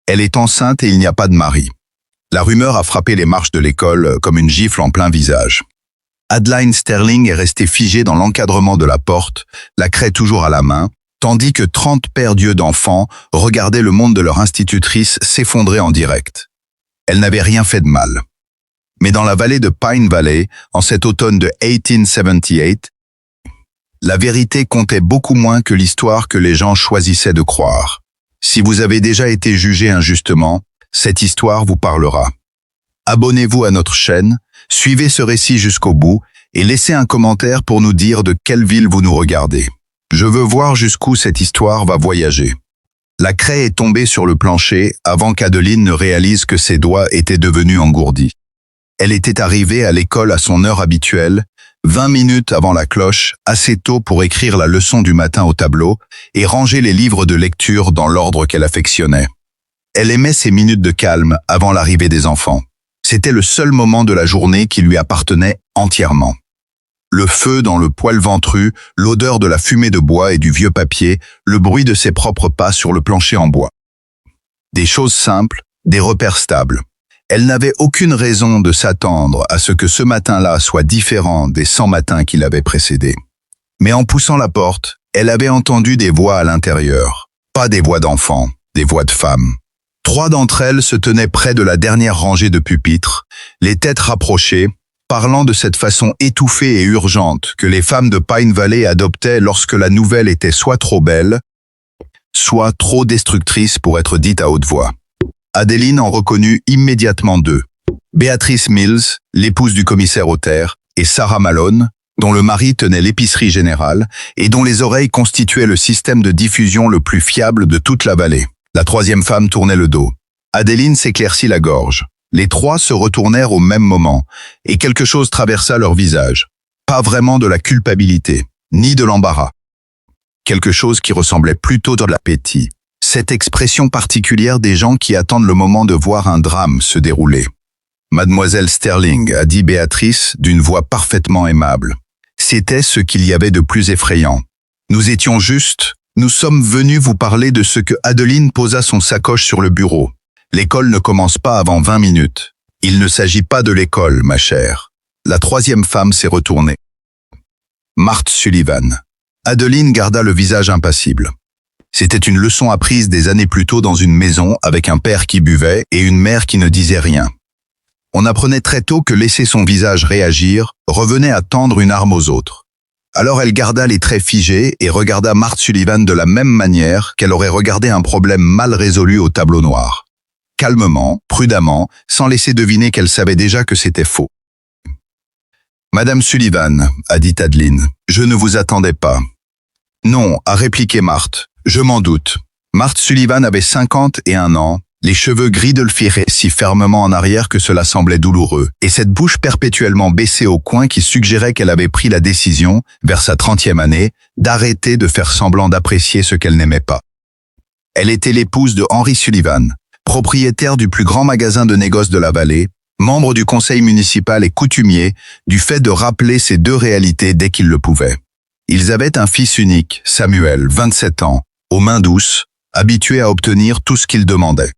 Elle est enceinte et il n'y a pas de mari. La rumeur a frappé les marches de l'école comme une gifle en plein visage. Adeline Sterling est restée figée dans l'encadrement de la porte, la craie toujours à la main, tandis que 30 pères d'yeux d'enfants regardaient le monde de leur institutrice s'effondrer en direct. Elle n'avait rien fait de mal. Mais dans la vallée de Pine Valley, en cet automne de 1878, la vérité comptait beaucoup moins que l'histoire que les gens choisissaient de croire. Si vous avez déjà été jugé injustement, cette histoire vous parlera. Abonnez-vous à notre chaîne, suivez ce récit jusqu'au bout et laissez un commentaire pour nous dire de quelle ville vous nous regardez. Je veux voir jusqu'où cette histoire va voyager. La craie est tombée sur le plancher avant qu'Adeline ne réalise que ses doigts étaient devenus engourdis. Elle était arrivée à l'école à son heure habituelle, 20 minutes avant la cloche, assez tôt pour écrire la leçon du matin au tableau et ranger les livres de lecture dans l'ordre qu'elle affectionnait. Elle aimait ces minutes de calme avant l'arrivée des enfants. C'était le seul moment de la journée qui lui appartenait entièrement. Le feu dans le poêle ventru, l'odeur de la fumée de bois et du vieux papier, le bruit de ses propres pas sur le plancher en bois. Des choses simples, des repères stables. Elle n'avait aucune raison de s'attendre à ce que ce matin-là soit différent des 100 matins qui l'avaient précédé. Mais en poussant la porte, elle avait entendu des voix à l'intérieur. Pas des voix d'enfants, des voix de femmes. 3 d'entre elles se tenaient près de la dernière rangée de pupitres, les têtes rapprochées, parlant de cette façon étouffée et urgente que les femmes de Pine Valley adoptaient lorsque la nouvelle était soit trop belle, soit trop destructrice pour être dite à haute voix. Adeline en reconnut immédiatement 2. Beatrice Mills, l'épouse du commissaire Otter, et Sarah Malone, dont le mari tenait l'épicerie générale et dont les oreilles constituaient le système de diffusion le plus fiable de toute la vallée. La 3e femme tournait le dos. Adeline s'éclaircit la gorge. Les 3 se retournèrent au même moment, et quelque chose traversa leur visage. Pas vraiment de la culpabilité, ni de l'embarras. Quelque chose qui ressemblait plutôt de l'appétit. Cette expression particulière des gens qui attendent le moment de voir un drame se dérouler. « Mademoiselle Sterling », a dit Béatrice d'une voix parfaitement aimable. C'était ce qu'il y avait de plus effrayant. Nous étions juste, nous sommes venus vous parler de ce que Adeline posa son sacoche sur le bureau. L'école ne commence pas avant 20 minutes. Il ne s'agit pas de l'école, ma chère. La 3e femme s'est retournée. Marthe Sullivan. Adeline garda le visage impassible. C'était une leçon apprise des années plus tôt dans une maison avec un père qui buvait et une mère qui ne disait rien. On apprenait très tôt que laisser son visage réagir revenait à tendre une arme aux autres. Alors elle garda les traits figés et regarda Marthe Sullivan de la même manière qu'elle aurait regardé un problème mal résolu au tableau noir. Calmement, prudemment, sans laisser deviner qu'elle savait déjà que c'était faux. « Madame Sullivan, a dit Adeline, je ne vous attendais pas. »« Non, a répliqué Marthe, je m'en doute. » Marthe Sullivan avait 51 ans, les cheveux gris de l'firé si fermement en arrière que cela semblait douloureux, et cette bouche perpétuellement baissée au coin qui suggérait qu'elle avait pris la décision, vers sa 30e année, d'arrêter de faire semblant d'apprécier ce qu'elle n'aimait pas. Elle était l'épouse de Henry Sullivan, propriétaire du plus grand magasin de négoce de la vallée, membre du conseil municipal et coutumier, du fait de rappeler ces 2 réalités dès qu'il le pouvait. Ils avaient un fils unique, Samuel, 27 ans, aux mains douces, habitué à obtenir tout ce qu'il demandait.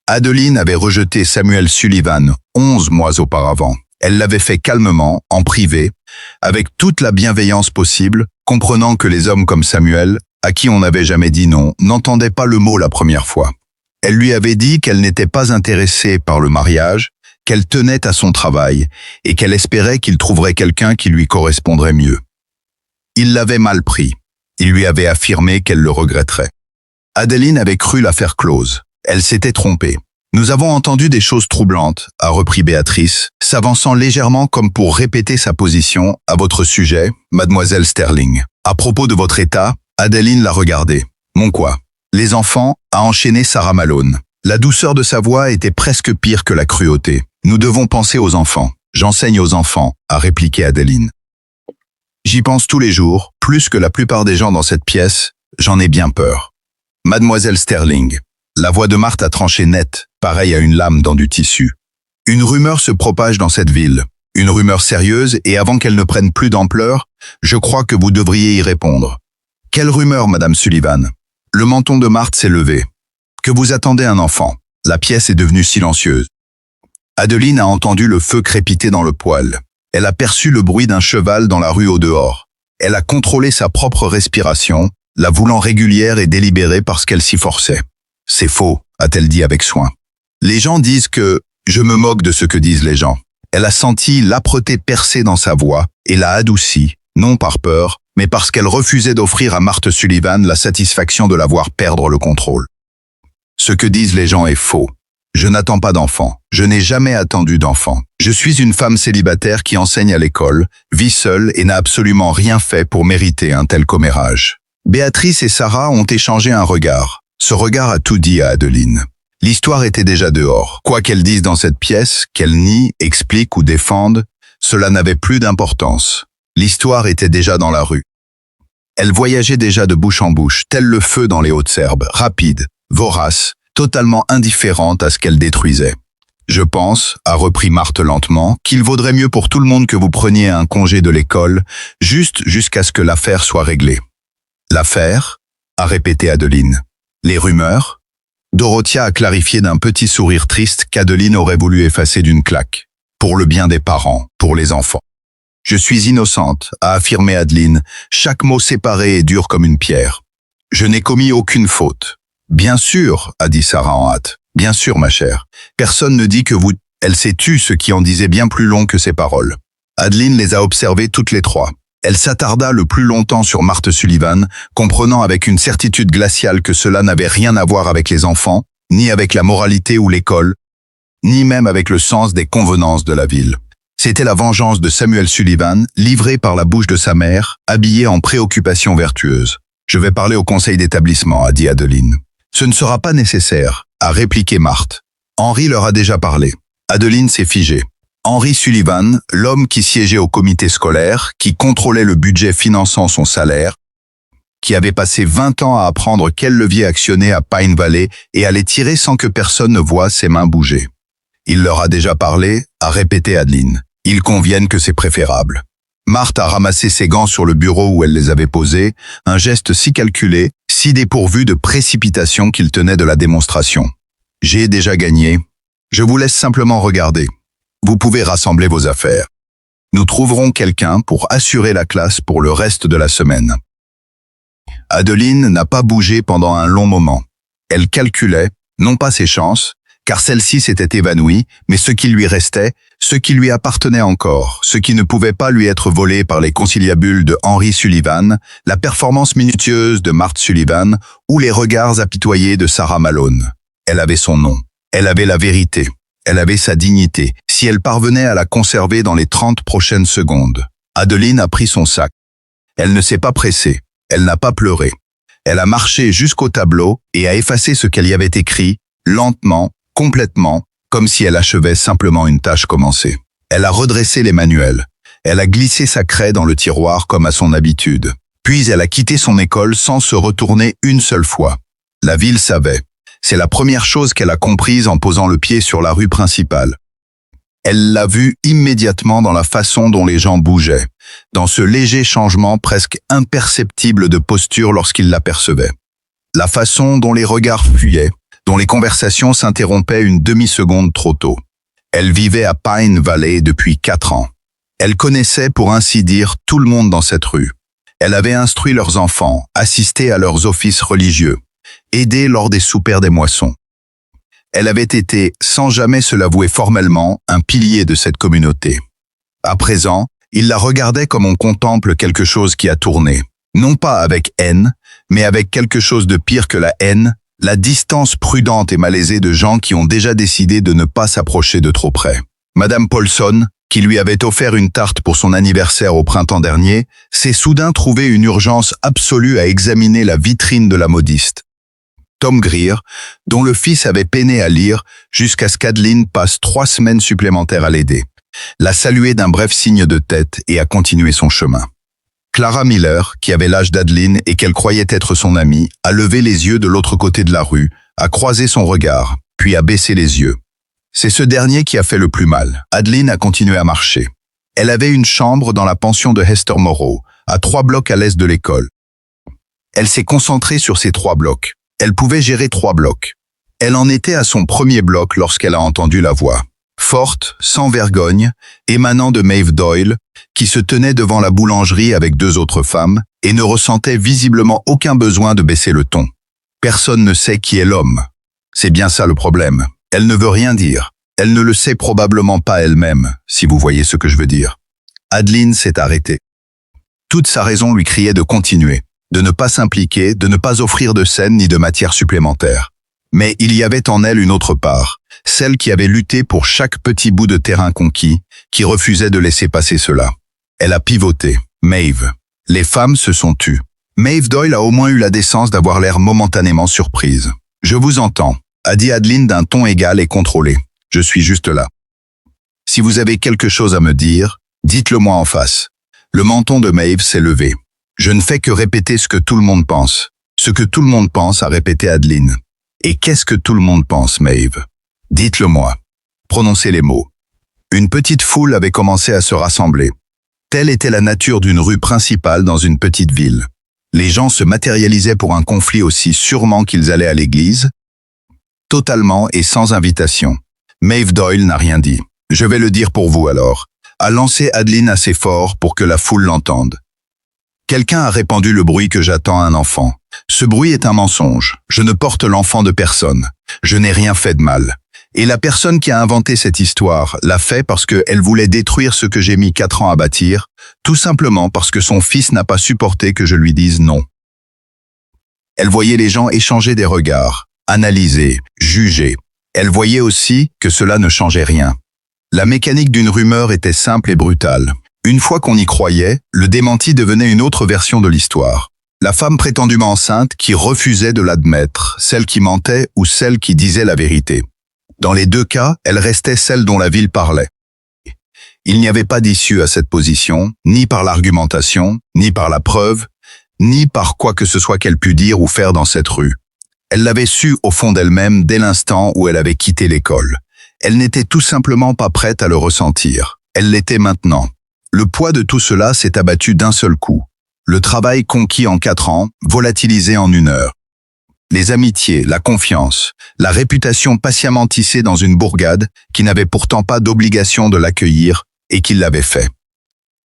Adeline avait rejeté Samuel Sullivan 11 mois auparavant. Elle l'avait fait calmement, en privé, avec toute la bienveillance possible, comprenant que les hommes comme Samuel, à qui on n'avait jamais dit non, n'entendaient pas le mot la première fois. Elle lui avait dit qu'elle n'était pas intéressée par le mariage, qu'elle tenait à son travail et qu'elle espérait qu'il trouverait quelqu'un qui lui correspondrait mieux. Il l'avait mal pris. Il lui avait affirmé qu'elle le regretterait. Adeline avait cru l'affaire close. Elle s'était trompée. « Nous avons entendu des choses troublantes », a repris Béatrice, s'avançant légèrement comme pour répéter sa position à votre sujet, mademoiselle Sterling. À propos de votre état, Adeline l'a regardé. « Mon quoi ?»« Les enfants » a enchaîné Sarah Malone. La douceur de sa voix était presque pire que la cruauté. « Nous devons penser aux enfants. J'enseigne aux enfants », a répliqué Adeline. « J'y pense tous les jours, plus que la plupart des gens dans cette pièce, j'en ai bien peur. » Mademoiselle Sterling. La voix de Marthe a tranché net, pareil à une lame dans du tissu. Une rumeur se propage dans cette ville. Une rumeur sérieuse et avant qu'elle ne prenne plus d'ampleur, je crois que vous devriez y répondre. Quelle rumeur, Madame Sullivan? Le menton de Marthe s'est levé. que vous attendez un enfant. La pièce est devenue silencieuse. Adeline a entendu le feu crépiter dans le poêle. Elle a perçu le bruit d'un cheval dans la rue au dehors. Elle a contrôlé sa propre respiration, la voulant régulière et délibérée parce qu'elle s'y forçait. « C'est faux », a-t-elle dit avec soin. « Les gens disent que... Je me moque de ce que disent les gens. » Elle a senti l'âpreté percer dans sa voix et l'a adoucie, non par peur, mais parce qu'elle refusait d'offrir à Marthe Sullivan la satisfaction de la voir perdre le contrôle. Ce que disent les gens est faux. Je n'attends pas d'enfant. Je n'ai jamais attendu d'enfant. Je suis une femme célibataire qui enseigne à l'école, vit seule et n'a absolument rien fait pour mériter un tel commérage. Béatrice et Sarah ont échangé un regard. Ce regard a tout dit à Adeline. L'histoire était déjà dehors. Quoi qu'elle dise dans cette pièce, qu'elle nie, explique ou défende, cela n'avait plus d'importance. L'histoire était déjà dans la rue. Elle voyageait déjà de bouche en bouche, tel le feu dans les Hautes-Herbes, rapide, vorace, totalement indifférente à ce qu'elle détruisait. « Je pense, a repris Marthe lentement, qu'il vaudrait mieux pour tout le monde que vous preniez un congé de l'école, juste jusqu'à ce que l'affaire soit réglée. »« L'affaire » a répété Adeline. « Les rumeurs ?» Dorothea a clarifié d'un petit sourire triste qu'Adeline aurait voulu effacer d'une claque. Pour le bien des parents, pour les enfants. « Je suis innocente, a affirmé Adeline, chaque mot séparé et dur comme une pierre. Je n'ai commis aucune faute. Bien sûr, a dit Sarah en hâte. Bien sûr, ma chère. Personne ne dit que vous... Elle s'est tue, ce qui en disait bien plus long que ses paroles. Adeline les a observées toutes les trois. Elle s'attarda le plus longtemps sur Marthe Sullivan, comprenant avec une certitude glaciale que cela n'avait rien à voir avec les enfants, ni avec la moralité ou l'école, ni même avec le sens des convenances de la ville. C'était la vengeance de Samuel Sullivan, livrée par la bouche de sa mère, habillée en préoccupation vertueuse. « Je vais parler au conseil d'établissement », a dit Adeline. « Ce ne sera pas nécessaire », a répliqué Marthe. Henri leur a déjà parlé. Adeline s'est figée. Henri Sullivan, l'homme qui siégeait au comité scolaire, qui contrôlait le budget finançant son salaire, qui avait passé 20 ans à apprendre quel levier actionner à Pine Valley et à les tirer sans que personne ne voie ses mains bouger. Il leur a déjà parlé, a répété Adeline. Ils conviennent que c'est préférable. Marthe a ramassé ses gants sur le bureau où elle les avait posés, un geste si calculé, si dépourvu de précipitation qu'il tenait de la démonstration. J'ai déjà gagné. Je vous laisse simplement regarder. Vous pouvez rassembler vos affaires. Nous trouverons quelqu'un pour assurer la classe pour le reste de la semaine. Adeline n'a pas bougé pendant un long moment. Elle calculait, non pas ses chances, car celle-ci s'était évanouie, mais ce qui lui restait, ce qui lui appartenait encore, ce qui ne pouvait pas lui être volé par les conciliabules de Henri Sullivan, la performance minutieuse de Marthe Sullivan ou les regards apitoyés de Sarah Malone. Elle avait son nom. Elle avait la vérité. Elle avait sa dignité, si elle parvenait à la conserver dans les 30 prochaines secondes. Adeline a pris son sac. Elle ne s'est pas pressée. Elle n'a pas pleuré. Elle a marché jusqu'au tableau et a effacé ce qu'elle y avait écrit, lentement, complètement, comme si elle achevait simplement une tâche commencée. Elle a redressé les manuels. Elle a glissé sa craie dans le tiroir comme à son habitude. Puis elle a quitté son école sans se retourner une seule fois. La ville savait. C'est la première chose qu'elle a comprise en posant le pied sur la rue principale. Elle l'a vu immédiatement dans la façon dont les gens bougeaient, dans ce léger changement presque imperceptible de posture lorsqu'ils l'apercevaient. La façon dont les regards fuyaient, dont les conversations s'interrompaient une demi-seconde trop tôt. Elle vivait à Pine Valley depuis 4 ans. Elle connaissait, pour ainsi dire, tout le monde dans cette rue. Elle avait instruit leurs enfants, assisté à leurs offices religieux, aidé lors des soupers des moissons. Elle avait été, sans jamais se l'avouer formellement, un pilier de cette communauté. À présent, il la regardait comme on contemple quelque chose qui a tourné, non pas avec haine, mais avec quelque chose de pire que la haine, la distance prudente et malaisée de gens qui ont déjà décidé de ne pas s'approcher de trop près. Madame Paulson, qui lui avait offert une tarte pour son anniversaire au printemps dernier, s'est soudain trouvé une urgence absolue à examiner la vitrine de la modiste. Tom Greer, dont le fils avait peiné à lire jusqu'à ce qu'Adeline passe 3 semaines supplémentaires à l'aider, l'a salué d'un bref signe de tête et a continué son chemin. Clara Miller, qui avait l'âge d'Adeline et qu'elle croyait être son amie, a levé les yeux de l'autre côté de la rue, a croisé son regard, puis a baissé les yeux. C'est ce dernier qui a fait le plus mal. Adeline a continué à marcher. Elle avait une chambre dans la pension de Hester Moreau, à 3 blocs à l'est de l'école. Elle s'est concentrée sur ces 3 blocs. Elle pouvait gérer 3 blocs. Elle en était à son premier bloc lorsqu'elle a entendu la voix, forte, sans vergogne, émanant de Maeve Doyle, qui se tenait devant la boulangerie avec 2 autres femmes et ne ressentait visiblement aucun besoin de baisser le ton. Personne ne sait qui est l'homme. C'est bien ça le problème. Elle ne veut rien dire. Elle ne le sait probablement pas elle-même, si vous voyez ce que je veux dire. Adeline s'est arrêtée. Toute sa raison lui criait de continuer, de ne pas s'impliquer, de ne pas offrir de scène ni de matière supplémentaire. Mais il y avait en elle une autre part, celle qui avait lutté pour chaque petit bout de terrain conquis, qui refusait de laisser passer cela. Elle a pivoté. Maeve. Les femmes se sont tues. Maeve Doyle a au moins eu la décence d'avoir l'air momentanément surprise. « Je vous entends », a dit Adeline d'un ton égal et contrôlé. « Je suis juste là. Si vous avez quelque chose à me dire, dites-le-moi en face. » Le menton de Maeve s'est levé. « Je ne fais que répéter ce que tout le monde pense. Ce que tout le monde pense, a répété Adeline. Et qu'est-ce que tout le monde pense, Maeve? Dites-le-moi. Prononcez les mots. » Une petite foule avait commencé à se rassembler. Telle était la nature d'une rue principale dans une petite ville. Les gens se matérialisaient pour un conflit aussi sûrement qu'ils allaient à l'église, totalement et sans invitation. Maeve Doyle n'a rien dit. « Je vais le dire pour vous alors », a lancé Adeline assez fort pour que la foule l'entende. Quelqu'un a répandu le bruit que j'attends un enfant. Ce bruit est un mensonge. Je ne porte l'enfant de personne. Je n'ai rien fait de mal. Et la personne qui a inventé cette histoire l'a fait parce qu'elle voulait détruire ce que j'ai mis 4 ans à bâtir, tout simplement parce que son fils n'a pas supporté que je lui dise non. Elle voyait les gens échanger des regards, analyser, juger. Elle voyait aussi que cela ne changeait rien. La mécanique d'une rumeur était simple et brutale. Une fois qu'on y croyait, le démenti devenait une autre version de l'histoire. La femme prétendument enceinte qui refusait de l'admettre, celle qui mentait ou celle qui disait la vérité. Dans les 2 cas, elle restait celle dont la ville parlait. Il n'y avait pas d'issue à cette position, ni par l'argumentation, ni par la preuve, ni par quoi que ce soit qu'elle pût dire ou faire dans cette rue. Elle l'avait su au fond d'elle-même dès l'instant où elle avait quitté l'école. Elle n'était tout simplement pas prête à le ressentir. Elle l'était maintenant. Le poids de tout cela s'est abattu d'un seul coup. Le travail conquis en 4 ans, volatilisé en 1 heure. Les amitiés, la confiance, la réputation patiemment tissée dans une bourgade qui n'avait pourtant pas d'obligation de l'accueillir et qui l'avait fait.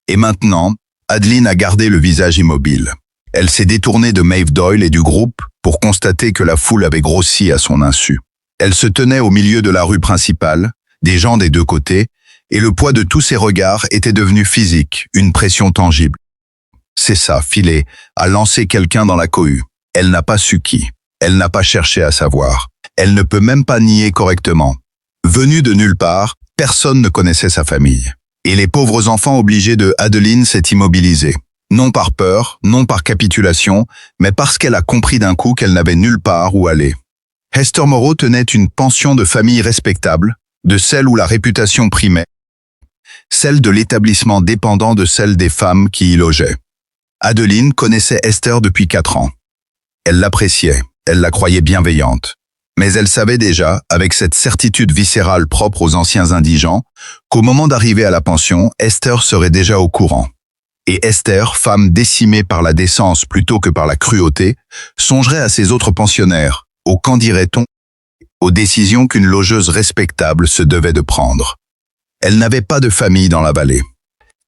Et maintenant, Adeline a gardé le visage immobile. Elle s'est détournée de Maeve Doyle et du groupe pour constater que la foule avait grossi à son insu. Elle se tenait au milieu de la rue principale, des gens des 2 côtés, et le poids de tous ses regards était devenu physique, une pression tangible. C'est ça, filer, a lancé quelqu'un dans la cohue. Elle n'a pas su qui. Elle n'a pas cherché à savoir. Elle ne peut même pas nier correctement. Venue de nulle part, personne ne connaissait sa famille. Et les pauvres enfants obligés de Adeline s'est immobilisés. Non par peur, non par capitulation, mais parce qu'elle a compris d'un coup qu'elle n'avait nulle part où aller. Hester Moreau tenait une pension de famille respectable, de celle où la réputation primait, celle de l'établissement dépendant de celle des femmes qui y logeaient. Adeline connaissait Esther depuis 4 ans. Elle l'appréciait, elle la croyait bienveillante. Mais elle savait déjà, avec cette certitude viscérale propre aux anciens indigents, qu'au moment d'arriver à la pension, Esther serait déjà au courant. Et Esther, femme décimée par la décence plutôt que par la cruauté, songerait à ses autres pensionnaires, au qu'en dirait-on, aux décisions qu'une logeuse respectable se devait de prendre. Elle n'avait pas de famille dans la vallée.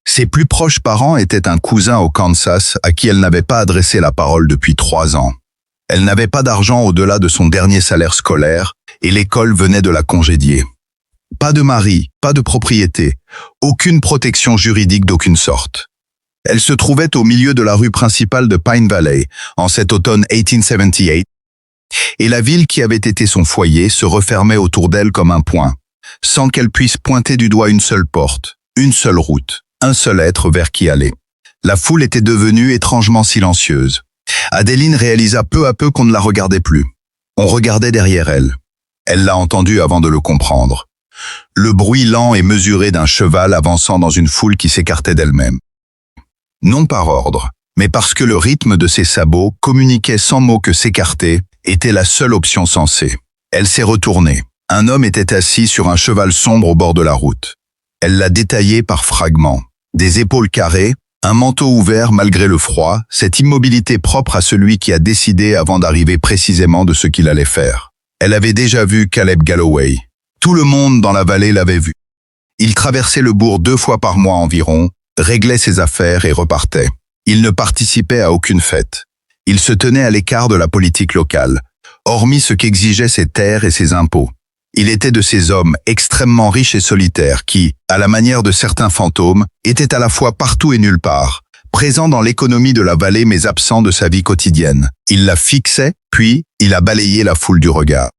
Ses plus proches parents étaient un cousin au Kansas à qui elle n'avait pas adressé la parole depuis 3 ans. Elle n'avait pas d'argent au-delà de son dernier salaire scolaire et l'école venait de la congédier. Pas de mari, pas de propriété, aucune protection juridique d'aucune sorte. Elle se trouvait au milieu de la rue principale de Pine Valley en cet automne 1878 et la ville qui avait été son foyer se refermait autour d'elle comme un poing, sans qu'elle puisse pointer du doigt une seule porte, une seule route, un seul être vers qui aller. La foule était devenue étrangement silencieuse. Adeline réalisa peu à peu qu'on ne la regardait plus. On regardait derrière elle. Elle l'a entendu avant de le comprendre. Le bruit lent et mesuré d'un cheval avançant dans une foule qui s'écartait d'elle-même. Non par ordre, mais parce que le rythme de ses sabots communiquait sans mots que s'écarter était la seule option sensée. Elle s'est retournée. Un homme était assis sur un cheval sombre au bord de la route. Elle l'a détaillé par fragments. Des épaules carrées, un manteau ouvert malgré le froid, cette immobilité propre à celui qui a décidé avant d'arriver précisément de ce qu'il allait faire. Elle avait déjà vu Caleb Galloway. Tout le monde dans la vallée l'avait vu. Il traversait le bourg 2 fois par mois environ, réglait ses affaires et repartait. Il ne participait à aucune fête. Il se tenait à l'écart de la politique locale, hormis ce qu'exigeaient ses terres et ses impôts. Il était de ces hommes extrêmement riches et solitaires qui, à la manière de certains fantômes, étaient à la fois partout et nulle part, présents dans l'économie de la vallée mais absents de sa vie quotidienne. Il la fixait, puis il a balayé la foule du regard.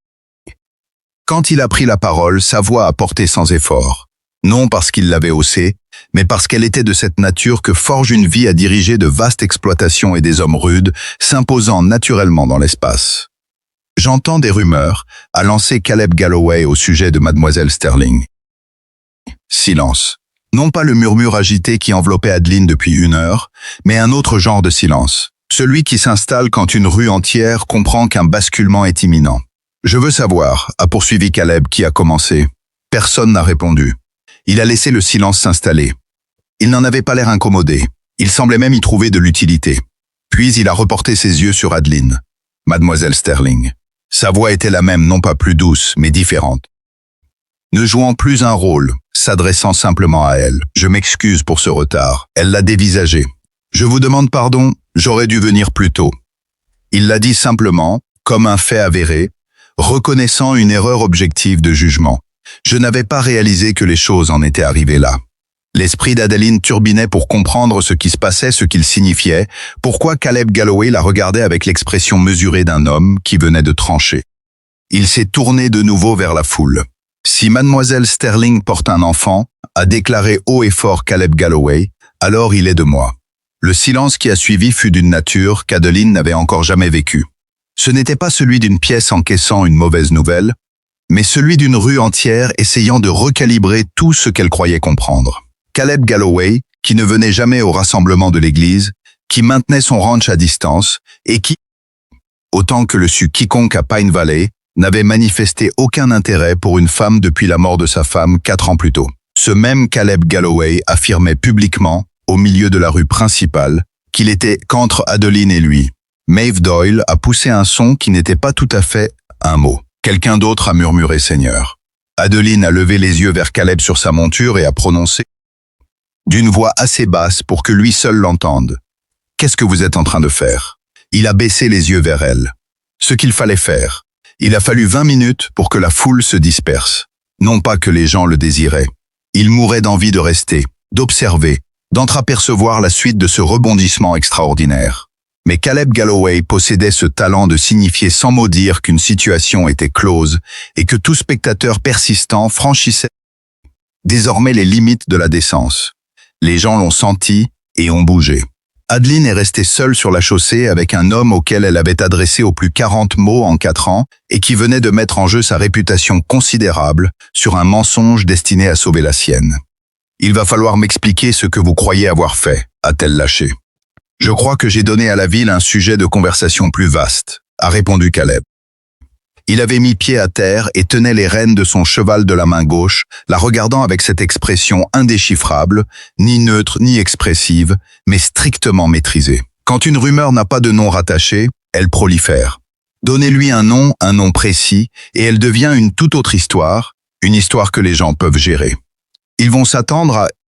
Quand il a pris la parole, sa voix a porté sans effort. Non parce qu'il l'avait haussée, mais parce qu'elle était de cette nature que forge une vie à diriger de vastes exploitations et des hommes rudes, s'imposant naturellement dans l'espace. J'entends des rumeurs, a lancé Caleb Galloway au sujet de mademoiselle Sterling. Silence. Non pas le murmure agité qui enveloppait Adeline depuis 1 heure, mais un autre genre de silence. Celui qui s'installe quand une rue entière comprend qu'un basculement est imminent. Je veux savoir, a poursuivi Caleb qui a commencé. Personne n'a répondu. Il a laissé le silence s'installer. Il n'en avait pas l'air incommodé. Il semblait même y trouver de l'utilité. Puis il a reporté ses yeux sur Adeline. Mademoiselle Sterling. Sa voix était la même, non pas plus douce, mais différente. Ne jouant plus un rôle, s'adressant simplement à elle. Je m'excuse pour ce retard. Elle l'a dévisagé. Je vous demande pardon, j'aurais dû venir plus tôt. Il l'a dit simplement, comme un fait avéré, reconnaissant une erreur objective de jugement. Je n'avais pas réalisé que les choses en étaient arrivées là. L'esprit d'Adeline turbinait pour comprendre ce qui se passait, ce qu'il signifiait, pourquoi Caleb Galloway la regardait avec l'expression mesurée d'un homme qui venait de trancher. Il s'est tourné de nouveau vers la foule. Si mademoiselle Sterling porte un enfant, a déclaré haut et fort Caleb Galloway, alors il est de moi. Le silence qui a suivi fut d'une nature qu'Adeline n'avait encore jamais vécue. Ce n'était pas celui d'une pièce encaissant une mauvaise nouvelle, mais celui d'une rue entière essayant de recalibrer tout ce qu'elle croyait comprendre. Caleb Galloway, qui ne venait jamais au rassemblement de l'église, qui maintenait son ranch à distance et qui, autant que le sut quiconque à Pine Valley, n'avait manifesté aucun intérêt pour une femme depuis la mort de sa femme 4 ans plus tôt. Ce même Caleb Galloway affirmait publiquement, au milieu de la rue principale, qu'il était qu'entre Adeline et lui. Maeve Doyle a poussé un son qui n'était pas tout à fait un mot. Quelqu'un d'autre a murmuré Seigneur. Adeline a levé les yeux vers Caleb sur sa monture et a prononcé d'une voix assez basse pour que lui seul l'entende. Qu'est-ce que vous êtes en train de faire? Il a baissé les yeux vers elle. Ce qu'il fallait faire. Il a fallu 20 minutes pour que la foule se disperse. Non pas que les gens le désiraient. Il mourait d'envie de rester, d'observer, d'entreapercevoir la suite de ce rebondissement extraordinaire. Mais Caleb Galloway possédait ce talent de signifier sans mot dire qu'une situation était close et que tout spectateur persistant franchissait désormais les limites de la décence. Les gens l'ont senti et ont bougé. Adeline est restée seule sur la chaussée avec un homme auquel elle avait adressé au plus 40 mots en 4 ans et qui venait de mettre en jeu sa réputation considérable sur un mensonge destiné à sauver la sienne. « Il va falloir m'expliquer ce que vous croyez avoir fait », a-t-elle lâché. « Je crois que j'ai donné à la ville un sujet de conversation plus vaste », a répondu Caleb. Il avait mis pied à terre et tenait les rênes de son cheval de la main gauche, la regardant avec cette expression indéchiffrable, ni neutre ni expressive, mais strictement maîtrisée. Quand une rumeur n'a pas de nom rattaché, elle prolifère. Donnez-lui un nom précis, et elle devient une toute autre histoire, une histoire que les gens peuvent gérer. Ils vont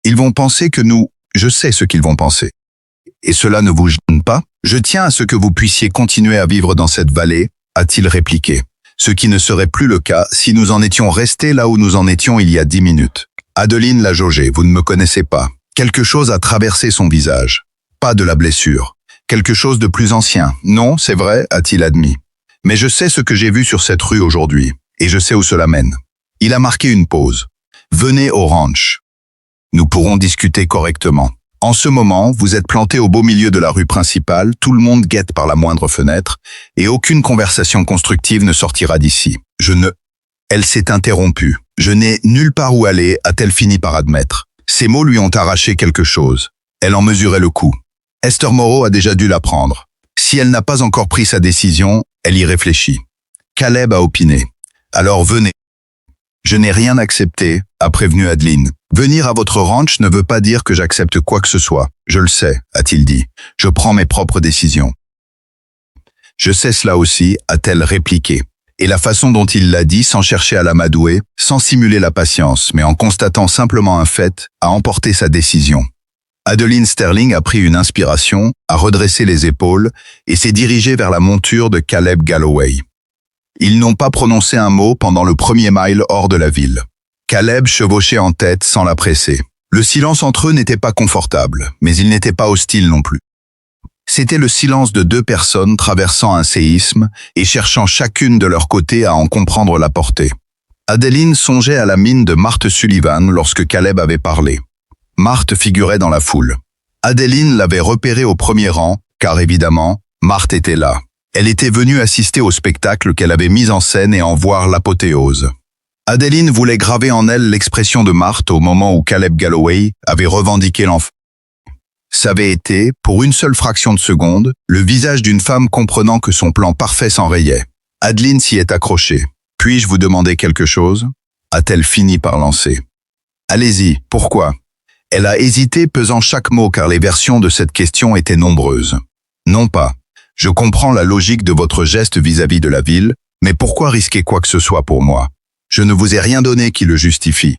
ils vont penser que je sais ce qu'ils vont penser. Et cela ne vous gêne pas? Je tiens à ce que vous puissiez continuer à vivre dans cette vallée, a-t-il répliqué. Ce qui ne serait plus le cas si nous en étions restés là où nous en étions il y a 10 minutes. Adeline l'a jaugé, vous ne me connaissez pas. Quelque chose a traversé son visage. Pas de la blessure. Quelque chose de plus ancien. Non, c'est vrai, a-t-il admis. Mais je sais ce que j'ai vu sur cette rue aujourd'hui, et je sais où cela mène. Il a marqué une pause. Venez au ranch. Nous pourrons discuter correctement. En ce moment, vous êtes planté au beau milieu de la rue principale, tout le monde guette par la moindre fenêtre, et aucune conversation constructive ne sortira d'ici. Elle s'est interrompue. Je n'ai nulle part où aller, a-t-elle fini par admettre. Ces mots lui ont arraché quelque chose. Elle en mesurait le coût. Esther Moreau a déjà dû l'apprendre. Si elle n'a pas encore pris sa décision, elle y réfléchit. Caleb a opiné. Alors venez. Je n'ai rien accepté, a prévenu Adeline. Venir à votre ranch ne veut pas dire que j'accepte quoi que ce soit. Je le sais, a-t-il dit. Je prends mes propres décisions. Je sais cela aussi, a-t-elle répliqué. Et la façon dont il l'a dit, sans chercher à l'amadouer, sans simuler la patience, mais en constatant simplement un fait, a emporté sa décision. Adeline Sterling a pris une inspiration, a redressé les épaules et s'est dirigée vers la monture de Caleb Galloway. Ils n'ont pas prononcé un mot pendant le premier mile hors de la ville. Caleb chevauchait en tête sans la presser. Le silence entre eux n'était pas confortable, mais il n'était pas hostile non plus. C'était le silence de deux personnes traversant un séisme et cherchant chacune de leur côté à en comprendre la portée. Adeline songeait à la mine de Marthe Sullivan lorsque Caleb avait parlé. Marthe figurait dans la foule. Adeline l'avait repérée au premier rang, car évidemment, Marthe était là. Elle était venue assister au spectacle qu'elle avait mis en scène et en voir l'apothéose. Adeline voulait graver en elle l'expression de Marthe au moment où Caleb Galloway avait revendiqué l'enfant. Ça avait été, pour une seule fraction de seconde, le visage d'une femme comprenant que son plan parfait s'enrayait. Adeline s'y est accrochée. « Puis-je vous demander quelque chose ?» a-t-elle fini par lancer. « Allez-y, pourquoi ?» Elle a hésité, pesant chaque mot car les versions de cette question étaient nombreuses. « Non pas. Je comprends la logique de votre geste vis-à-vis de la ville, mais pourquoi risquer quoi que ce soit pour moi ? Je ne vous ai rien donné qui le justifie. »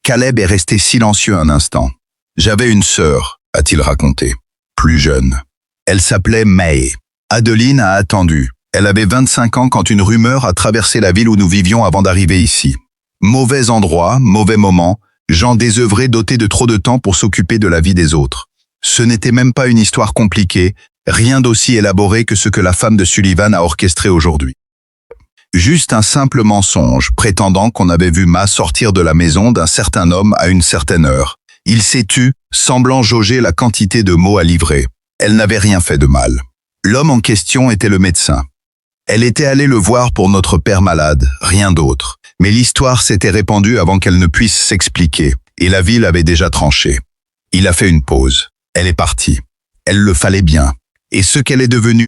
Caleb est resté silencieux un instant. « J'avais une sœur, a-t-il raconté, plus jeune. Elle s'appelait May. Adeline a attendu. Elle avait 25 ans quand une rumeur a traversé la ville où nous vivions avant d'arriver ici. Mauvais endroit, mauvais moment, gens désœuvrés dotés de trop de temps pour s'occuper de la vie des autres. Ce n'était même pas une histoire compliquée, rien d'aussi élaboré que ce que la femme de Sullivan a orchestré aujourd'hui. Juste un simple mensonge, prétendant qu'on avait vu Ma sortir de la maison d'un certain homme à une certaine heure. Il s'est tu, semblant jauger la quantité de mots à livrer. Elle n'avait rien fait de mal. L'homme en question était le médecin. Elle était allée le voir pour notre père malade, rien d'autre. Mais l'histoire s'était répandue avant qu'elle ne puisse s'expliquer, et la ville avait déjà tranché. Il a fait une pause. Elle est partie. Elle le fallait bien. Et ce qu'elle est devenue?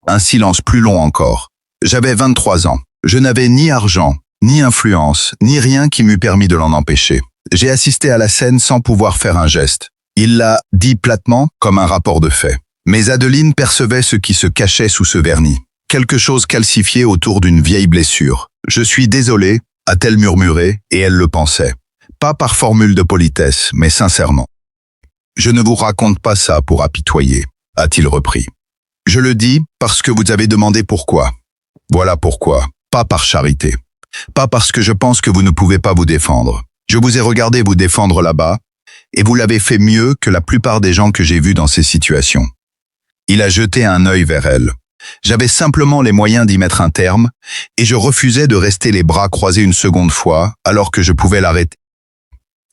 Un silence plus long encore. J'avais 23 ans. Je n'avais ni argent, ni influence, ni rien qui m'eût permis de l'en empêcher. J'ai assisté à la scène sans pouvoir faire un geste. Il l'a dit platement, comme un rapport de fait. Mais Adeline percevait ce qui se cachait sous ce vernis. Quelque chose calcifié autour d'une vieille blessure. « Je suis désolé », a-t-elle murmuré, et elle le pensait. Pas par formule de politesse, mais sincèrement. « Je ne vous raconte pas ça pour apitoyer », a-t-il repris. « Je le dis parce que vous avez demandé pourquoi. Voilà pourquoi, pas par charité. Pas parce que je pense que vous ne pouvez pas vous défendre. Je vous ai regardé vous défendre là-bas, et vous l'avez fait mieux que la plupart des gens que j'ai vus dans ces situations. » Il a jeté un œil vers elle. J'avais simplement les moyens d'y mettre un terme, et je refusais de rester les bras croisés une seconde fois, alors que je pouvais l'arrêter.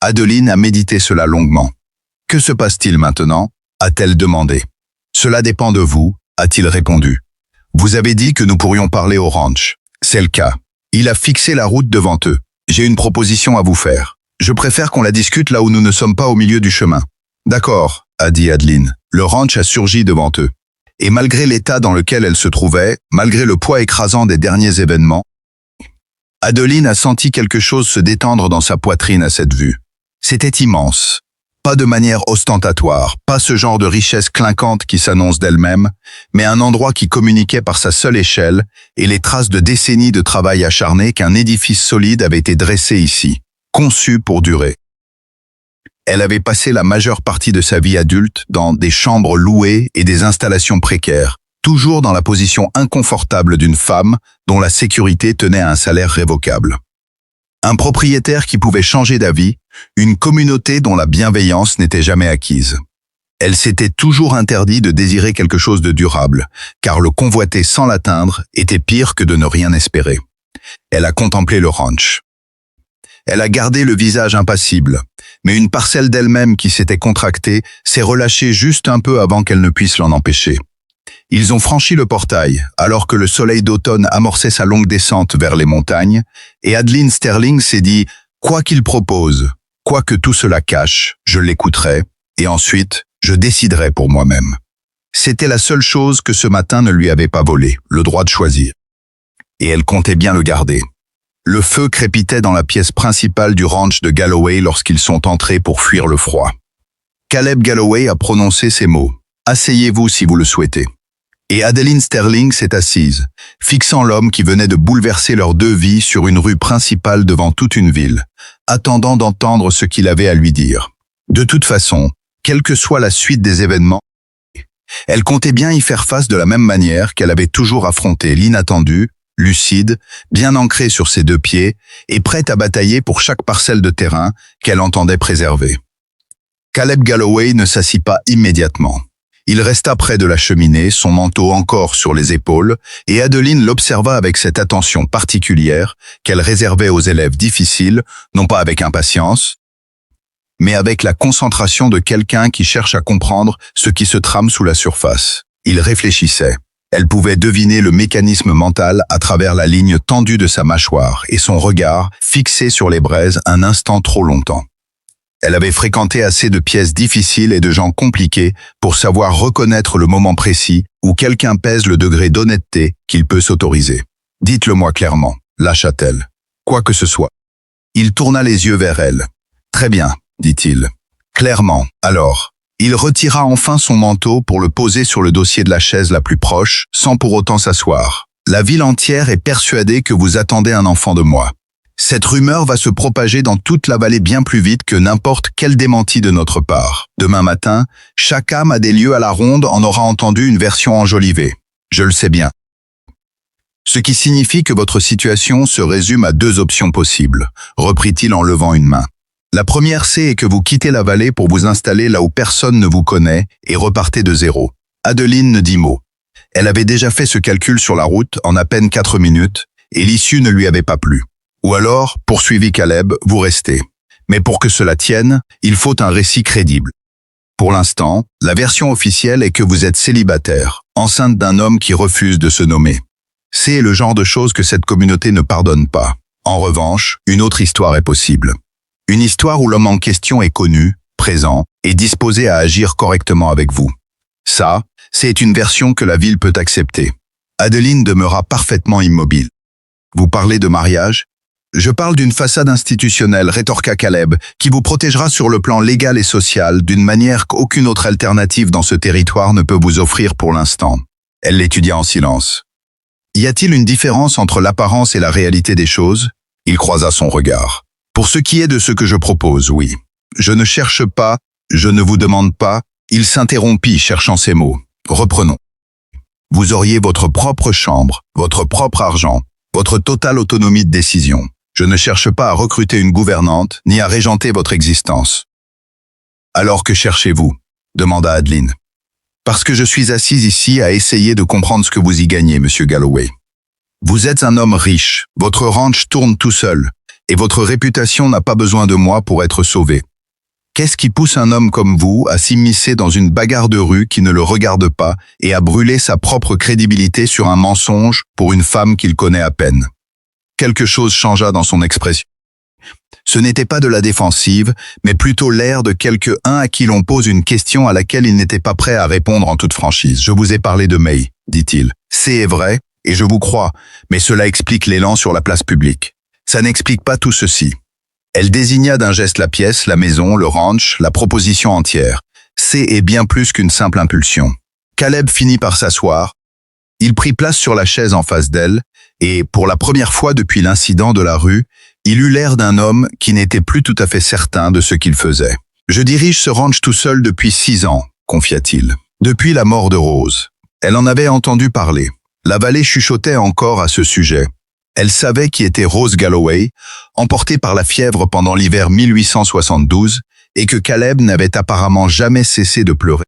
Adeline a médité cela longuement. « Que se passe-t-il maintenant ?» a-t-elle demandé. « Cela dépend de vous », a-t-il répondu. « Vous avez dit que nous pourrions parler au ranch. C'est le cas. Il a fixé la route devant eux. J'ai une proposition à vous faire. Je préfère qu'on la discute là où nous ne sommes pas au milieu du chemin. »« D'accord », a dit Adeline. Le ranch a surgi devant eux. Et malgré l'état dans lequel elle se trouvait, malgré le poids écrasant des derniers événements, Adeline a senti quelque chose se détendre dans sa poitrine à cette vue. C'était immense. Pas de manière ostentatoire, pas ce genre de richesse clinquante qui s'annonce d'elle-même, mais un endroit qui communiquait par sa seule échelle et les traces de décennies de travail acharné qu'un édifice solide avait été dressé ici, conçu pour durer. Elle avait passé la majeure partie de sa vie adulte dans des chambres louées et des installations précaires, toujours dans la position inconfortable d'une femme dont la sécurité tenait à un salaire révocable. Un propriétaire qui pouvait changer d'avis, une communauté dont la bienveillance n'était jamais acquise. Elle s'était toujours interdit de désirer quelque chose de durable, car le convoiter sans l'atteindre était pire que de ne rien espérer. Elle a contemplé le ranch. Elle a gardé le visage impassible, mais une parcelle d'elle-même qui s'était contractée s'est relâchée juste un peu avant qu'elle ne puisse l'en empêcher. Ils ont franchi le portail, alors que le soleil d'automne amorçait sa longue descente vers les montagnes, et Adeline Sterling s'est dit « Quoi qu'il propose, quoi que tout cela cache, je l'écouterai, et ensuite, je déciderai pour moi-même. » C'était la seule chose que ce matin ne lui avait pas volé, le droit de choisir. Et elle comptait bien le garder. Le feu crépitait dans la pièce principale du ranch de Galloway lorsqu'ils sont entrés pour fuir le froid. Caleb Galloway a prononcé ces mots. « Asseyez-vous si vous le souhaitez. » Et Adeline Sterling s'est assise, fixant l'homme qui venait de bouleverser leurs deux vies sur une rue principale devant toute une ville, attendant d'entendre ce qu'il avait à lui dire. De toute façon, quelle que soit la suite des événements, elle comptait bien y faire face de la même manière qu'elle avait toujours affronté l'inattendu, lucide, bien ancrée sur ses deux pieds et prête à batailler pour chaque parcelle de terrain qu'elle entendait préserver. Caleb Galloway ne s'assit pas immédiatement. Il resta près de la cheminée, son manteau encore sur les épaules, et Adeline l'observa avec cette attention particulière qu'elle réservait aux élèves difficiles, non pas avec impatience, mais avec la concentration de quelqu'un qui cherche à comprendre ce qui se trame sous la surface. Il réfléchissait. Elle pouvait deviner le mécanisme mental à travers la ligne tendue de sa mâchoire et son regard fixé sur les braises un instant trop longtemps. Elle avait fréquenté assez de pièces difficiles et de gens compliqués pour savoir reconnaître le moment précis où quelqu'un pèse le degré d'honnêteté qu'il peut s'autoriser. « Dites-le-moi clairement », lâcha-t-elle. « Quoi que ce soit. » Il tourna les yeux vers elle. « Très bien, » dit-il. « Clairement, alors. » Il retira enfin son manteau pour le poser sur le dossier de la chaise la plus proche, sans pour autant s'asseoir. « La ville entière est persuadée que vous attendez un enfant de moi. Cette rumeur va se propager dans toute la vallée bien plus vite que n'importe quel démenti de notre part. Demain matin, chaque âme à des lieux à la ronde en aura entendu une version enjolivée. Je le sais bien. Ce qui signifie que votre situation se résume à deux options possibles, reprit-il en levant une main. La première, c'est que vous quittez la vallée pour vous installer là où personne ne vous connaît et repartez de zéro. Adeline ne dit mot. Elle avait déjà fait ce calcul sur la route en à peine 4 minutes et l'issue ne lui avait pas plu. Ou alors, poursuivit Caleb, vous restez. Mais pour que cela tienne, il faut un récit crédible. Pour l'instant, la version officielle est que vous êtes célibataire, enceinte d'un homme qui refuse de se nommer. C'est le genre de choses que cette communauté ne pardonne pas. En revanche, une autre histoire est possible. Une histoire où l'homme en question est connu, présent et disposé à agir correctement avec vous. Ça, c'est une version que la ville peut accepter. Adeline demeura parfaitement immobile. Vous parlez de mariage ? Je parle d'une façade institutionnelle, rétorqua Caleb, qui vous protégera sur le plan légal et social d'une manière qu'aucune autre alternative dans ce territoire ne peut vous offrir pour l'instant. Elle l'étudia en silence. Y a-t-il une différence entre l'apparence et la réalité des choses ? Il croisa son regard. Pour ce qui est de ce que je propose, oui. Je ne cherche pas, je ne vous demande pas. Il s'interrompit, cherchant ses mots. Reprenons. Vous auriez votre propre chambre, votre propre argent, votre totale autonomie de décision. Je ne cherche pas à recruter une gouvernante, ni à régenter votre existence. Alors que cherchez-vous ? Demanda Adeline. Parce que je suis assise ici à essayer de comprendre ce que vous y gagnez, monsieur Galloway. Vous êtes un homme riche, votre ranch tourne tout seul, et votre réputation n'a pas besoin de moi pour être sauvée. Qu'est-ce qui pousse un homme comme vous à s'immiscer dans une bagarre de rue qui ne le regarde pas et à brûler sa propre crédibilité sur un mensonge pour une femme qu'il connaît à peine ? Quelque chose changea dans son expression. Ce n'était pas de la défensive, mais plutôt l'air de quelqu'un à qui l'on pose une question à laquelle il n'était pas prêt à répondre en toute franchise. « Je vous ai parlé de May, dit-il. C'est vrai, et je vous crois, mais cela explique l'élan sur la place publique. Ça n'explique pas tout ceci. » Elle désigna d'un geste la pièce, la maison, le ranch, la proposition entière. C'est bien plus qu'une simple impulsion. Caleb finit par s'asseoir. Il prit place sur la chaise en face d'elle, et, pour la première fois depuis l'incident de la rue, il eut l'air d'un homme qui n'était plus tout à fait certain de ce qu'il faisait. « Je dirige ce ranch tout seul depuis 6 ans, confia-t-il. Depuis la mort de Rose. Elle en avait entendu parler. La vallée chuchotait encore à ce sujet. Elle savait qui était Rose Galloway, emportée par la fièvre pendant l'hiver 1872, et que Caleb n'avait apparemment jamais cessé de pleurer.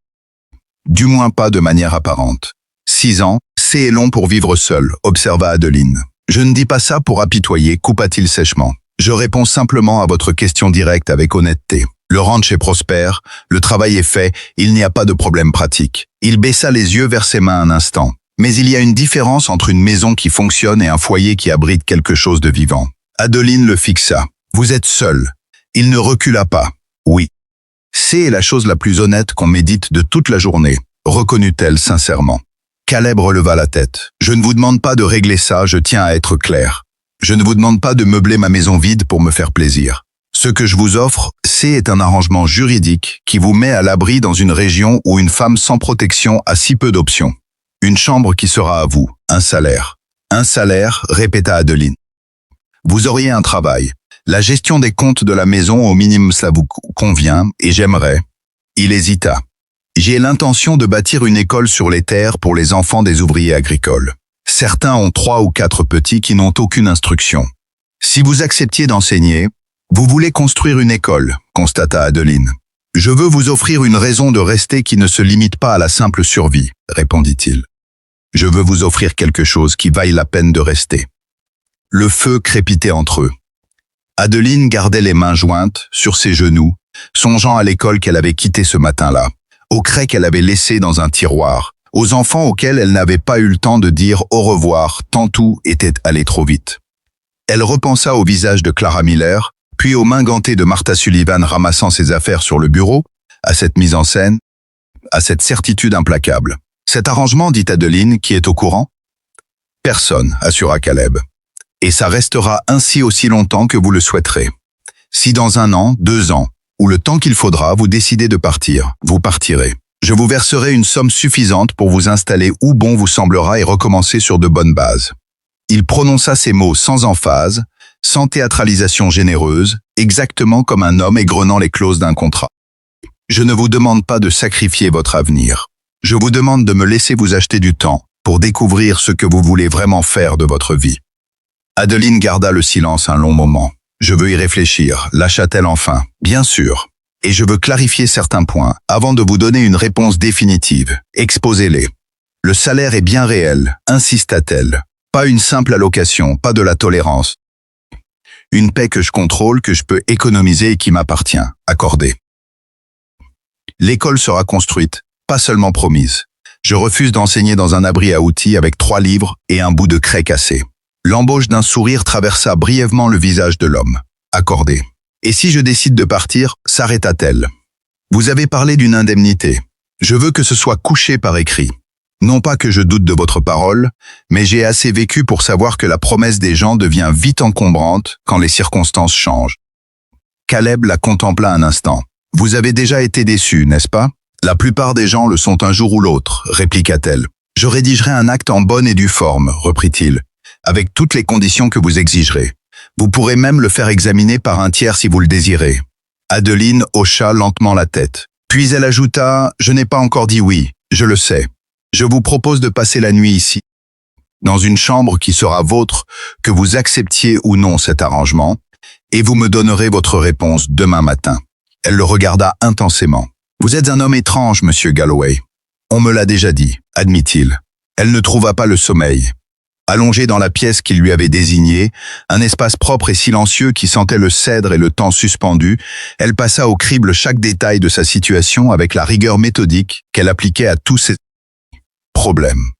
Du moins pas de manière apparente. 6 ans, c'est long pour vivre seul, observa Adeline. Je ne dis pas ça pour apitoyer, coupa-t-il sèchement. Je réponds simplement à votre question directe avec honnêteté. Le ranch est prospère, le travail est fait, il n'y a pas de problème pratique. Il baissa les yeux vers ses mains un instant. Mais il y a une différence entre une maison qui fonctionne et un foyer qui abrite quelque chose de vivant. Adeline le fixa. Vous êtes seul. Il ne recula pas. Oui. C'est la chose la plus honnête qu'on médite de toute la journée, reconnut-elle sincèrement. Caleb releva la tête. Je ne vous demande pas de régler ça, je tiens à être clair. Je ne vous demande pas de meubler ma maison vide pour me faire plaisir. Ce que je vous offre, c'est un arrangement juridique qui vous met à l'abri dans une région où une femme sans protection a si peu d'options. Une chambre qui sera à vous, un salaire. Un salaire, répéta Adeline. Vous auriez un travail. La gestion des comptes de la maison, au minimum, cela vous convient, et j'aimerais. Il hésita. J'ai l'intention de bâtir une école sur les terres pour les enfants des ouvriers agricoles. Certains ont 3 ou 4 petits qui n'ont aucune instruction. Si vous acceptiez d'enseigner, vous voulez construire une école, constata Adeline. Je veux vous offrir une raison de rester qui ne se limite pas à la simple survie, répondit-il. Je veux vous offrir quelque chose qui vaille la peine de rester. Le feu crépitait entre eux. Adeline gardait les mains jointes sur ses genoux, songeant à l'école qu'elle avait quittée ce matin-là, aux craies qu'elle avait laissées dans un tiroir, aux enfants auxquels elle n'avait pas eu le temps de dire au revoir tant tout était allé trop vite. Elle repensa au visage de Clara Miller, puis aux mains gantées de Martha Sullivan ramassant ses affaires sur le bureau, à cette mise en scène, à cette certitude implacable. Cet arrangement, dit Adeline, qui est au courant? Personne, assura Caleb. Et ça restera ainsi aussi longtemps que vous le souhaiterez. Si dans 1 an, 2 ans, ou le temps qu'il faudra, vous décidez de partir, vous partirez. Je vous verserai une somme suffisante pour vous installer où bon vous semblera et recommencer sur de bonnes bases. Il prononça ces mots sans emphase, sans théâtralisation généreuse, exactement comme un homme égrenant les clauses d'un contrat. Je ne vous demande pas de sacrifier votre avenir. Je vous demande de me laisser vous acheter du temps pour découvrir ce que vous voulez vraiment faire de votre vie. Adeline garda le silence un long moment. Je veux y réfléchir, lâcha-t-elle enfin. Bien sûr. Et je veux clarifier certains points avant de vous donner une réponse définitive. Exposez-les. Le salaire est bien réel, insista-t-elle. Pas une simple allocation, pas de la tolérance. Une paie que je contrôle, que je peux économiser et qui m'appartient, accordée. L'école sera construite, pas seulement promise. Je refuse d'enseigner dans un abri à outils avec 3 livres et un bout de craie cassé. L'embauche d'un sourire traversa brièvement le visage de l'homme. Accordé. Et si je décide de partir, s'arrêta-t-elle. Vous avez parlé d'une indemnité. Je veux que ce soit couché par écrit. Non pas que je doute de votre parole, mais j'ai assez vécu pour savoir que la promesse des gens devient vite encombrante quand les circonstances changent. Caleb la contempla un instant. Vous avez déjà été déçu, n'est-ce pas? La plupart des gens le sont un jour ou l'autre, répliqua-t-elle. Je rédigerai un acte en bonne et due forme, reprit-il, avec toutes les conditions que vous exigerez. Vous pourrez même le faire examiner par un tiers si vous le désirez. Adeline hocha lentement la tête. Puis elle ajouta, je n'ai pas encore dit oui, je le sais. Je vous propose de passer la nuit ici, dans une chambre qui sera vôtre, que vous acceptiez ou non cet arrangement, et vous me donnerez votre réponse demain matin. Elle le regarda intensément. Vous êtes un homme étrange, monsieur Galloway. On me l'a déjà dit, admit-il. Elle ne trouva pas le sommeil. Allongée dans la pièce qu'il lui avait désignée, un espace propre et silencieux qui sentait le cèdre et le temps suspendu, elle passa au crible chaque détail de sa situation avec la rigueur méthodique qu'elle appliquait à tous ses problèmes.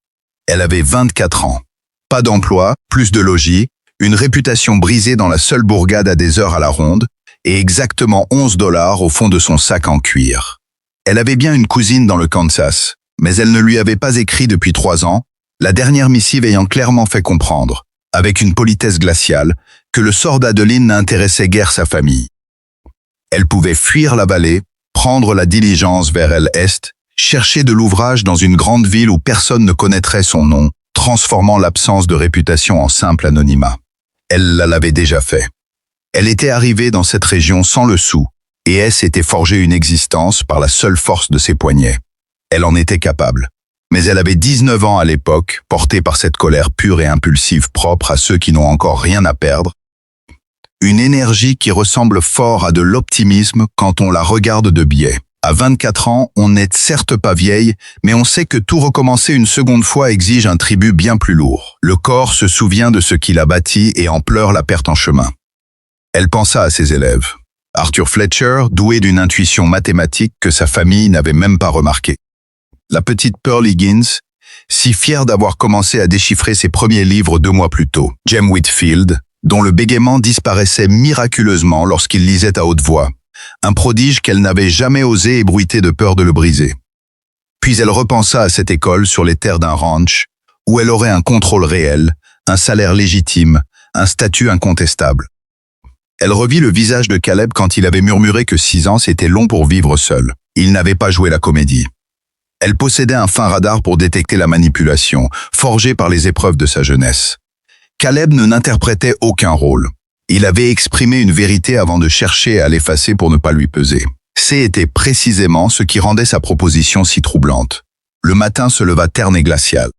Elle avait 24 ans. Pas d'emploi, plus de logis, une réputation brisée dans la seule bourgade à des heures à la ronde, et exactement 11 $ au fond de son sac en cuir. Elle avait bien une cousine dans le Kansas, mais elle ne lui avait pas écrit depuis 3 ans, la dernière missive ayant clairement fait comprendre, avec une politesse glaciale, que le sort d'Adeline n'intéressait guère sa famille. Elle pouvait fuir la vallée, prendre la diligence vers l'est, chercher de l'ouvrage dans une grande ville où personne ne connaîtrait son nom, transformant l'absence de réputation en simple anonymat. Elle l'avait déjà fait. Elle était arrivée dans cette région sans le sou, et elle s'était forgé une existence par la seule force de ses poignets. Elle en était capable. Mais elle avait 19 ans à l'époque, portée par cette colère pure et impulsive propre à ceux qui n'ont encore rien à perdre. Une énergie qui ressemble fort à de l'optimisme quand on la regarde de biais. À 24 ans, on n'est certes pas vieille, mais on sait que tout recommencer une seconde fois exige un tribut bien plus lourd. Le corps se souvient de ce qu'il a bâti et en pleure la perte en chemin. Elle pensa à ses élèves. Arthur Fletcher, doué d'une intuition mathématique que sa famille n'avait même pas remarquée. La petite Pearl Higgins, si fière d'avoir commencé à déchiffrer ses premiers livres 2 mois plus tôt. Jem Whitfield, dont le bégaiement disparaissait miraculeusement lorsqu'il lisait à haute voix, un prodige qu'elle n'avait jamais osé ébruiter de peur de le briser. Puis elle repensa à cette école sur les terres d'un ranch, où elle aurait un contrôle réel, un salaire légitime, un statut incontestable. Elle revit le visage de Caleb quand il avait murmuré que 6 ans c'était long pour vivre seul. Il n'avait pas joué la comédie. Elle possédait un fin radar pour détecter la manipulation, forgé par les épreuves de sa jeunesse. Caleb n'interprétait aucun rôle. Il avait exprimé une vérité avant de chercher à l'effacer pour ne pas lui peser. C'était précisément ce qui rendait sa proposition si troublante. Le matin se leva terne et glacial.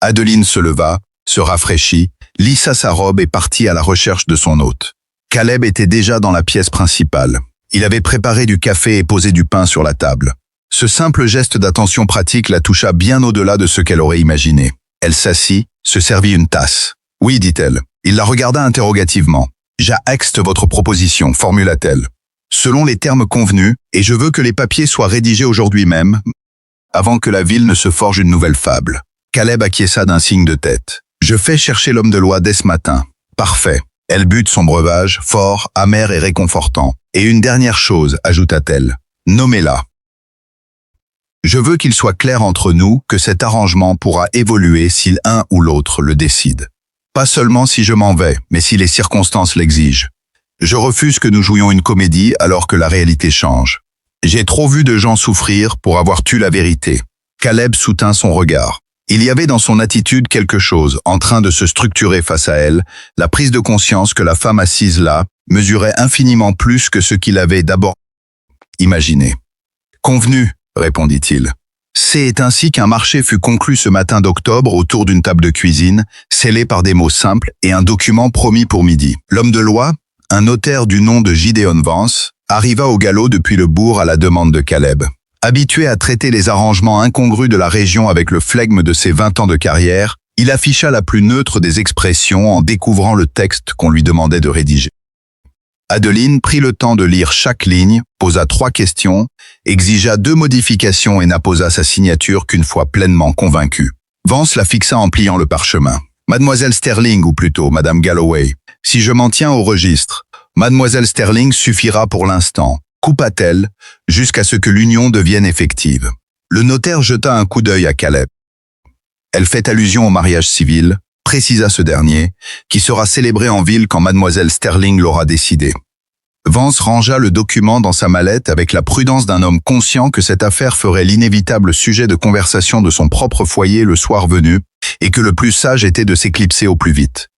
Adeline se leva, se rafraîchit, lissa sa robe et partit à la recherche de son hôte. Caleb était déjà dans la pièce principale. Il avait préparé du café et posé du pain sur la table. Ce simple geste d'attention pratique la toucha bien au-delà de ce qu'elle aurait imaginé. Elle s'assit, se servit une tasse. « Oui, dit-elle. » Il la regarda interrogativement. « J'accepte votre proposition, formula-t-elle. Selon les termes convenus, et je veux que les papiers soient rédigés aujourd'hui même, avant que la ville ne se forge une nouvelle fable. » Caleb acquiesça d'un signe de tête. « Je fais chercher l'homme de loi dès ce matin. » « Parfait. » Elle but son breuvage, fort, amer et réconfortant. « Et une dernière chose, ajouta-t-elle. Nommez-la. Je veux qu'il soit clair entre nous que cet arrangement pourra évoluer si l'un ou l'autre le décide. Pas seulement si je m'en vais, mais si les circonstances l'exigent. Je refuse que nous jouions une comédie alors que la réalité change. J'ai trop vu de gens souffrir pour avoir tu la vérité. » Caleb soutint son regard. Il y avait dans son attitude quelque chose en train de se structurer face à elle, la prise de conscience que la femme assise là mesurait infiniment plus que ce qu'il avait d'abord imaginé. « Convenu, » répondit-il. C'est ainsi qu'un marché fut conclu ce matin d'octobre autour d'une table de cuisine, scellée par des mots simples et un document promis pour midi. L'homme de loi, un notaire du nom de Gideon Vance, arriva au galop depuis le bourg à la demande de Caleb. Habitué à traiter les arrangements incongrus de la région avec le flegme de ses 20 ans de carrière, il afficha la plus neutre des expressions en découvrant le texte qu'on lui demandait de rédiger. Adeline prit le temps de lire chaque ligne, posa 3 questions, exigea 2 modifications et n'apposa sa signature qu'une fois pleinement convaincue. Vance la fixa en pliant le parchemin. « Mademoiselle Sterling, ou plutôt Madame Galloway, si je m'en tiens au registre, Mademoiselle Sterling suffira pour l'instant. » Coupa-t-elle, jusqu'à ce que l'union devienne effective. Le notaire jeta un coup d'œil à Caleb. Elle fait allusion au mariage civil, précisa ce dernier, qui sera célébré en ville quand Mademoiselle Sterling l'aura décidé. Vance rangea le document dans sa mallette avec la prudence d'un homme conscient que cette affaire ferait l'inévitable sujet de conversation de son propre foyer le soir venu et que le plus sage était de s'éclipser au plus vite.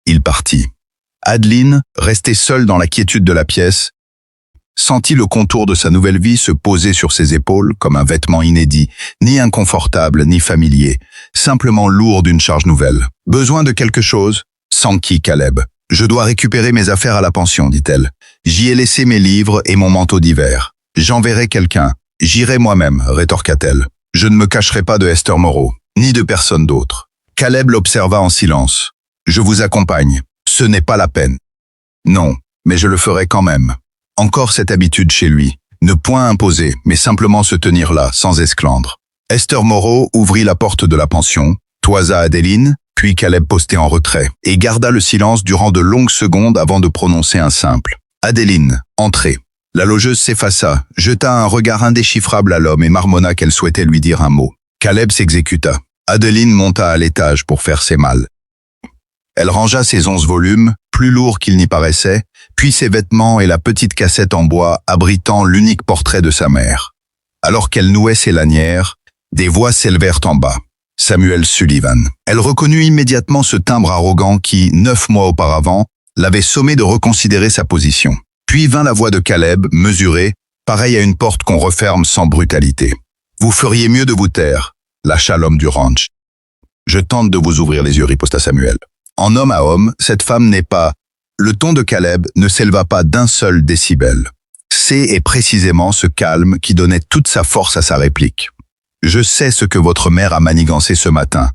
Il partit. Adeline, restée seule dans la quiétude de la pièce, sentit le contour de sa nouvelle vie se poser sur ses épaules comme un vêtement inédit, ni inconfortable ni familier, simplement lourd d'une charge nouvelle. « Besoin de quelque chose ?» s'enquit Caleb. « Je dois récupérer mes affaires à la pension, dit-elle. J'y ai laissé mes livres et mon manteau d'hiver. J'enverrai quelqu'un. J'irai moi-même, rétorqua-t-elle. Je ne me cacherai pas de Esther Moreau, ni de personne d'autre. » Caleb l'observa en silence. « Je vous accompagne. Ce n'est pas la peine. »« Non, mais je le ferai quand même. » Encore cette habitude chez lui, ne point imposer, mais simplement se tenir là, sans esclandre. Esther Moreau ouvrit la porte de la pension, toisa Adeline, puis Caleb posté en retrait, et garda le silence durant de longues secondes avant de prononcer un simple. « Adeline, entrez. » La logeuse s'effaça, jeta un regard indéchiffrable à l'homme et marmonna qu'elle souhaitait lui dire un mot. Caleb s'exécuta. Adeline monta à l'étage pour faire ses malles. Elle rangea ses 11 volumes, plus lourds qu'il n'y paraissait, puis ses vêtements et la petite cassette en bois abritant l'unique portrait de sa mère. Alors qu'elle nouait ses lanières, des voix s'élevèrent en bas. Samuel Sullivan. Elle reconnut immédiatement ce timbre arrogant qui, 9 mois auparavant, l'avait sommé de reconsidérer sa position. Puis vint la voix de Caleb, mesurée, pareille à une porte qu'on referme sans brutalité. « Vous feriez mieux de vous taire », lâcha l'homme du ranch. « Je tente de vous ouvrir les yeux », riposta Samuel. En homme à homme, cette femme n'est pas... Le ton de Caleb ne s'éleva pas d'un seul décibel. C'est précisément ce calme qui donnait toute sa force à sa réplique. « Je sais ce que votre mère a manigancé ce matin,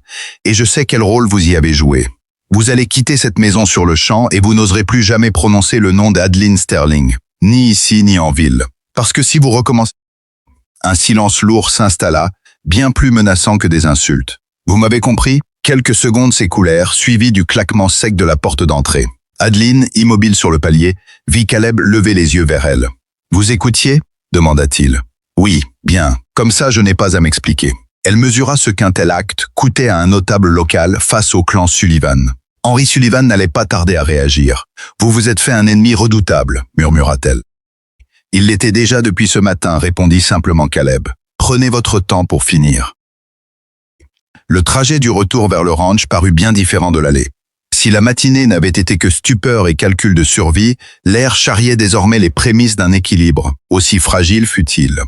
et je sais quel rôle vous y avez joué. Vous allez quitter cette maison sur le champ et vous n'oserez plus jamais prononcer le nom d'Adeline Sterling, ni ici ni en ville. Parce que si vous recommencez... » Un silence lourd s'installa, bien plus menaçant que des insultes. « Vous m'avez compris ?» Quelques secondes s'écoulèrent, suivies du claquement sec de la porte d'entrée. Adeline, immobile sur le palier, vit Caleb lever les yeux vers elle. « Vous écoutiez ?» demanda-t-il. « Oui, bien. Comme ça, je n'ai pas à m'expliquer. » Elle mesura ce qu'un tel acte coûtait à un notable local face au clan Sullivan. Henry Sullivan n'allait pas tarder à réagir. « Vous vous êtes fait un ennemi redoutable, » murmura-t-elle. « Il l'était déjà depuis ce matin, » répondit simplement Caleb. « Prenez votre temps pour finir. Le trajet du retour vers le ranch parut bien différent de l'aller. Si la matinée n'avait été que stupeur et calcul de survie, l'air charriait désormais les prémices d'un équilibre, aussi fragile fut-il.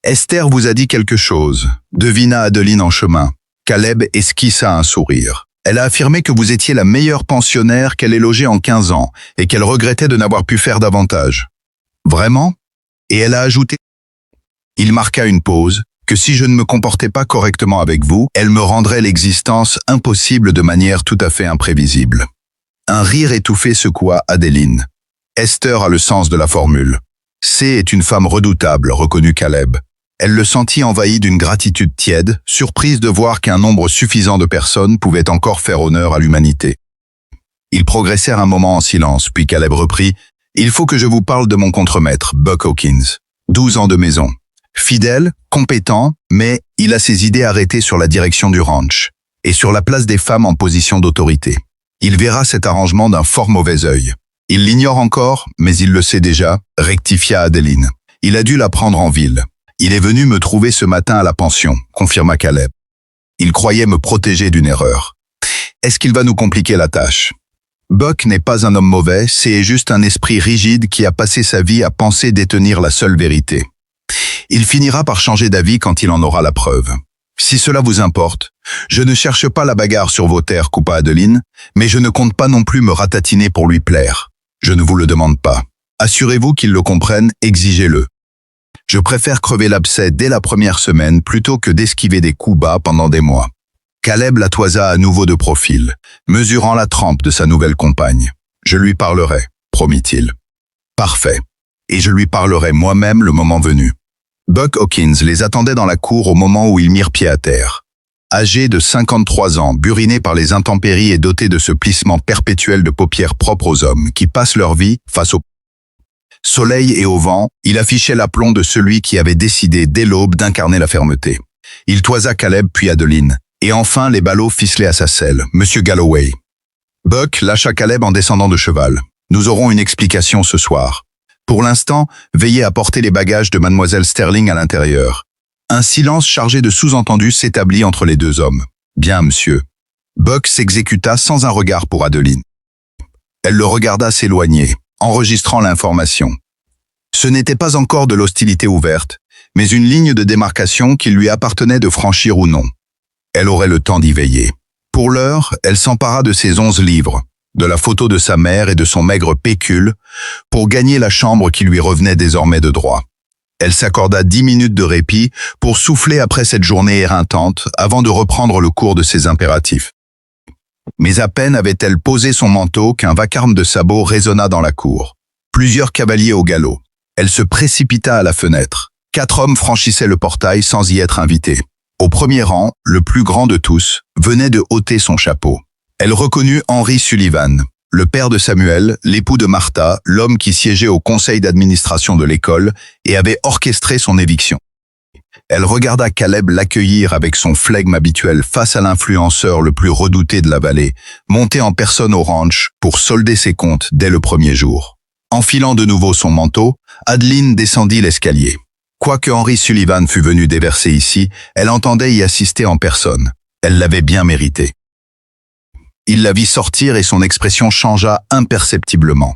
Esther vous a dit quelque chose, devina Adeline en chemin. Caleb esquissa un sourire. Elle a affirmé que vous étiez la meilleure pensionnaire qu'elle ait logée en 15 ans et qu'elle regrettait de n'avoir pu faire davantage. Vraiment? Et elle a ajouté. Il marqua une pause, que si je ne me comportais pas correctement avec vous, elle me rendrait l'existence impossible de manière tout à fait imprévisible. Un rire étouffé secoua Adeline. Esther a le sens de la formule. C est une femme redoutable, reconnut Caleb. Elle le sentit envahi d'une gratitude tiède, surprise de voir qu'un nombre suffisant de personnes pouvait encore faire honneur à l'humanité. Ils progressèrent un moment en silence, puis Caleb reprit « Il faut que je vous parle de mon contremaître, Buck Hawkins. 12 ans de maison. Fidèle, compétent, mais il a ses idées arrêtées sur la direction du ranch et sur la place des femmes en position d'autorité. Il verra cet arrangement d'un fort mauvais œil. Il l'ignore encore, mais il le sait déjà, rectifia Adeline. Il a dû la prendre en ville. Il est venu me trouver ce matin à la pension, confirma Caleb. Il croyait me protéger d'une erreur. Est-ce qu'il va nous compliquer la tâche? Buck n'est pas un homme mauvais, c'est juste un esprit rigide qui a passé sa vie à penser détenir la seule vérité. Il finira par changer d'avis quand il en aura la preuve. Si cela vous importe, je ne cherche pas la bagarre sur vos terres, coupa Adeline, mais je ne compte pas non plus me ratatiner pour lui plaire. Je ne vous le demande pas. Assurez-vous qu'il le comprenne, exigez-le. Je préfère crever l'abcès dès la première semaine plutôt que d'esquiver des coups bas pendant des mois. Caleb la toisa à nouveau de profil, mesurant la trempe de sa nouvelle compagne. Je lui parlerai, promit-il. Parfait. Et je lui parlerai moi-même le moment venu. Buck Hawkins les attendait dans la cour au moment où ils mirent pied à terre. Âgé de 53 ans, buriné par les intempéries et doté de ce plissement perpétuel de paupières propres aux hommes qui passent leur vie face au soleil et au vent, il affichait l'aplomb de celui qui avait décidé dès l'aube d'incarner la fermeté. Il toisa Caleb puis Adeline, et enfin les ballots ficelés à sa selle, Monsieur Galloway. Buck lâcha Caleb en descendant de cheval. Nous aurons une explication ce soir. Pour l'instant, veillez à porter les bagages de Mademoiselle Sterling à l'intérieur. Un silence chargé de sous-entendus s'établit entre les deux hommes. Bien, monsieur. Buck s'exécuta sans un regard pour Adeline. Elle le regarda s'éloigner, enregistrant l'information. Ce n'était pas encore de l'hostilité ouverte, mais une ligne de démarcation qu'il lui appartenait de franchir ou non. Elle aurait le temps d'y veiller. Pour l'heure, elle s'empara de ses 11 livres, de la photo de sa mère et de son maigre pécule, pour gagner la chambre qui lui revenait désormais de droit. Elle s'accorda 10 minutes de répit pour souffler après cette journée éreintante avant de reprendre le cours de ses impératifs. Mais à peine avait-elle posé son manteau qu'un vacarme de sabots résonna dans la cour. Plusieurs cavaliers au galop. Elle se précipita à la fenêtre. 4 hommes franchissaient le portail sans y être invités. Au premier rang, le plus grand de tous, venait de ôter son chapeau. Elle reconnut Henry Sullivan, le père de Samuel, l'époux de Martha, l'homme qui siégeait au conseil d'administration de l'école et avait orchestré son éviction. Elle regarda Caleb l'accueillir avec son flegme habituel face à l'influenceur le plus redouté de la vallée, monté en personne au ranch pour solder ses comptes dès le premier jour. Enfilant de nouveau son manteau, Adeline descendit l'escalier. Quoique Henry Sullivan fût venu déverser ici, elle entendait y assister en personne. Elle l'avait bien mérité. Il la vit sortir et son expression changea imperceptiblement.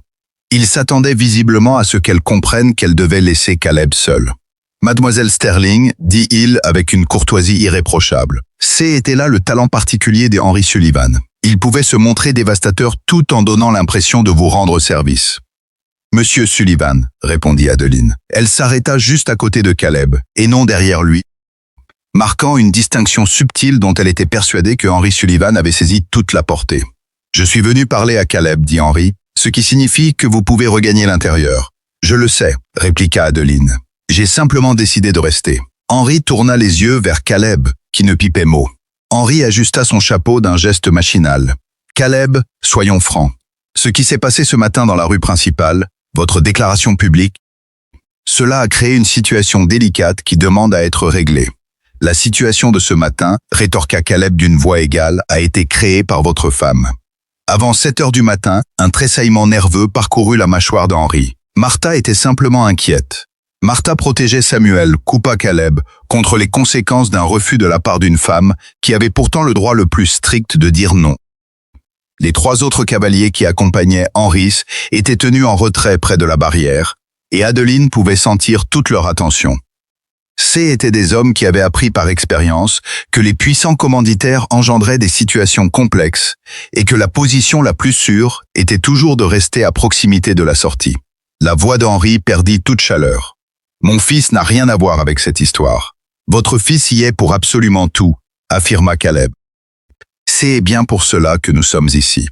Il s'attendait visiblement à ce qu'elle comprenne qu'elle devait laisser Caleb seul. Mademoiselle Sterling, dit-il avec une courtoisie irréprochable. C était là le talent particulier des Henry Sullivan. Il pouvait se montrer dévastateur tout en donnant l'impression de vous rendre service. Monsieur Sullivan, répondit Adeline. Elle s'arrêta juste à côté de Caleb, et non derrière lui, marquant une distinction subtile dont elle était persuadée que Henry Sullivan avait saisi toute la portée. Je suis venu parler à Caleb, dit Henry, ce qui signifie que vous pouvez regagner l'intérieur. Je le sais, répliqua Adeline. J'ai simplement décidé de rester. Henry tourna les yeux vers Caleb, qui ne pipait mot. Henry ajusta son chapeau d'un geste machinal. Caleb, soyons francs. Ce qui s'est passé ce matin dans la rue principale, votre déclaration publique, cela a créé une situation délicate qui demande à être réglée. La situation de ce matin, rétorqua Caleb d'une voix égale, a été créée par votre femme. Avant 7 heures du matin, un tressaillement nerveux parcourut la mâchoire d'Henry. Martha était simplement inquiète. Martha protégeait Samuel, coupa Caleb, contre les conséquences d'un refus de la part d'une femme qui avait pourtant le droit le plus strict de dire non. Les 3 autres cavaliers qui accompagnaient Henrys étaient tenus en retrait près de la barrière, et Adeline pouvait sentir toute leur attention. Ces étaient des hommes qui avaient appris par expérience que les puissants commanditaires engendraient des situations complexes et que la position la plus sûre était toujours de rester à proximité de la sortie. La voix d'Henry perdit toute chaleur. « Mon fils n'a rien à voir avec cette histoire. Votre fils y est pour absolument tout, » affirma Caleb. « C'est bien pour cela que nous sommes ici. »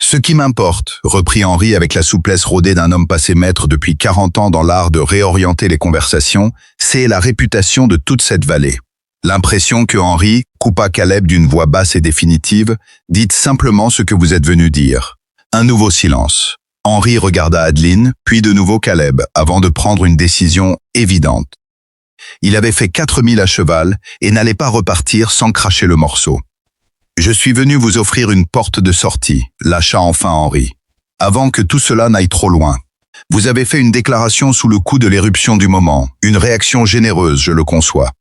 « Ce qui m'importe, » reprit Henry avec la souplesse rodée d'un homme passé maître depuis 40 ans dans l'art de réorienter les conversations, c'est la réputation de toute cette vallée. L'impression que Henry coupa Caleb d'une voix basse et définitive, « Dites simplement ce que vous êtes venu dire. » Un nouveau silence. Henry regarda Adeline, puis de nouveau Caleb, avant de prendre une décision évidente. Il avait fait 4000 à cheval et n'allait pas repartir sans cracher le morceau. « Je suis venu vous offrir une porte de sortie », lâcha enfin Henry. « Avant que tout cela n'aille trop loin. Vous avez fait une déclaration sous le coup de l'éruption du moment, une réaction généreuse, je le conçois.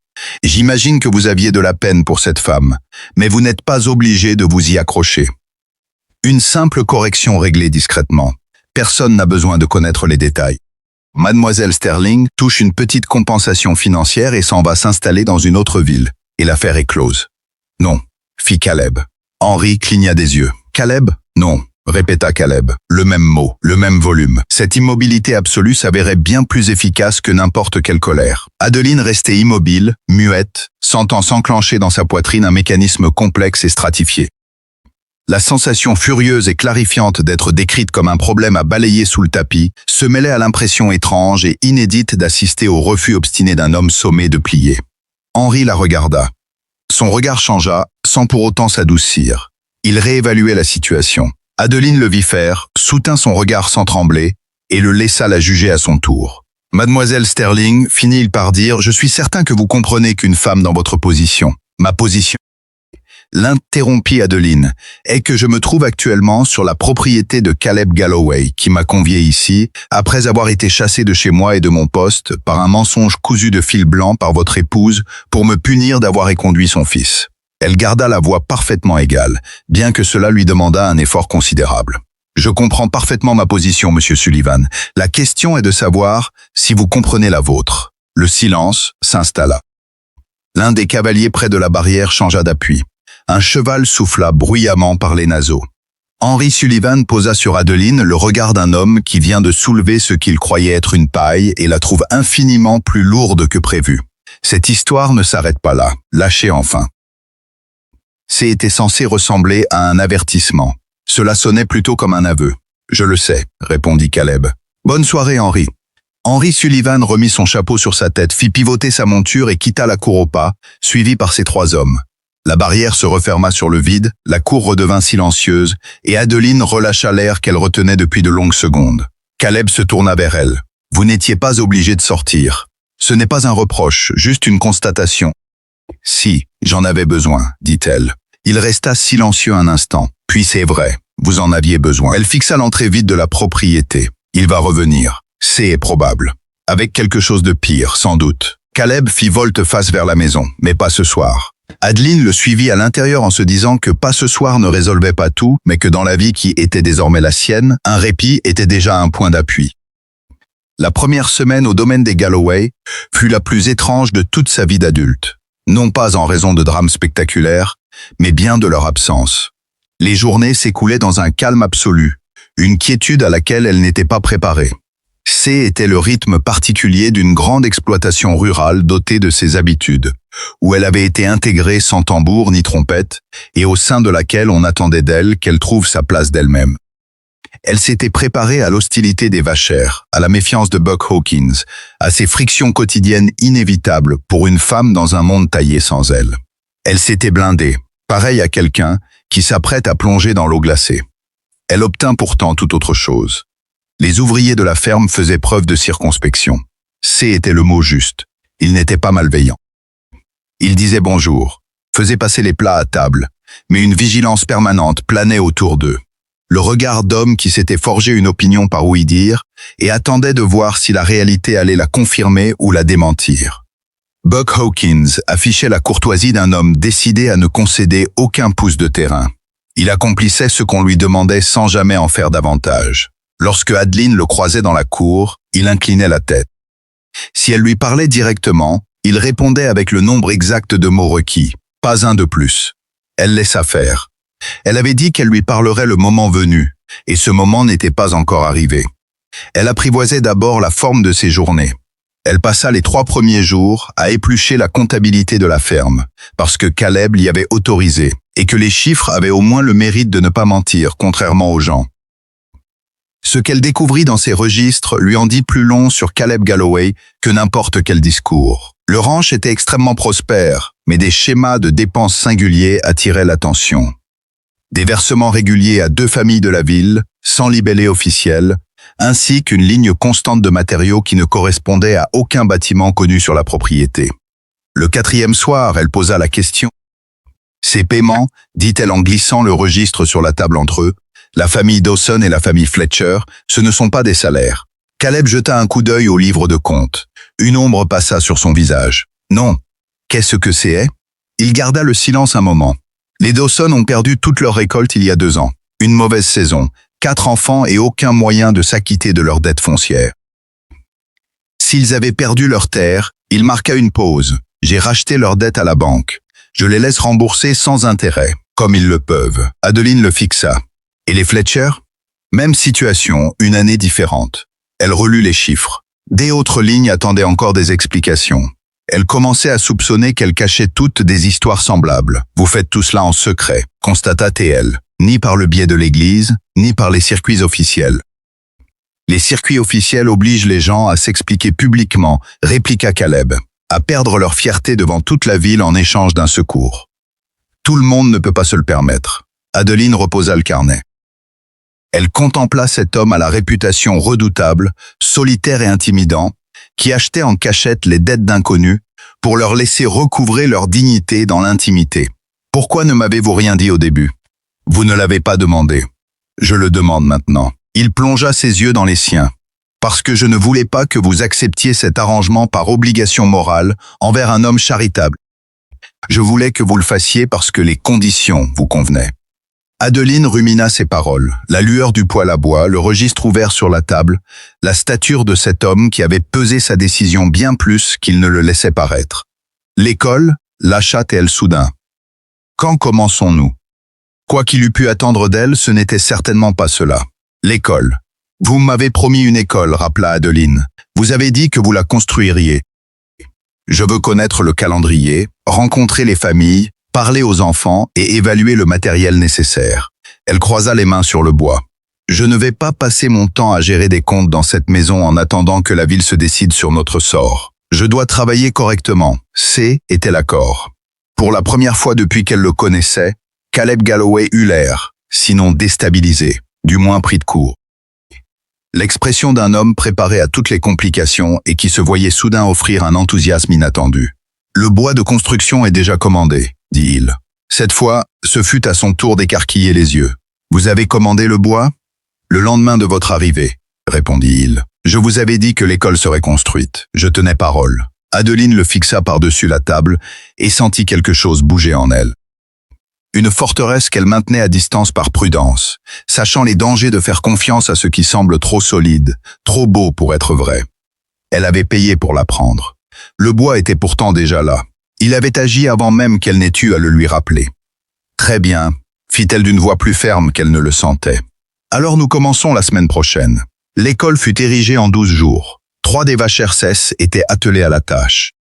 J'imagine que vous aviez de la peine pour cette femme, mais vous n'êtes pas obligé de vous y accrocher. Une simple correction réglée discrètement. Personne n'a besoin de connaître les détails. Mademoiselle Sterling touche une petite compensation financière et s'en va s'installer dans une autre ville, et l'affaire est close. »« Non », fit Caleb. Henry cligna des yeux. « Caleb ? Non », répéta Caleb. Le même mot, le même volume. Cette immobilité absolue s'avérait bien plus efficace que n'importe quelle colère. Adeline restait immobile, muette, sentant s'enclencher dans sa poitrine un mécanisme complexe et stratifié. La sensation furieuse et clarifiante d'être décrite comme un problème à balayer sous le tapis se mêlait à l'impression étrange et inédite d'assister au refus obstiné d'un homme sommé de plier. Henry la regarda. Son regard changea, sans pour autant s'adoucir. Il réévaluait la situation. Adeline le vit faire, soutint son regard sans trembler, et le laissa la juger à son tour. « Mademoiselle Sterling, finit-il par dire, je suis certain que vous comprenez qu'une femme dans votre position, ma position, l'interrompit Adeline, est que je me trouve actuellement sur la propriété de Caleb Galloway, qui m'a convié ici, après avoir été chassé de chez moi et de mon poste, par un mensonge cousu de fil blanc par votre épouse, pour me punir d'avoir éconduit son fils. » Elle garda la voix parfaitement égale, bien que cela lui demandât un effort considérable. « Je comprends parfaitement ma position, Monsieur Sullivan. La question est de savoir si vous comprenez la vôtre. » Le silence s'installa. L'un des cavaliers près de la barrière changea d'appui. Un cheval souffla bruyamment par les naseaux. Henry Sullivan posa sur Adeline le regard d'un homme qui vient de soulever ce qu'il croyait être une paille et la trouve infiniment plus lourde que prévu. Cette histoire ne s'arrête pas là. Lâchez enfin. C'était censé ressembler à un avertissement. Cela sonnait plutôt comme un aveu. « Je le sais », répondit Caleb. « Bonne soirée, Henry. » Henry Sullivan remit son chapeau sur sa tête, fit pivoter sa monture et quitta la cour au pas, suivi par ses 3 hommes. La barrière se referma sur le vide, la cour redevint silencieuse, et Adeline relâcha l'air qu'elle retenait depuis de longues secondes. Caleb se tourna vers elle. « Vous n'étiez pas obligé de sortir. Ce n'est pas un reproche, juste une constatation. »« Si, j'en avais besoin, » dit-elle. Il resta silencieux un instant. « Puis c'est vrai, vous en aviez besoin. » Elle fixa l'entrée vide de la propriété. « Il va revenir. C'est probable. Avec quelque chose de pire, sans doute. » Caleb fit volte-face vers la maison, mais pas ce soir. Adeline le suivit à l'intérieur en se disant que pas ce soir ne résolvait pas tout, mais que dans la vie qui était désormais la sienne, un répit était déjà un point d'appui. La première semaine au domaine des Galloway fut la plus étrange de toute sa vie d'adulte. Non pas en raison de drames spectaculaires, mais bien de leur absence. Les journées s'écoulaient dans un calme absolu, une quiétude à laquelle elle n'était pas préparée. Était le rythme particulier d'une grande exploitation rurale dotée de ses habitudes, où elle avait été intégrée sans tambour ni trompette, et au sein de laquelle on attendait d'elle qu'elle trouve sa place d'elle-même. Elle s'était préparée à l'hostilité des vachères, à la méfiance de Buck Hawkins, à ces frictions quotidiennes inévitables pour une femme dans un monde taillé sans elle. Elle s'était blindée, pareille à quelqu'un qui s'apprête à plonger dans l'eau glacée. Elle obtint pourtant tout autre chose. Les ouvriers de la ferme faisaient preuve de circonspection. Était le mot juste. Ils n'étaient pas malveillants. Ils disaient bonjour, faisaient passer les plats à table, mais une vigilance permanente planait autour d'eux. le regard d'homme qui s'était forgé une opinion par ouï-dire et attendait de voir si la réalité allait la confirmer ou la démentir. Buck Hawkins affichait la courtoisie d'un homme décidé à ne concéder aucun pouce de terrain. Il accomplissait ce qu'on lui demandait sans jamais en faire davantage. Lorsque Adeline le croisait dans la cour, il inclinait la tête. Si elle lui parlait directement, il répondait avec le nombre exact de mots requis, pas un de plus. Elle laissa faire. Elle avait dit qu'elle lui parlerait le moment venu, et ce moment n'était pas encore arrivé. Elle apprivoisait d'abord la forme de ses journées. Elle passa les 3 premiers jours à éplucher la comptabilité de la ferme, parce que Caleb l'y avait autorisé, et que les chiffres avaient au moins le mérite de ne pas mentir, contrairement aux gens. Ce qu'elle découvrit dans ses registres lui en dit plus long sur Caleb Galloway que n'importe quel discours. Le ranch était extrêmement prospère, mais des schémas de dépenses singuliers attiraient l'attention. Des versements réguliers à 2 familles de la ville, sans libellé officiel, ainsi qu'une ligne constante de matériaux qui ne correspondait à aucun bâtiment connu sur la propriété. Le 4e soir, elle posa la question. « Ces paiements, dit-elle en glissant le registre sur la table entre eux, la famille Dawson et la famille Fletcher, ce ne sont pas des salaires. » Caleb jeta un coup d'œil au livre de compte. Une ombre passa sur son visage. « Non. Qu'est-ce que c'est ?» Il garda le silence un moment. Les Dawson ont perdu toute leur récolte il y a 2 ans. Une mauvaise saison, 4 enfants et aucun moyen de s'acquitter de leurs dettes foncières. S'ils avaient perdu leur terre, il marqua une pause. J'ai racheté leurs dettes à la banque. Je les laisse rembourser sans intérêt, comme ils le peuvent. Adeline le fixa. Et les Fletcher? Même situation, une année différente. Elle relut les chiffres. Des autres lignes attendaient encore des explications. Elle commençait à soupçonner qu'elle cachait toutes des histoires semblables. Vous faites tout cela en secret, constata TL. Ni par le biais de l'Église, ni par les circuits officiels. Les circuits officiels obligent les gens à s'expliquer publiquement, répliqua Caleb, à perdre leur fierté devant toute la ville en échange d'un secours. Tout le monde ne peut pas se le permettre. Adeline reposa le carnet. Elle contempla cet homme à la réputation redoutable, solitaire et intimidant, qui achetait en cachette les dettes d'inconnus pour leur laisser recouvrer leur dignité dans l'intimité. Pourquoi ne m'avez-vous rien dit au début? Vous ne l'avez pas demandé. Je le demande maintenant. Il plongea ses yeux dans les siens. Parce que je ne voulais pas que vous acceptiez cet arrangement par obligation morale envers un homme charitable. Je voulais que vous le fassiez parce que les conditions vous convenaient. Adeline rumina ses paroles, la lueur du poêle à bois, le registre ouvert sur la table, la stature de cet homme qui avait pesé sa décision bien plus qu'il ne le laissait paraître. L'école, lâcha-t-elle soudain. Quand commençons-nous? Quoi qu'il eût pu attendre d'elle, ce n'était certainement pas cela. L'école. Vous m'avez promis une école, rappela Adeline. Vous avez dit que vous la construiriez. Je veux connaître le calendrier, rencontrer les familles, parler aux enfants et évaluer le matériel nécessaire. Elle croisa les mains sur le bois. Je ne vais pas passer mon temps à gérer des comptes dans cette maison en attendant que la ville se décide sur notre sort. Je dois travailler correctement. Était l'accord. Pour la première fois depuis qu'elle le connaissait, Caleb Galloway eut l'air, sinon déstabilisé, du moins pris de court. L'expression d'un homme préparé à toutes les complications et qui se voyait soudain offrir un enthousiasme inattendu. Le bois de construction est déjà commandé, dit-il. Cette fois, ce fut à son tour d'écarquiller les yeux. Vous avez commandé le bois? Le lendemain de votre arrivée, répondit-il. Je vous avais dit que l'école serait construite. Je tenais parole. Adeline le fixa par-dessus la table et sentit quelque chose bouger en elle. Une forteresse qu'elle maintenait à distance par prudence, sachant les dangers de faire confiance à ce qui semble trop solide, trop beau pour être vrai. Elle avait payé pour l'apprendre. Le bois était pourtant déjà là. Il avait agi avant même qu'elle n'ait eu à le lui rappeler. Très bien, fit-elle d'une voix plus ferme qu'elle ne le sentait. Alors nous commençons la semaine prochaine. L'école fut érigée en 12 jours. 3 des Vacherses étaient attelés à la tâche.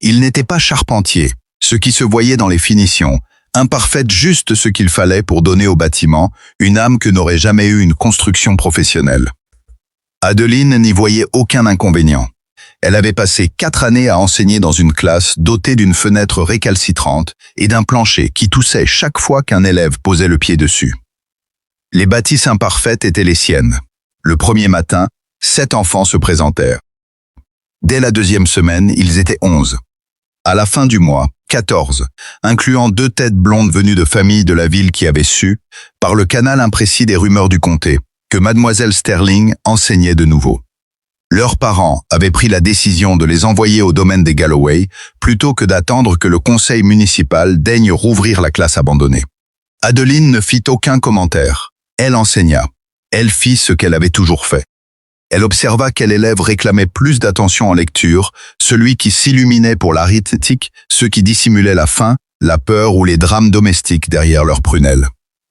Ils n'étaient pas charpentiers, ce qui se voyait dans les finitions, imparfaites juste ce qu'il fallait pour donner au bâtiment une âme que n'aurait jamais eu une construction professionnelle. Adeline n'y voyait aucun inconvénient. Elle avait passé 4 années à enseigner dans une classe dotée d'une fenêtre récalcitrante et d'un plancher qui toussait chaque fois qu'un élève posait le pied dessus. Les bâtisses imparfaites étaient les siennes. Le premier matin, 7 enfants se présentèrent. Dès la 2e semaine, ils étaient 11. À la fin du mois, 14, incluant 2 têtes blondes venues de familles de la ville qui avaient su, par le canal imprécis des rumeurs du comté, que mademoiselle Sterling enseignait de nouveau. Leurs parents avaient pris la décision de les envoyer au domaine des Galloway plutôt que d'attendre que le conseil municipal daigne rouvrir la classe abandonnée. Adeline ne fit aucun commentaire. Elle enseigna. Elle fit ce qu'elle avait toujours fait. Elle observa quel élève réclamait plus d'attention en lecture, celui qui s'illuminait pour l'arithmétique, ceux qui dissimulaient la faim, la peur ou les drames domestiques derrière leurs prunelles.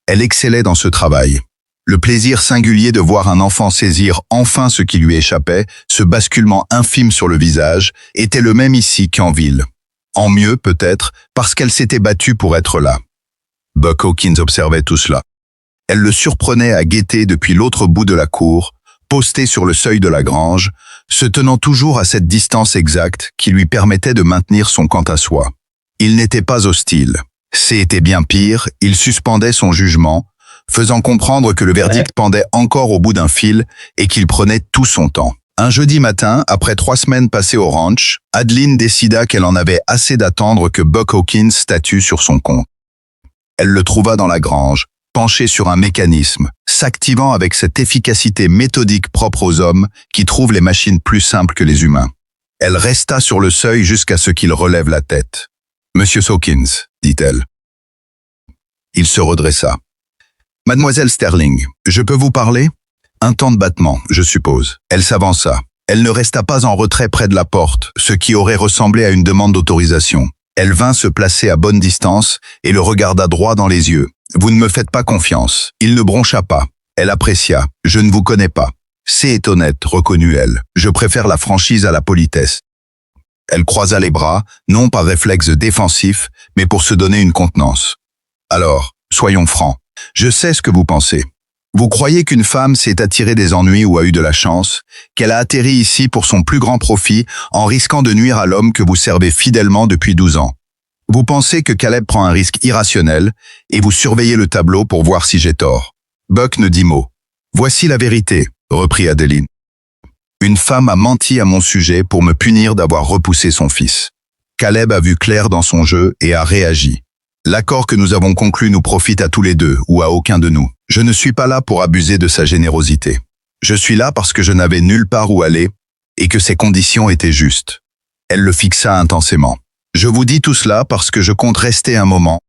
Elle excellait dans ce travail. Le plaisir singulier de voir un enfant saisir enfin ce qui lui échappait, ce basculement infime sur le visage, était le même ici qu'en ville. En mieux, peut-être, parce qu'elle s'était battue pour être là. Buck Hawkins observait tout cela. Elle le surprenait à guetter depuis l'autre bout de la cour, posté sur le seuil de la grange, se tenant toujours à cette distance exacte qui lui permettait de maintenir son quant à soi. Il n'était pas hostile. C'était bien pire, il suspendait son jugement, faisant comprendre que le verdict pendait encore au bout d'un fil et qu'il prenait tout son temps. Un jeudi matin, après 3 semaines passées au ranch, Adeline décida qu'elle en avait assez d'attendre que Buck Hawkins statue sur son compte. Elle le trouva dans la grange, penché sur un mécanisme, s'activant avec cette efficacité méthodique propre aux hommes qui trouvent les machines plus simples que les humains. Elle resta sur le seuil jusqu'à ce qu'il relève la tête. « Monsieur Hawkins », dit-elle. Il se redressa. « Mademoiselle Sterling, je peux vous parler ?» Un temps de battement, je suppose. Elle s'avança. Elle ne resta pas en retrait près de la porte, ce qui aurait ressemblé à une demande d'autorisation. Elle vint se placer à bonne distance et le regarda droit dans les yeux. « Vous ne me faites pas confiance. » Il ne broncha pas. Elle apprécia. « Je ne vous connais pas. »« C'est honnête, reconnut-elle. Je préfère la franchise à la politesse. » Elle croisa les bras, non par réflexe défensif, mais pour se donner une contenance. « Alors, soyons francs. Je sais ce que vous pensez. Vous croyez qu'une femme s'est attirée des ennuis ou a eu de la chance, qu'elle a atterri ici pour son plus grand profit en risquant de nuire à l'homme que vous servez fidèlement depuis 12 ans. Vous pensez que Caleb prend un risque irrationnel et vous surveillez le tableau pour voir si j'ai tort. » Buck ne dit mot. « Voici la vérité, » reprit Adeline. « Une femme a menti à mon sujet pour me punir d'avoir repoussé son fils. Caleb a vu clair dans son jeu et a réagi. L'accord que nous avons conclu nous profite à tous les deux ou à aucun de nous. Je ne suis pas là pour abuser de sa générosité. Je suis là parce que je n'avais nulle part où aller et que ses conditions étaient justes. » Elle le fixa intensément. « Je vous dis tout cela parce que je compte rester un moment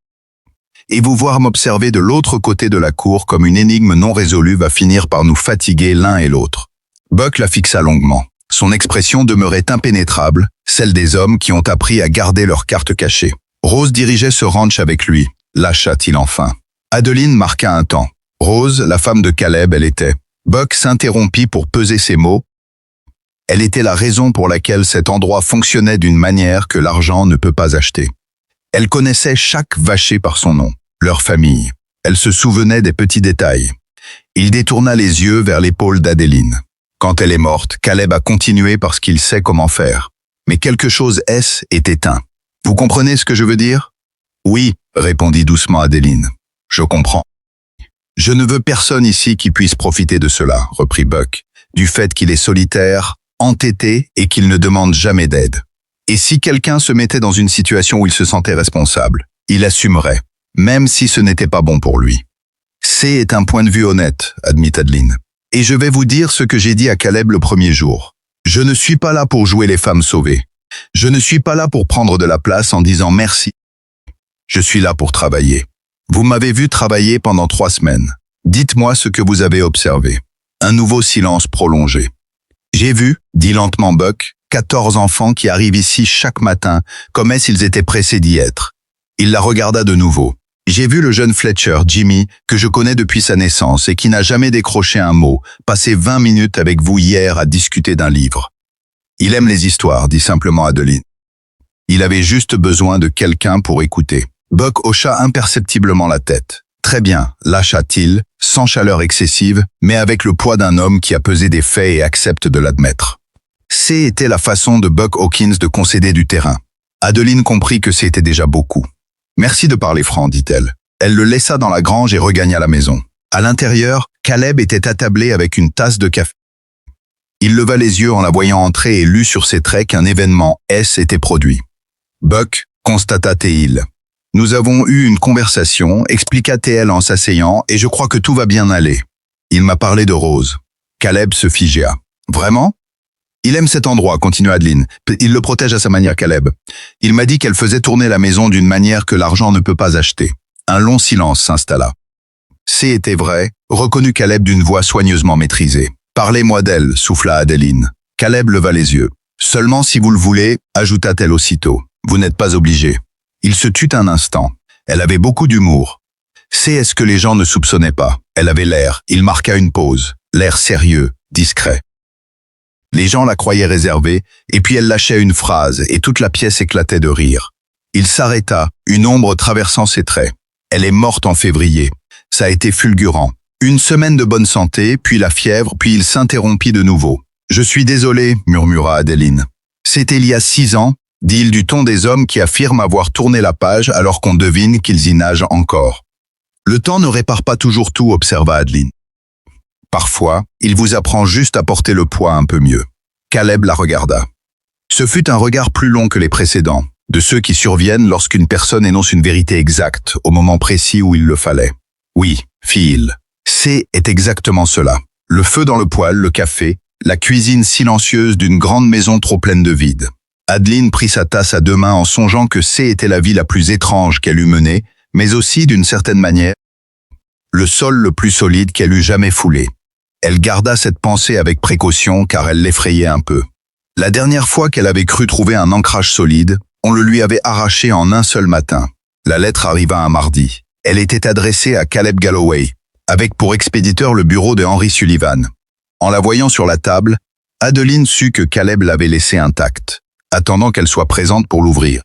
et vous voir m'observer de l'autre côté de la cour comme une énigme non résolue va finir par nous fatiguer l'un et l'autre. » Buck la fixa longuement. Son expression demeurait impénétrable, celle des hommes qui ont appris à garder leurs cartes cachées. Rose dirigeait ce ranch avec lui, lâcha-t-il enfin. Adeline marqua un temps. Rose, la femme de Caleb, elle était. Buck s'interrompit pour peser ses mots. Elle était la raison pour laquelle cet endroit fonctionnait d'une manière que l'argent ne peut pas acheter. Elle connaissait chaque vacher par son nom, leur famille. Elle se souvenait des petits détails. Il détourna les yeux vers l'épaule d'Adeline. Quand elle est morte, Caleb a continué parce qu'il sait comment faire. Mais quelque chose est éteint. Vous comprenez ce que je veux dire? Oui, répondit doucement Adeline. Je comprends. Je ne veux personne ici qui puisse profiter de cela, reprit Buck, du fait qu'il est solitaire, entêté et qu'il ne demande jamais d'aide. Et si quelqu'un se mettait dans une situation où il se sentait responsable, il assumerait, même si ce n'était pas bon pour lui. C'est un point de vue honnête, admit Adeline. Et je vais vous dire ce que j'ai dit à Caleb le premier jour. Je ne suis pas là pour jouer les femmes sauvées. Je ne suis pas là pour prendre de la place en disant merci. Je suis là pour travailler. Vous m'avez vu travailler pendant 3 semaines. Dites-moi ce que vous avez observé. Un nouveau silence prolongé. J'ai vu, dit lentement Buck, 14 enfants qui arrivent ici chaque matin, comme s'ils étaient pressés d'y être. Il la regarda de nouveau. J'ai vu le jeune Fletcher, Jimmy, que je connais depuis sa naissance et qui n'a jamais décroché un mot, passer 20 minutes avec vous hier à discuter d'un livre. Il aime les histoires, dit simplement Adeline. Il avait juste besoin de quelqu'un pour écouter. Buck hocha imperceptiblement la tête. Très bien, lâcha-t-il, sans chaleur excessive, mais avec le poids d'un homme qui a pesé des faits et accepte de l'admettre. C'était la façon de Buck Hawkins de concéder du terrain. Adeline comprit que c'était déjà beaucoup. Merci de parler franc, dit-elle. Elle le laissa dans la grange et regagna la maison. À l'intérieur, Caleb était attablé avec une tasse de café. Il leva les yeux en la voyant entrer et lut sur ses traits qu'un événement était produit. Buck, constata Théil. Nous avons eu une conversation, expliqua TL en s'asseyant, et je crois que tout va bien aller. Il m'a parlé de Rose. Caleb se figea. Vraiment? Il aime cet endroit, continua Adeline. Il le protège à sa manière, Caleb. Il m'a dit qu'elle faisait tourner la maison d'une manière que l'argent ne peut pas acheter. Un long silence s'installa. Était vrai, reconnut Caleb d'une voix soigneusement maîtrisée. Parlez-moi d'elle, souffla Adeline. Caleb leva les yeux. Seulement si vous le voulez, ajouta-t-elle aussitôt. Vous n'êtes pas obligé. Il se tut un instant. Elle avait beaucoup d'humour. Est-ce que les gens ne soupçonnaient pas? Elle avait l'air. Il marqua une pause. L'air sérieux, discret. Les gens la croyaient réservée, et puis elle lâchait une phrase, et toute la pièce éclatait de rire. Il s'arrêta, une ombre traversant ses traits. Elle est morte en février. Ça a été fulgurant. Une semaine de bonne santé, puis la fièvre, puis il s'interrompit de nouveau. « Je suis désolé, murmura Adeline. C'était il y a 6 ans, dit-il du ton des hommes qui affirment avoir tourné la page alors qu'on devine qu'ils y nagent encore. Le temps ne répare pas toujours tout, observa Adeline. Parfois, il vous apprend juste à porter le poids un peu mieux. Caleb la regarda. Ce fut un regard plus long que les précédents, de ceux qui surviennent lorsqu'une personne énonce une vérité exacte, au moment précis où il le fallait. Oui, fit-il. C'est exactement cela. Le feu dans le poêle, le café, la cuisine silencieuse d'une grande maison trop pleine de vide. Adeline prit sa tasse à 2 mains en songeant que était la vie la plus étrange qu'elle eût menée, mais aussi, d'une certaine manière, le sol le plus solide qu'elle eût jamais foulé. Elle garda cette pensée avec précaution car elle l'effrayait un peu. La dernière fois qu'elle avait cru trouver un ancrage solide, on le lui avait arraché en un seul matin. La lettre arriva un mardi. Elle était adressée à Caleb Galloway, avec pour expéditeur le bureau de Henry Sullivan. En la voyant sur la table, Adeline sut que Caleb l'avait laissée intacte, attendant qu'elle soit présente pour l'ouvrir.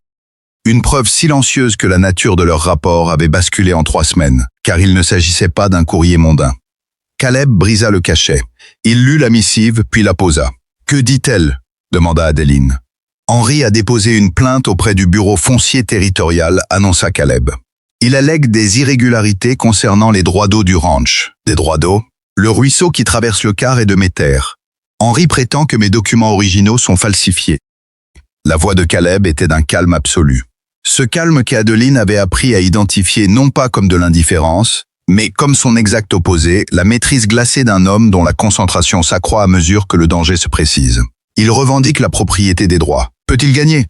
Une preuve silencieuse que la nature de leur rapport avait basculé en 3 semaines, car il ne s'agissait pas d'un courrier mondain. Caleb brisa le cachet. Il lut la missive, puis la posa. « Que dit-elle » demanda Adeline. « Henry a déposé une plainte auprès du bureau foncier territorial » annonça Caleb. Il allègue des irrégularités concernant les droits d'eau du ranch. Des droits d'eau? Le ruisseau qui traverse le quart est de mes terres. Henry prétend que mes documents originaux sont falsifiés. La voix de Caleb était d'un calme absolu. Ce calme qu'Adeline avait appris à identifier non pas comme de l'indifférence, mais comme son exact opposé, la maîtrise glacée d'un homme dont la concentration s'accroît à mesure que le danger se précise. Il revendique la propriété des droits. Peut-il gagner?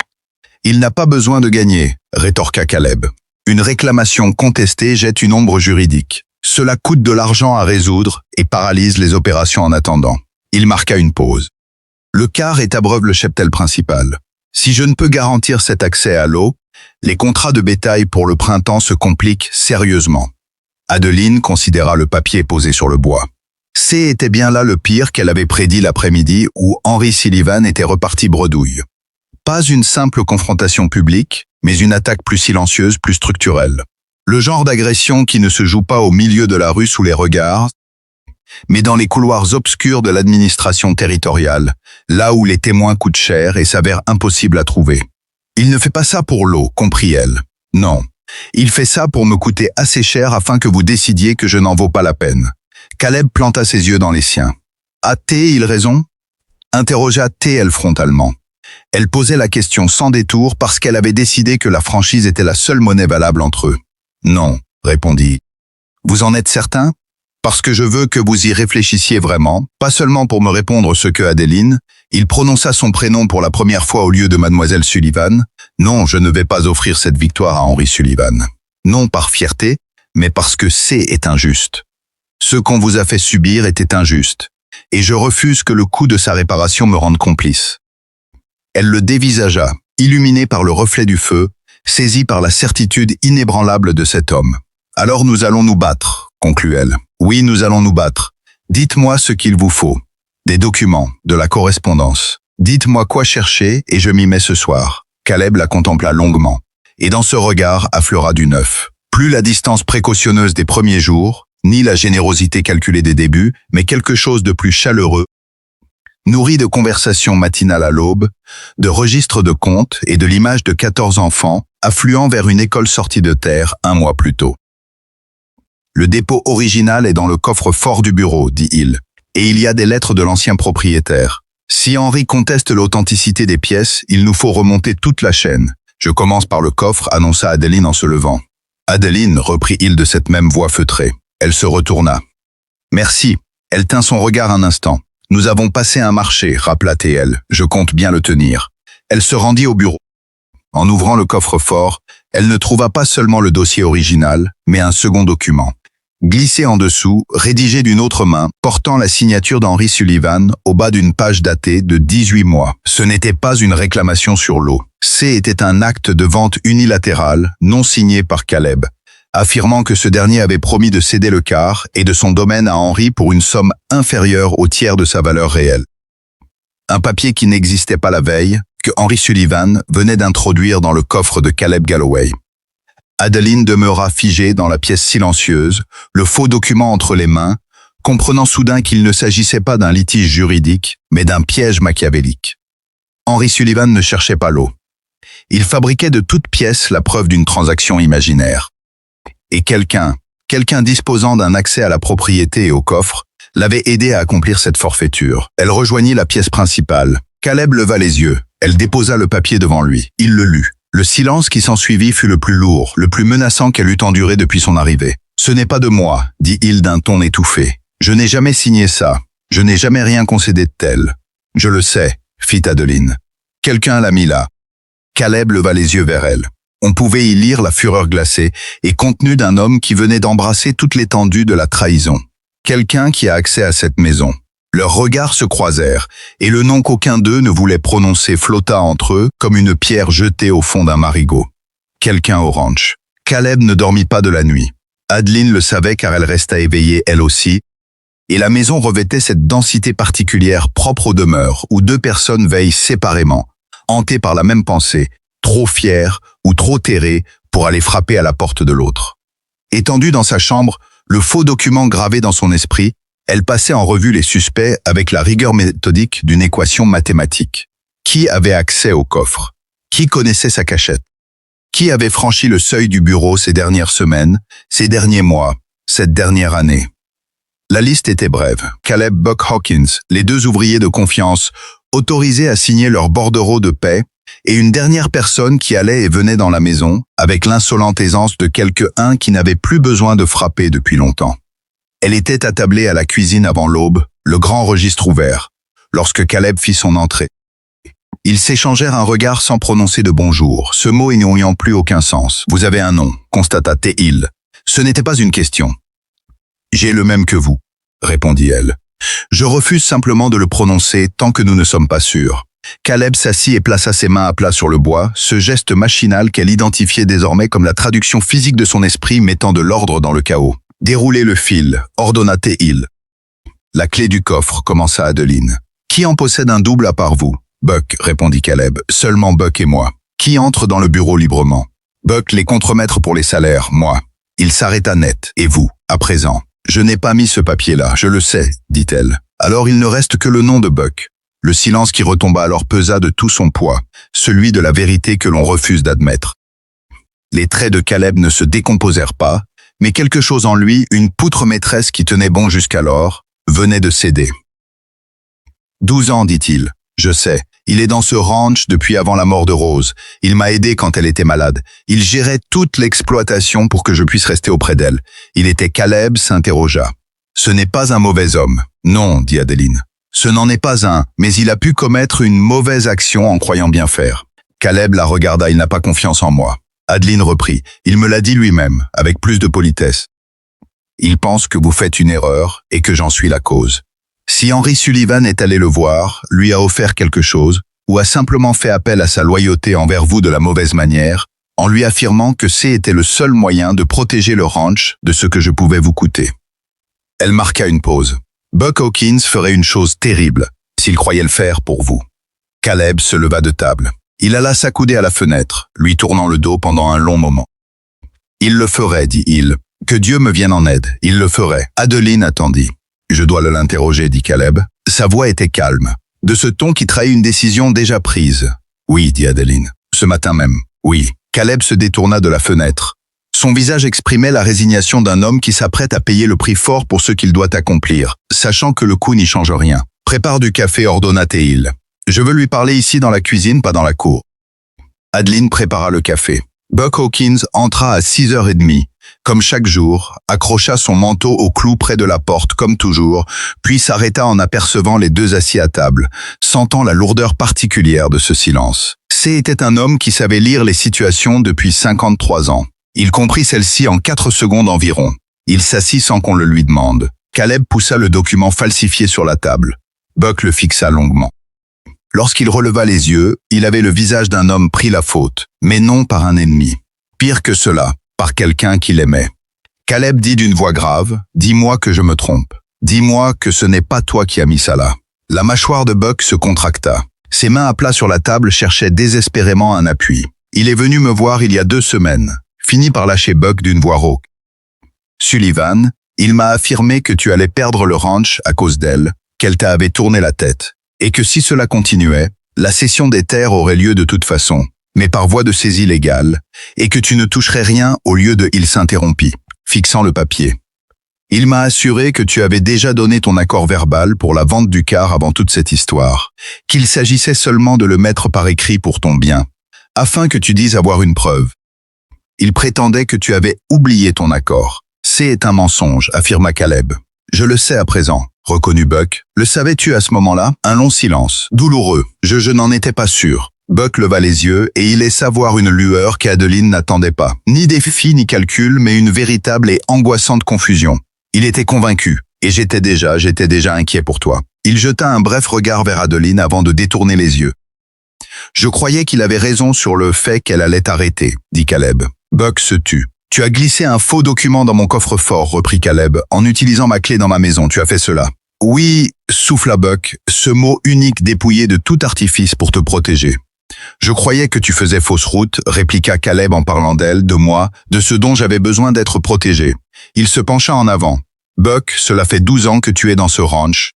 Il n'a pas besoin de gagner, rétorqua Caleb. Une réclamation contestée jette une ombre juridique. Cela coûte de l'argent à résoudre et paralyse les opérations en attendant. Il marqua une pause. Le quart est abreuve le cheptel principal. Si je ne peux garantir cet accès à l'eau, les contrats de bétail pour le printemps se compliquent sérieusement. Adeline considéra le papier posé sur le bois. Était bien là le pire qu'elle avait prédit l'après-midi où Henry Sullivan était reparti bredouille. Pas une simple confrontation publique, mais une attaque plus silencieuse, plus structurelle. Le genre d'agression qui ne se joue pas au milieu de la rue sous les regards, mais dans les couloirs obscurs de l'administration territoriale, là où les témoins coûtent cher et s'avèrent impossibles à trouver. Il ne fait pas ça pour l'eau, comprit-elle. Non, il fait ça pour me coûter assez cher afin que vous décidiez que je n'en vaux pas la peine. Caleb planta ses yeux dans les siens. A-t-il raison? Interrogea TL frontalement. Elle posait la question sans détour parce qu'elle avait décidé que la franchise était la seule monnaie valable entre eux. Non, répondit. Vous en êtes certain? Parce que je veux que vous y réfléchissiez vraiment, pas seulement pour me répondre ce que Adeline, il prononça son prénom pour la première fois au lieu de Mademoiselle Sullivan. Non, je ne vais pas offrir cette victoire à Henry Sullivan. Non par fierté, mais parce que est injuste. Ce qu'on vous a fait subir était injuste, et je refuse que le coût de sa réparation me rende complice. Elle le dévisagea, illuminée par le reflet du feu, saisie par la certitude inébranlable de cet homme. « Alors nous allons nous battre », conclut-elle. « Oui, nous allons nous battre. Dites-moi ce qu'il vous faut. Des documents, de la correspondance. Dites-moi quoi chercher et je m'y mets ce soir. » Caleb la contempla longuement. Et dans ce regard affleura du neuf. Plus la distance précautionneuse des premiers jours, ni la générosité calculée des débuts, mais quelque chose de plus chaleureux, nourri de conversations matinales à l'aube, de registres de comptes et de l'image de 14 enfants affluant vers une école sortie de terre 1 mois plus tôt. Le dépôt original est dans le coffre-fort du bureau, dit-il, et il y a des lettres de l'ancien propriétaire. Si Henry conteste l'authenticité des pièces, il nous faut remonter toute la chaîne. Je commence par le coffre, annonça Adeline en se levant. Adeline, reprit-il de cette même voix feutrée. Elle se retourna. Merci. Elle tint son regard un instant. Nous avons passé un marché, rappela-t-elle. Je compte bien le tenir. Elle se rendit au bureau. En ouvrant le coffre-fort, elle ne trouva pas seulement le dossier original, mais un second document. Glissé en dessous, rédigé d'une autre main, portant la signature d'Henry Sullivan au bas d'une page datée de 18 mois. Ce n'était pas une réclamation sur l'eau. Était un acte de vente unilatéral, non signé par Caleb, affirmant que ce dernier avait promis de céder le quart et de son domaine à Henry pour une somme inférieure au tiers de sa valeur réelle. Un papier qui n'existait pas la veille, que Henry Sullivan venait d'introduire dans le coffre de Caleb Galloway. Adeline demeura figée dans la pièce silencieuse, le faux document entre les mains, comprenant soudain qu'il ne s'agissait pas d'un litige juridique, mais d'un piège machiavélique. Henry Sullivan ne cherchait pas l'eau. Il fabriquait de toutes pièces la preuve d'une transaction imaginaire. Et quelqu'un disposant d'un accès à la propriété et au coffre, l'avait aidé à accomplir cette forfaiture. Elle rejoignit la pièce principale. Caleb leva les yeux. Elle déposa le papier devant lui. Il le lut. Le silence qui s'ensuivit fut le plus lourd, le plus menaçant qu'elle eût enduré depuis son arrivée. « Ce n'est pas de moi », dit-il d'un ton étouffé. « Je n'ai jamais signé ça. Je n'ai jamais rien concédé de tel. »« Je le sais », fit Adeline. « Quelqu'un l'a mis là. » Caleb leva les yeux vers elle. On pouvait y lire la fureur glacée et contenue d'un homme qui venait d'embrasser toute l'étendue de la trahison. Quelqu'un qui a accès à cette maison. Leurs regards se croisèrent, et le nom qu'aucun d'eux ne voulait prononcer flotta entre eux comme une pierre jetée au fond d'un marigot. Quelqu'un au ranch. Caleb ne dormit pas de la nuit. Adeline le savait car elle resta éveillée elle aussi, et la maison revêtait cette densité particulière propre aux demeures où deux personnes veillent séparément, hantées par la même pensée, trop fières ou trop terrées pour aller frapper à la porte de l'autre. Étendue dans sa chambre, le faux document gravé dans son esprit, elle passait en revue les suspects avec la rigueur méthodique d'une équation mathématique. Qui avait accès au coffre? Qui connaissait sa cachette? Qui avait franchi le seuil du bureau ces dernières semaines, ces derniers mois, cette dernière année? La liste était brève. Caleb Buck Hawkins, les deux ouvriers de confiance, autorisés à signer leur bordereau de paix, et une dernière personne qui allait et venait dans la maison, avec l'insolente aisance de quelqu'un qui n'avait plus besoin de frapper depuis longtemps. Elle était attablée à la cuisine avant l'aube, le grand registre ouvert, lorsque Caleb fit son entrée. Ils s'échangèrent un regard sans prononcer de bonjour, ce mot n'ayant plus aucun sens. « Vous avez un nom », constata T-Hill. Ce n'était pas une question. « J'ai le même que vous », répondit-elle. « Je refuse simplement de le prononcer tant que nous ne sommes pas sûrs. » Caleb s'assit et plaça ses mains à plat sur le bois, ce geste machinal qu'elle identifiait désormais comme la traduction physique de son esprit mettant de l'ordre dans le chaos. « Déroulez le fil », ordonna T-Hill. La clé du coffre, commença Adeline. « Qui en possède un double à part vous ?»« Buck », répondit Caleb. « Seulement Buck et moi. »« Qui entre dans le bureau librement ?»« Buck, les contremaîtres pour les salaires, moi. » Il s'arrêta net. « Et vous, à présent ?»« Je n'ai pas mis ce papier-là, je le sais, dit-elle. Alors il ne reste que le nom de Buck. » Le silence qui retomba alors pesa de tout son poids, celui de la vérité que l'on refuse d'admettre. Les traits de Caleb ne se décomposèrent pas, mais quelque chose en lui, une poutre maîtresse qui tenait bon jusqu'alors, venait de céder. 12 ans, dit-il. Je sais. Il est dans ce ranch depuis avant la mort de Rose. Il m'a aidé quand elle était malade. Il gérait toute l'exploitation pour que je puisse rester auprès d'elle. Il était Caleb, s'interrogea. Ce n'est pas un mauvais homme. Non, dit Adeline. Ce n'en est pas un, mais il a pu commettre une mauvaise action en croyant bien faire. Caleb la regarda, il n'a pas confiance en moi. Adeline reprit. Il me l'a dit lui-même, avec plus de politesse. Il pense que vous faites une erreur et que j'en suis la cause. Si Henry Sullivan est allé le voir, lui a offert quelque chose, ou a simplement fait appel à sa loyauté envers vous de la mauvaise manière, en lui affirmant que c'était le seul moyen de protéger le ranch de ce que je pouvais vous coûter. Elle marqua une pause. Buck Hawkins ferait une chose terrible, s'il croyait le faire pour vous. Caleb se leva de table. Il alla s'accouder à la fenêtre, lui tournant le dos pendant un long moment. Il le ferait, dit-il. Que Dieu me vienne en aide, il le ferait. Adeline attendit. Je dois l'interroger, dit Caleb. Sa voix était calme, de ce ton qui trahit une décision déjà prise. Oui, dit Adeline. Ce matin même. Oui. Caleb se détourna de la fenêtre. Son visage exprimait la résignation d'un homme qui s'apprête à payer le prix fort pour ce qu'il doit accomplir, sachant que le coup n'y change rien. Prépare du café, ordonna T-Hill. Je veux lui parler ici dans la cuisine, pas dans la cour. Adeline prépara le café. Buck Hawkins entra à 6h30. Comme chaque jour, accrocha son manteau au clou près de la porte, comme toujours, puis s'arrêta en apercevant les deux assis à table, sentant la lourdeur particulière de ce silence. C était un homme qui savait lire les situations depuis 53 ans. Il comprit celle-ci en 4 secondes environ. Il s'assit sans qu'on le lui demande. Caleb poussa le document falsifié sur la table. Buck le fixa longuement. Lorsqu'il releva les yeux, il avait le visage d'un homme pris la faute, mais non par un ennemi. Pire que cela, par quelqu'un qu'il aimait. Caleb dit d'une voix grave, « Dis-moi que je me trompe. Dis-moi que ce n'est pas toi qui as mis ça là. » La mâchoire de Buck se contracta. Ses mains à plat sur la table cherchaient désespérément un appui. « Il est venu me voir il y a 2 semaines. » Finit par lâcher Buck d'une voix rauque. « Sullivan, il m'a affirmé que tu allais perdre le ranch à cause d'elle, qu'elle t'avait tourné la tête, et que si cela continuait, la cession des terres aurait lieu de toute façon, mais par voie de saisie légale, et que tu ne toucherais rien au lieu de « il s'interrompit », fixant le papier. Il m'a assuré que tu avais déjà donné ton accord verbal pour la vente du car avant toute cette histoire, qu'il s'agissait seulement de le mettre par écrit pour ton bien, afin que tu dises avoir une preuve. Il prétendait que tu avais oublié ton accord. C'est un mensonge, affirma Caleb. Je le sais à présent, reconnut Buck. Le savais-tu à ce moment-là? Un long silence, douloureux. Je n'en étais pas sûr. Buck leva les yeux et il laissa voir une lueur qu'Adeline n'attendait pas. Ni défi ni calcul, mais une véritable et angoissante confusion. Il était convaincu, et j'étais déjà inquiet pour toi. Il jeta un bref regard vers Adeline avant de détourner les yeux. Je croyais qu'il avait raison sur le fait qu'elle allait t'arrêter, dit Caleb. Buck se tut. Tu as glissé un faux document dans mon coffre-fort, reprit Caleb, en utilisant ma clé dans ma maison. Tu as fait cela. Oui, souffla Buck, ce mot unique dépouillé de tout artifice pour te protéger. Je croyais que tu faisais fausse route, répliqua Caleb en parlant d'elle, de moi, de ce dont j'avais besoin d'être protégé. Il se pencha en avant. Buck, cela fait 12 ans que tu es dans ce ranch,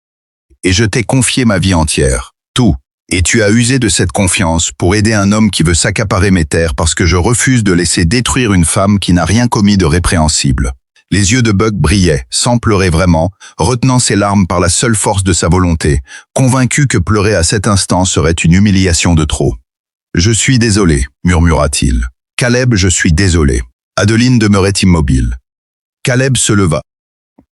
et je t'ai confié ma vie entière. Tout. Et tu as usé de cette confiance pour aider un homme qui veut s'accaparer mes terres parce que je refuse de laisser détruire une femme qui n'a rien commis de répréhensible. Les yeux de Buck brillaient, sans pleurer vraiment, retenant ses larmes par la seule force de sa volonté, convaincu que pleurer à cet instant serait une humiliation de trop. « Je suis désolé », murmura-t-il. « Caleb, je suis désolé. » Adeline demeurait immobile. Caleb se leva.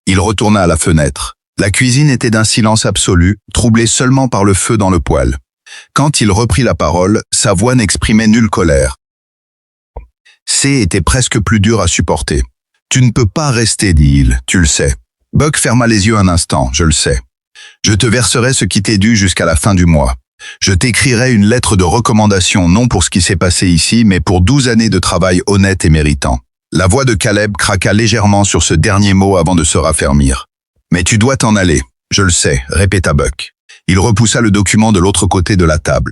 Il retourna à la fenêtre. La cuisine était d'un silence absolu, troublé seulement par le feu dans le poêle. Quand il reprit la parole, sa voix n'exprimait nulle colère. C était presque plus dur à supporter. « Tu ne peux pas rester, dit-il, tu le sais. » Buck ferma les yeux un instant, je le sais. « Je te verserai ce qui t'est dû jusqu'à la fin du mois. Je t'écrirai une lettre de recommandation non pour ce qui s'est passé ici, mais pour 12 années de travail honnête et méritant. » La voix de Caleb craqua légèrement sur ce dernier mot avant de se raffermir. « Mais tu dois t'en aller. Je le sais, » répéta Buck. Il repoussa le document de l'autre côté de la table.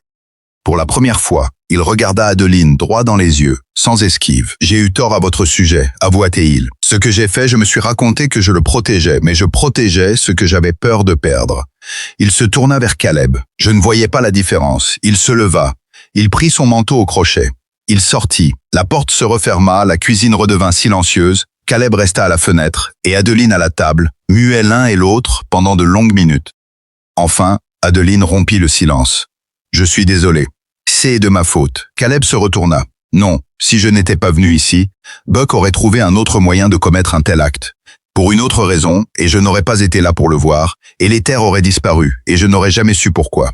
Pour la première fois, il regarda Adeline droit dans les yeux, sans esquive. « J'ai eu tort à votre sujet, avoua-t-il. Ce que j'ai fait, je me suis raconté que je le protégeais, mais je protégeais ce que j'avais peur de perdre. » Il se tourna vers Caleb. Je ne voyais pas la différence. Il se leva. Il prit son manteau au crochet. Il sortit. La porte se referma, la cuisine redevint silencieuse. Caleb resta à la fenêtre, et Adeline à la table, muets l'un et l'autre pendant de longues minutes. Enfin, Adeline rompit le silence. « Je suis désolé. C'est de ma faute. » Caleb se retourna. « Non, si je n'étais pas venu ici, Buck aurait trouvé un autre moyen de commettre un tel acte. Pour une autre raison, et je n'aurais pas été là pour le voir, et les terres auraient disparu, et je n'aurais jamais su pourquoi. »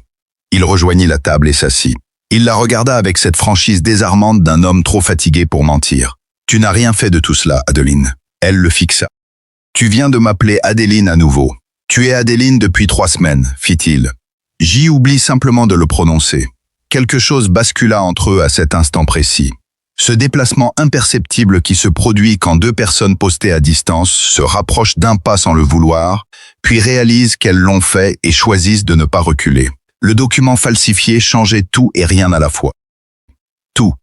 Il rejoignit la table et s'assit. Il la regarda avec cette franchise désarmante d'un homme trop fatigué pour mentir. « Tu n'as rien fait de tout cela, Adeline. » Elle le fixa. « Tu viens de m'appeler Adeline à nouveau. Tu es Adeline depuis 3 semaines, fit-il. J'y oublie simplement de le prononcer. » Quelque chose bascula entre eux à cet instant précis. Ce déplacement imperceptible qui se produit quand 2 personnes postées à distance se rapprochent d'un pas sans le vouloir, puis réalisent qu'elles l'ont fait et choisissent de ne pas reculer. Le document falsifié changeait tout et rien à la fois. Tout.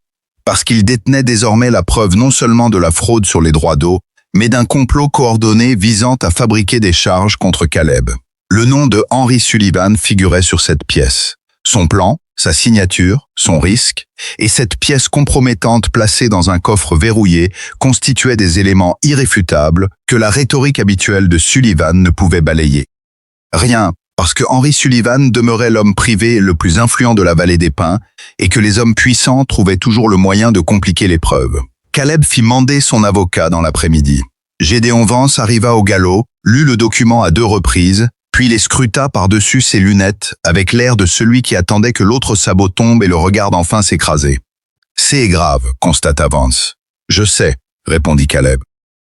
Parce qu'il détenait désormais la preuve non seulement de la fraude sur les droits d'eau, mais d'un complot coordonné visant à fabriquer des charges contre Caleb. Le nom de Henry Sullivan figurait sur cette pièce. Son plan, sa signature, son risque, et cette pièce compromettante placée dans un coffre verrouillé constituaient des éléments irréfutables que la rhétorique habituelle de Sullivan ne pouvait balayer. Rien, parce que Henry Sullivan demeurait l'homme privé le plus influent de la vallée des Pins et que les hommes puissants trouvaient toujours le moyen de compliquer l'épreuve. Caleb fit mander son avocat dans l'après-midi. Gédéon Vance arriva au galop, lut le document à 2 reprises, puis les scruta par-dessus ses lunettes avec l'air de celui qui attendait que l'autre sabot tombe et le regarde enfin s'écraser. « C'est grave », constata Vance. « Je sais », répondit Caleb.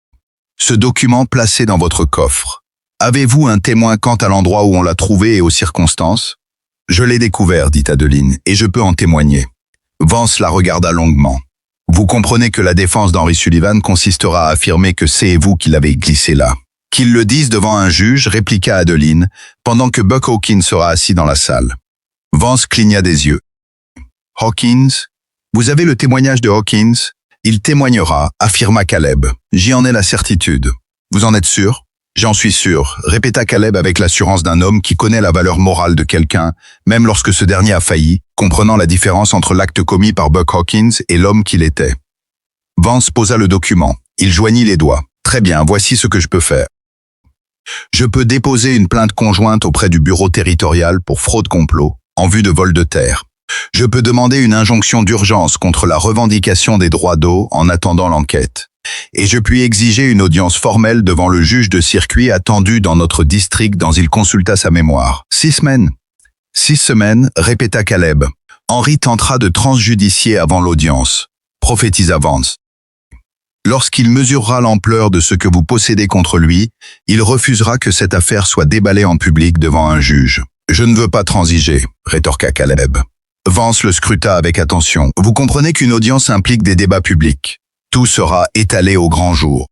« Ce document placé dans votre coffre. Avez-vous un témoin quant à l'endroit où on l'a trouvé et aux circonstances ?»« Je l'ai découvert, dit Adeline, et je peux en témoigner. » Vance la regarda longuement. « Vous comprenez que la défense d'Henry Sullivan consistera à affirmer que c'est vous qui l'avez glissé là. » « Qu'ils le disent devant un juge, répliqua Adeline, pendant que Buck Hawkins sera assis dans la salle. Vance cligna des yeux. « Hawkins, vous avez le témoignage de Hawkins ? Il témoignera, affirma Caleb. J'y en ai la certitude. Vous en êtes sûr ? J'en suis sûr, répéta Caleb avec l'assurance d'un homme qui connaît la valeur morale de quelqu'un, même lorsque ce dernier a failli, comprenant la différence entre l'acte commis par Buck Hawkins et l'homme qu'il était. Vance posa le document. Il joignit les doigts. Très bien, voici ce que je peux faire. Je peux déposer une plainte conjointe auprès du bureau territorial pour fraude complot, en vue de vol de terre. Je peux demander une injonction d'urgence contre la revendication des droits d'eau en attendant l'enquête. Et je puis exiger une audience formelle devant le juge de circuit attendu dans notre district dont il consulta sa mémoire. 6 semaines. 6 semaines, répéta Caleb. Henry tentera de transjudicier avant l'audience, prophétisa Vance. Lorsqu'il mesurera l'ampleur de ce que vous possédez contre lui, il refusera que cette affaire soit déballée en public devant un juge. Je ne veux pas transiger, rétorqua Caleb. Vance le scruta avec attention. Vous comprenez qu'une audience implique des débats publics. Tout sera étalé au grand jour.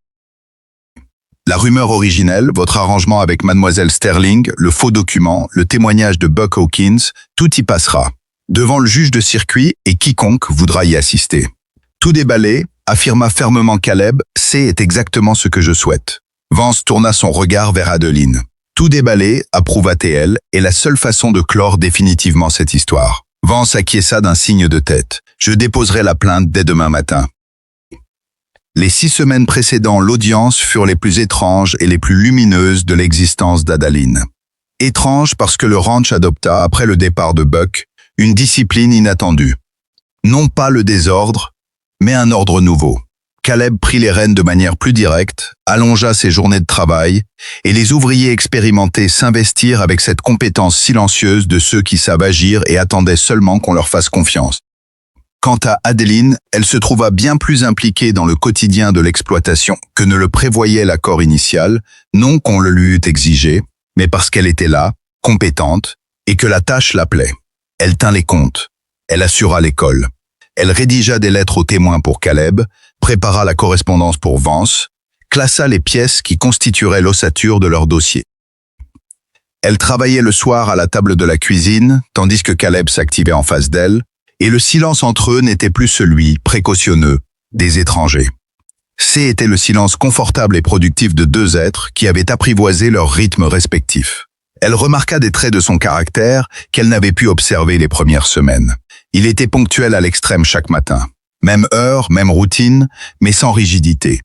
La rumeur originelle, votre arrangement avec Mademoiselle Sterling, le faux document, le témoignage de Buck Hawkins, tout y passera. Devant le juge de circuit et quiconque voudra y assister. Tout déballé, affirma fermement Caleb, c'est exactement ce que je souhaite. Vance tourna son regard vers Adeline. Tout déballé, approuva TL, est la seule façon de clore définitivement cette histoire. Vance acquiesça d'un signe de tête. Je déposerai la plainte dès demain matin. Les 6 semaines précédant l'audience furent les plus étranges et les plus lumineuses de l'existence d'Adeline. Étrange parce que le ranch adopta, après le départ de Buck, une discipline inattendue. Non pas le désordre, mais un ordre nouveau. Caleb prit les rênes de manière plus directe, allongea ses journées de travail, et les ouvriers expérimentés s'investirent avec cette compétence silencieuse de ceux qui savent agir et attendaient seulement qu'on leur fasse confiance. Quant à Adeline, elle se trouva bien plus impliquée dans le quotidien de l'exploitation que ne le prévoyait l'accord initial, non qu'on le lui eût exigé, mais parce qu'elle était là, compétente, et que la tâche l'appelait. Elle tint les comptes, elle assura l'école. Elle rédigea des lettres aux témoins pour Caleb, prépara la correspondance pour Vance, classa les pièces qui constitueraient l'ossature de leur dossier. Elle travaillait le soir à la table de la cuisine, tandis que Caleb s'activait en face d'elle, et le silence entre eux n'était plus celui, précautionneux, des étrangers. C'était le silence confortable et productif de 2 êtres qui avaient apprivoisé leurs rythmes respectifs. Elle remarqua des traits de son caractère qu'elle n'avait pu observer les premières semaines. Il était ponctuel à l'extrême chaque matin. Même heure, même routine, mais sans rigidité.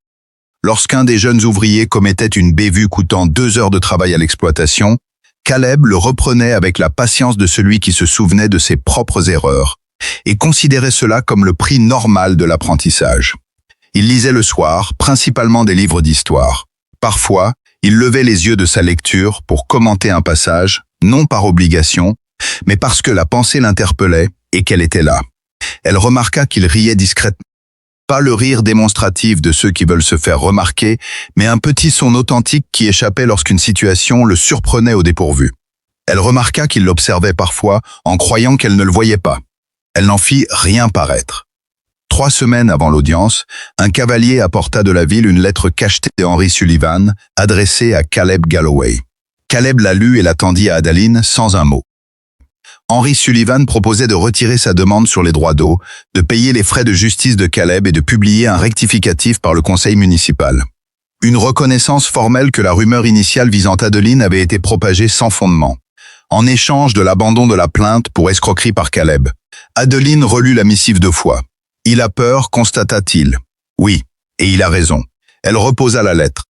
Lorsqu'un des jeunes ouvriers commettait une bévue coûtant 2 heures de travail à l'exploitation, Caleb le reprenait avec la patience de celui qui se souvenait de ses propres erreurs et considérait cela comme le prix normal de l'apprentissage. Il lisait le soir, principalement des livres d'histoire. Parfois, il levait les yeux de sa lecture pour commenter un passage, non par obligation, mais parce que la pensée l'interpellait et qu'elle était là. Elle remarqua qu'il riait discrètement. Pas le rire démonstratif de ceux qui veulent se faire remarquer, mais un petit son authentique qui échappait lorsqu'une situation le surprenait au dépourvu. Elle remarqua qu'il l'observait parfois en croyant qu'elle ne le voyait pas. Elle n'en fit rien paraître. 3 semaines avant l'audience, un cavalier apporta de la ville une lettre cachetée de Henry Sullivan, adressée à Caleb Galloway. Caleb la lut et la tendit à Adeline sans un mot. Henry Sullivan proposait de retirer sa demande sur les droits d'eau, de payer les frais de justice de Caleb et de publier un rectificatif par le conseil municipal. Une reconnaissance formelle que la rumeur initiale visant Adeline avait été propagée sans fondement. En échange de l'abandon de la plainte pour escroquerie par Caleb, Adeline relut la missive 2 fois. Il a peur, constata-t-il. Oui, et il a raison. Elle reposa la lettre.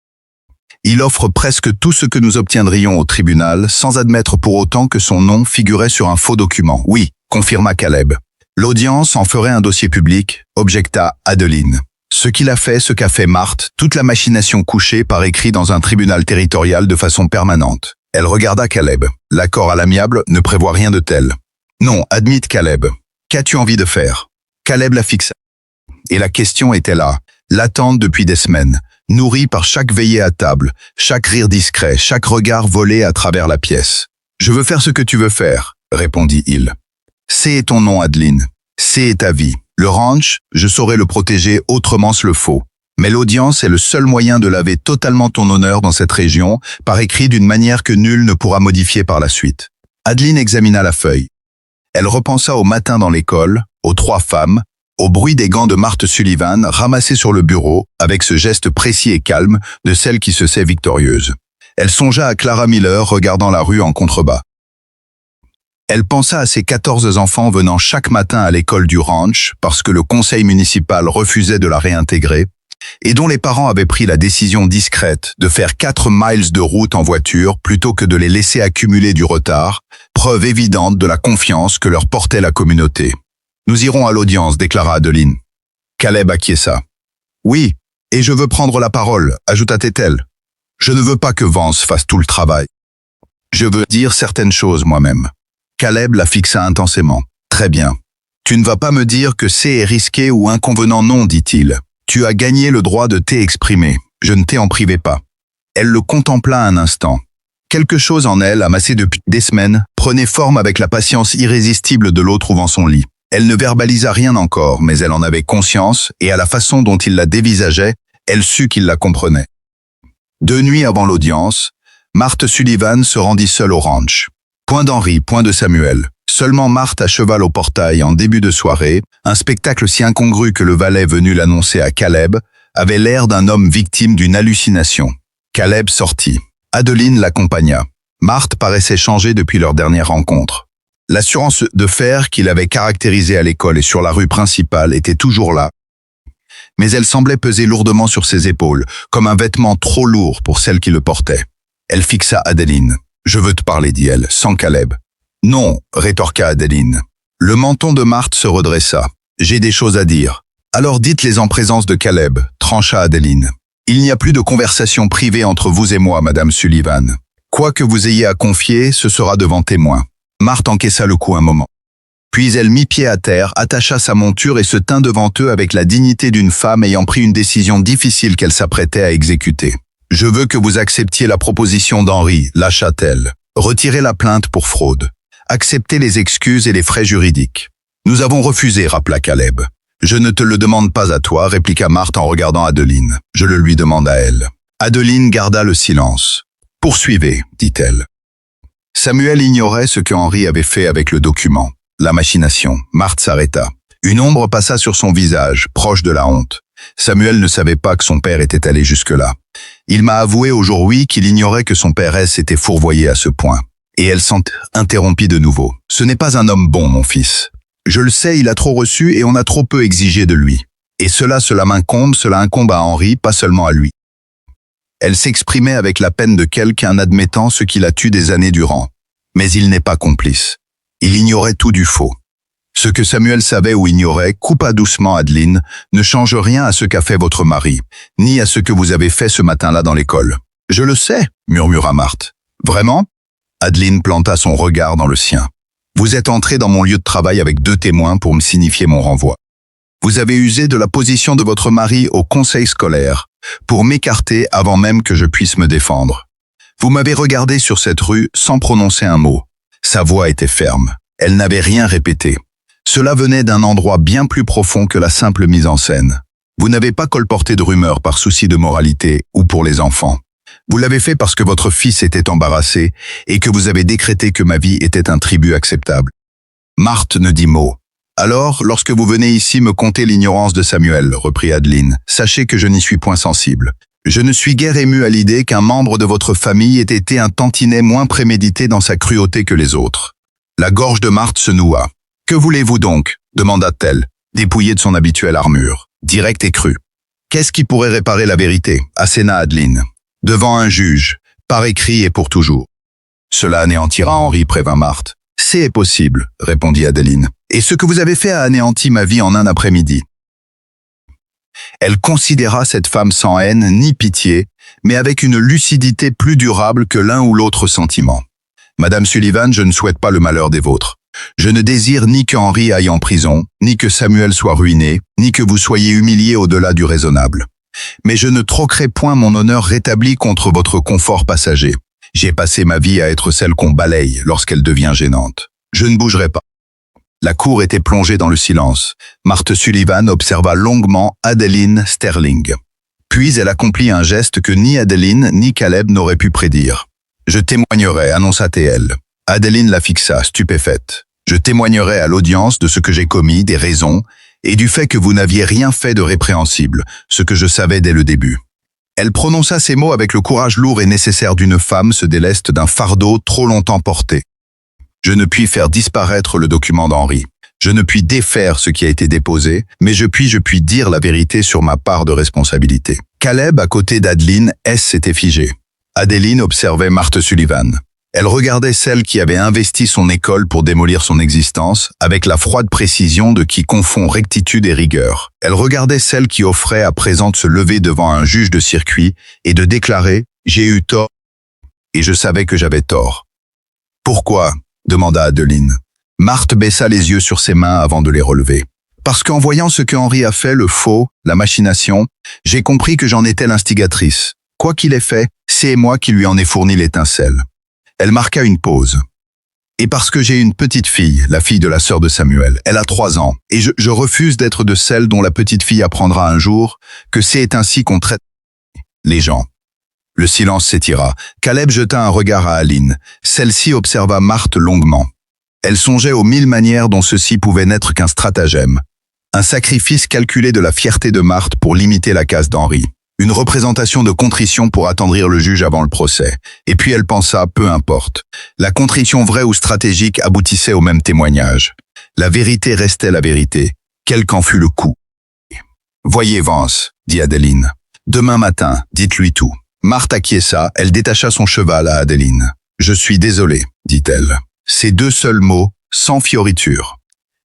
Il offre presque tout ce que nous obtiendrions au tribunal, sans admettre pour autant que son nom figurait sur un faux document. Oui, confirma Caleb. L'audience en ferait un dossier public, objecta Adeline. Ce qu'il a fait, ce qu'a fait Marthe, toute la machination couchée par écrit dans un tribunal territorial de façon permanente. Elle regarda Caleb. L'accord à l'amiable ne prévoit rien de tel. Non, admite Caleb. Qu'as-tu envie de faire? Caleb la fixa. Et la question était là, latente depuis des semaines, nourrie par chaque veillée à table, chaque rire discret, chaque regard volé à travers la pièce. Je veux faire ce que tu veux faire, répondit-il. C est ton nom, Adeline. C est ta vie. Le ranch, je saurais le protéger, autrement se le faut. Mais l'audience est le seul moyen de laver totalement ton honneur dans cette région, par écrit d'une manière que nul ne pourra modifier par la suite. Adeline examina la feuille. Elle repensa au matin dans l'école, aux 3 femmes, au bruit des gants de Marthe Sullivan ramassés sur le bureau, avec ce geste précis et calme de celle qui se sait victorieuse. Elle songea à Clara Miller regardant la rue en contrebas. Elle pensa à ses 14 enfants venant chaque matin à l'école du ranch parce que le conseil municipal refusait de la réintégrer et dont les parents avaient pris la décision discrète de faire 4 miles de route en voiture plutôt que de les laisser accumuler du retard, preuve évidente de la confiance que leur portait la communauté. « Nous irons à l'audience », déclara Adeline. Caleb acquiesça. « Oui, et je veux prendre la parole », ajouta Tétel. « Je ne veux pas que Vance fasse tout le travail. Je veux dire certaines choses moi-même. » Caleb la fixa intensément. « Très bien. Tu ne vas pas me dire que c'est risqué ou inconvenant, non, dit-il. Tu as gagné le droit de t'exprimer. Je ne t'ai en privé pas. » Elle le contempla un instant. Quelque chose en elle, amassé depuis des semaines, prenait forme avec la patience irrésistible de l'eau trouvant son lit. Elle ne verbalisa rien encore, mais elle en avait conscience, et à la façon dont il la dévisageait, elle sut qu'il la comprenait. 2 nuits avant l'audience, Marthe Sullivan se rendit seule au ranch. Point d'Henri, point de Samuel. Seulement Marthe à cheval au portail en début de soirée, un spectacle si incongru que le valet venu l'annoncer à Caleb avait l'air d'un homme victime d'une hallucination. Caleb sortit. Adeline l'accompagna. Marthe paraissait changée depuis leur dernière rencontre. L'assurance de fer qu'il avait caractérisée à l'école et sur la rue principale était toujours là, mais elle semblait peser lourdement sur ses épaules, comme un vêtement trop lourd pour celle qui le portait. Elle fixa Adeline. « Je veux te parler », dit-elle, sans Caleb. « Non », rétorqua Adeline. Le menton de Marthe se redressa. « J'ai des choses à dire. »« Alors dites-les en présence de Caleb », trancha Adeline. « Il n'y a plus de conversation privée entre vous et moi, Madame Sullivan. Quoi que vous ayez à confier, ce sera devant témoin. » Marthe encaissa le coup un moment. Puis elle mit pied à terre, attacha sa monture et se tint devant eux avec la dignité d'une femme ayant pris une décision difficile qu'elle s'apprêtait à exécuter. « Je veux que vous acceptiez la proposition d'Henri, lâcha-t-elle. Retirez la plainte pour fraude. Acceptez les excuses et les frais juridiques. » « Nous avons refusé, rappela Caleb. »« Je ne te le demande pas à toi, répliqua Marthe en regardant Adeline. Je le lui demande à elle. » Adeline garda le silence. « Poursuivez, dit-elle. » Samuel ignorait ce que Henri avait fait avec le document. La machination. Marthe s'arrêta. Une ombre passa sur son visage, proche de la honte. Samuel ne savait pas que son père était allé jusque-là. Il m'a avoué aujourd'hui qu'il ignorait que son père s'était fourvoyé à ce point. Et elle s'interrompit de nouveau. « Ce n'est pas un homme bon, mon fils. Je le sais, il a trop reçu et on a trop peu exigé de lui. Et cela incombe à Henri, pas seulement à lui. » Elle s'exprimait avec la peine de quelqu'un admettant ce qu'il a tué des années durant. Mais il n'est pas complice. Il ignorait tout du faux. Ce que Samuel savait ou ignorait, coupa doucement Adeline, ne change rien à ce qu'a fait votre mari, ni à ce que vous avez fait ce matin-là dans l'école. « Je le sais, » murmura Marthe. « Vraiment ?» Adeline planta son regard dans le sien. « Vous êtes entré dans mon lieu de travail avec 2 témoins pour me signifier mon renvoi. Vous avez usé de la position de votre mari au conseil scolaire pour m'écarter avant même que je puisse me défendre. Vous m'avez regardé sur cette rue sans prononcer un mot. Sa voix était ferme. Elle n'avait rien répété. Cela venait d'un endroit bien plus profond que la simple mise en scène. Vous n'avez pas colporté de rumeurs par souci de moralité ou pour les enfants. Vous l'avez fait parce que votre fils était embarrassé et que vous avez décrété que ma vie était un tribut acceptable. » Marthe ne dit mot. « Alors, lorsque vous venez ici me conter l'ignorance de Samuel, reprit Adeline, sachez que je n'y suis point sensible. Je ne suis guère ému à l'idée qu'un membre de votre famille ait été un tantinet moins prémédité dans sa cruauté que les autres. » La gorge de Marthe se noua. « Que voulez-vous donc ?» demanda-t-elle, dépouillée de son habituelle armure, directe et crue. « Qu'est-ce qui pourrait réparer la vérité ?» asséna Adeline. « devant un juge, par écrit et pour toujours. Cela anéantira Henri, prévint Marthe. C'est possible, répondit Adeline. Et ce que vous avez fait a anéanti ma vie en un après-midi. Elle considéra cette femme sans haine ni pitié, mais avec une lucidité plus durable que l'un ou l'autre sentiment. Madame Sullivan, je ne souhaite pas le malheur des vôtres. Je ne désire ni que Henri aille en prison, ni que Samuel soit ruiné, ni que vous soyez humilié au-delà du raisonnable. Mais je ne troquerai point mon honneur rétabli contre votre confort passager. J'ai passé ma vie à être celle qu'on balaye lorsqu'elle devient gênante. Je ne bougerai pas. La cour était plongée dans le silence. Marthe Sullivan observa longuement Adeline Sterling. Puis elle accomplit un geste que ni Adeline ni Caleb n'auraient pu prédire. « Je témoignerai », annonça-t-elle. Adeline la fixa, stupéfaite. « Je témoignerai à l'audience de ce que j'ai commis, des raisons, et du fait que vous n'aviez rien fait de répréhensible, ce que je savais dès le début. » Elle prononça ces mots avec le courage lourd et nécessaire d'une femme se déleste d'un fardeau trop longtemps porté. Je ne puis faire disparaître le document d'Henri. Je ne puis défaire ce qui a été déposé, mais je puis dire la vérité sur ma part de responsabilité. Caleb, à côté d'Adeline, s'était figé. Adeline observait Marthe Sullivan. Elle regardait celle qui avait investi son école pour démolir son existence, avec la froide précision de qui confond rectitude et rigueur. Elle regardait celle qui offrait à présent de se lever devant un juge de circuit et de déclarer « J'ai eu tort et je savais que j'avais tort ». « Pourquoi ?» demanda Adeline. Marthe baissa les yeux sur ses mains avant de les relever. « Parce qu'en voyant ce que Henri a fait, le faux, la machination, j'ai compris que j'en étais l'instigatrice. Quoi qu'il ait fait, c'est moi qui lui en ai fourni l'étincelle. » Elle marqua une pause. « Et parce que j'ai une petite fille, la fille de la sœur de Samuel. Elle a 3 ans, et je refuse d'être de celle dont la petite fille apprendra un jour que c'est ainsi qu'on traite les gens. » Le silence s'étira. Caleb jeta un regard à Aline. Celle-ci observa Marthe longuement. Elle songeait aux 1000 manières dont ceci pouvait n'être qu'un stratagème. Un sacrifice calculé de la fierté de Marthe pour limiter la casse d'Henri. Une représentation de contrition pour attendrir le juge avant le procès. Et puis elle pensa, peu importe. La contrition vraie ou stratégique aboutissait au même témoignage. La vérité restait la vérité, quel qu'en fût le coup. « Voyez Vance, dit Adeline. Demain matin, dites-lui tout. » Marthe acquiesça, elle détacha son cheval à Adeline. « Je suis désolée, dit-elle. » Ces 2 seuls mots, sans fioriture.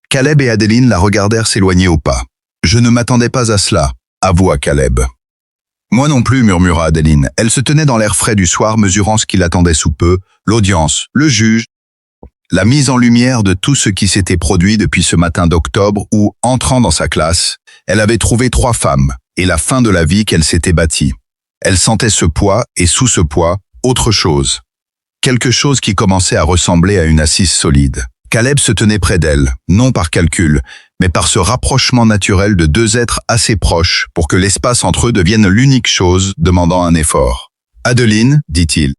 Caleb et Adeline la regardèrent s'éloigner au pas. « Je ne m'attendais pas à cela, avoua Caleb. »« Moi non plus, murmura Adeline. Elle se tenait dans l'air frais du soir, mesurant ce qui l'attendait sous peu, l'audience, le juge, la mise en lumière de tout ce qui s'était produit depuis ce matin d'octobre où, entrant dans sa classe, elle avait trouvé 3 femmes, et la fin de la vie qu'elle s'était bâtie. Elle sentait ce poids, et sous ce poids, autre chose. Quelque chose qui commençait à ressembler à une assise solide. Caleb se tenait près d'elle, non par calcul, mais par ce rapprochement naturel de 2 êtres assez proches pour que l'espace entre eux devienne l'unique chose demandant un effort. « Adeline, dit-il. »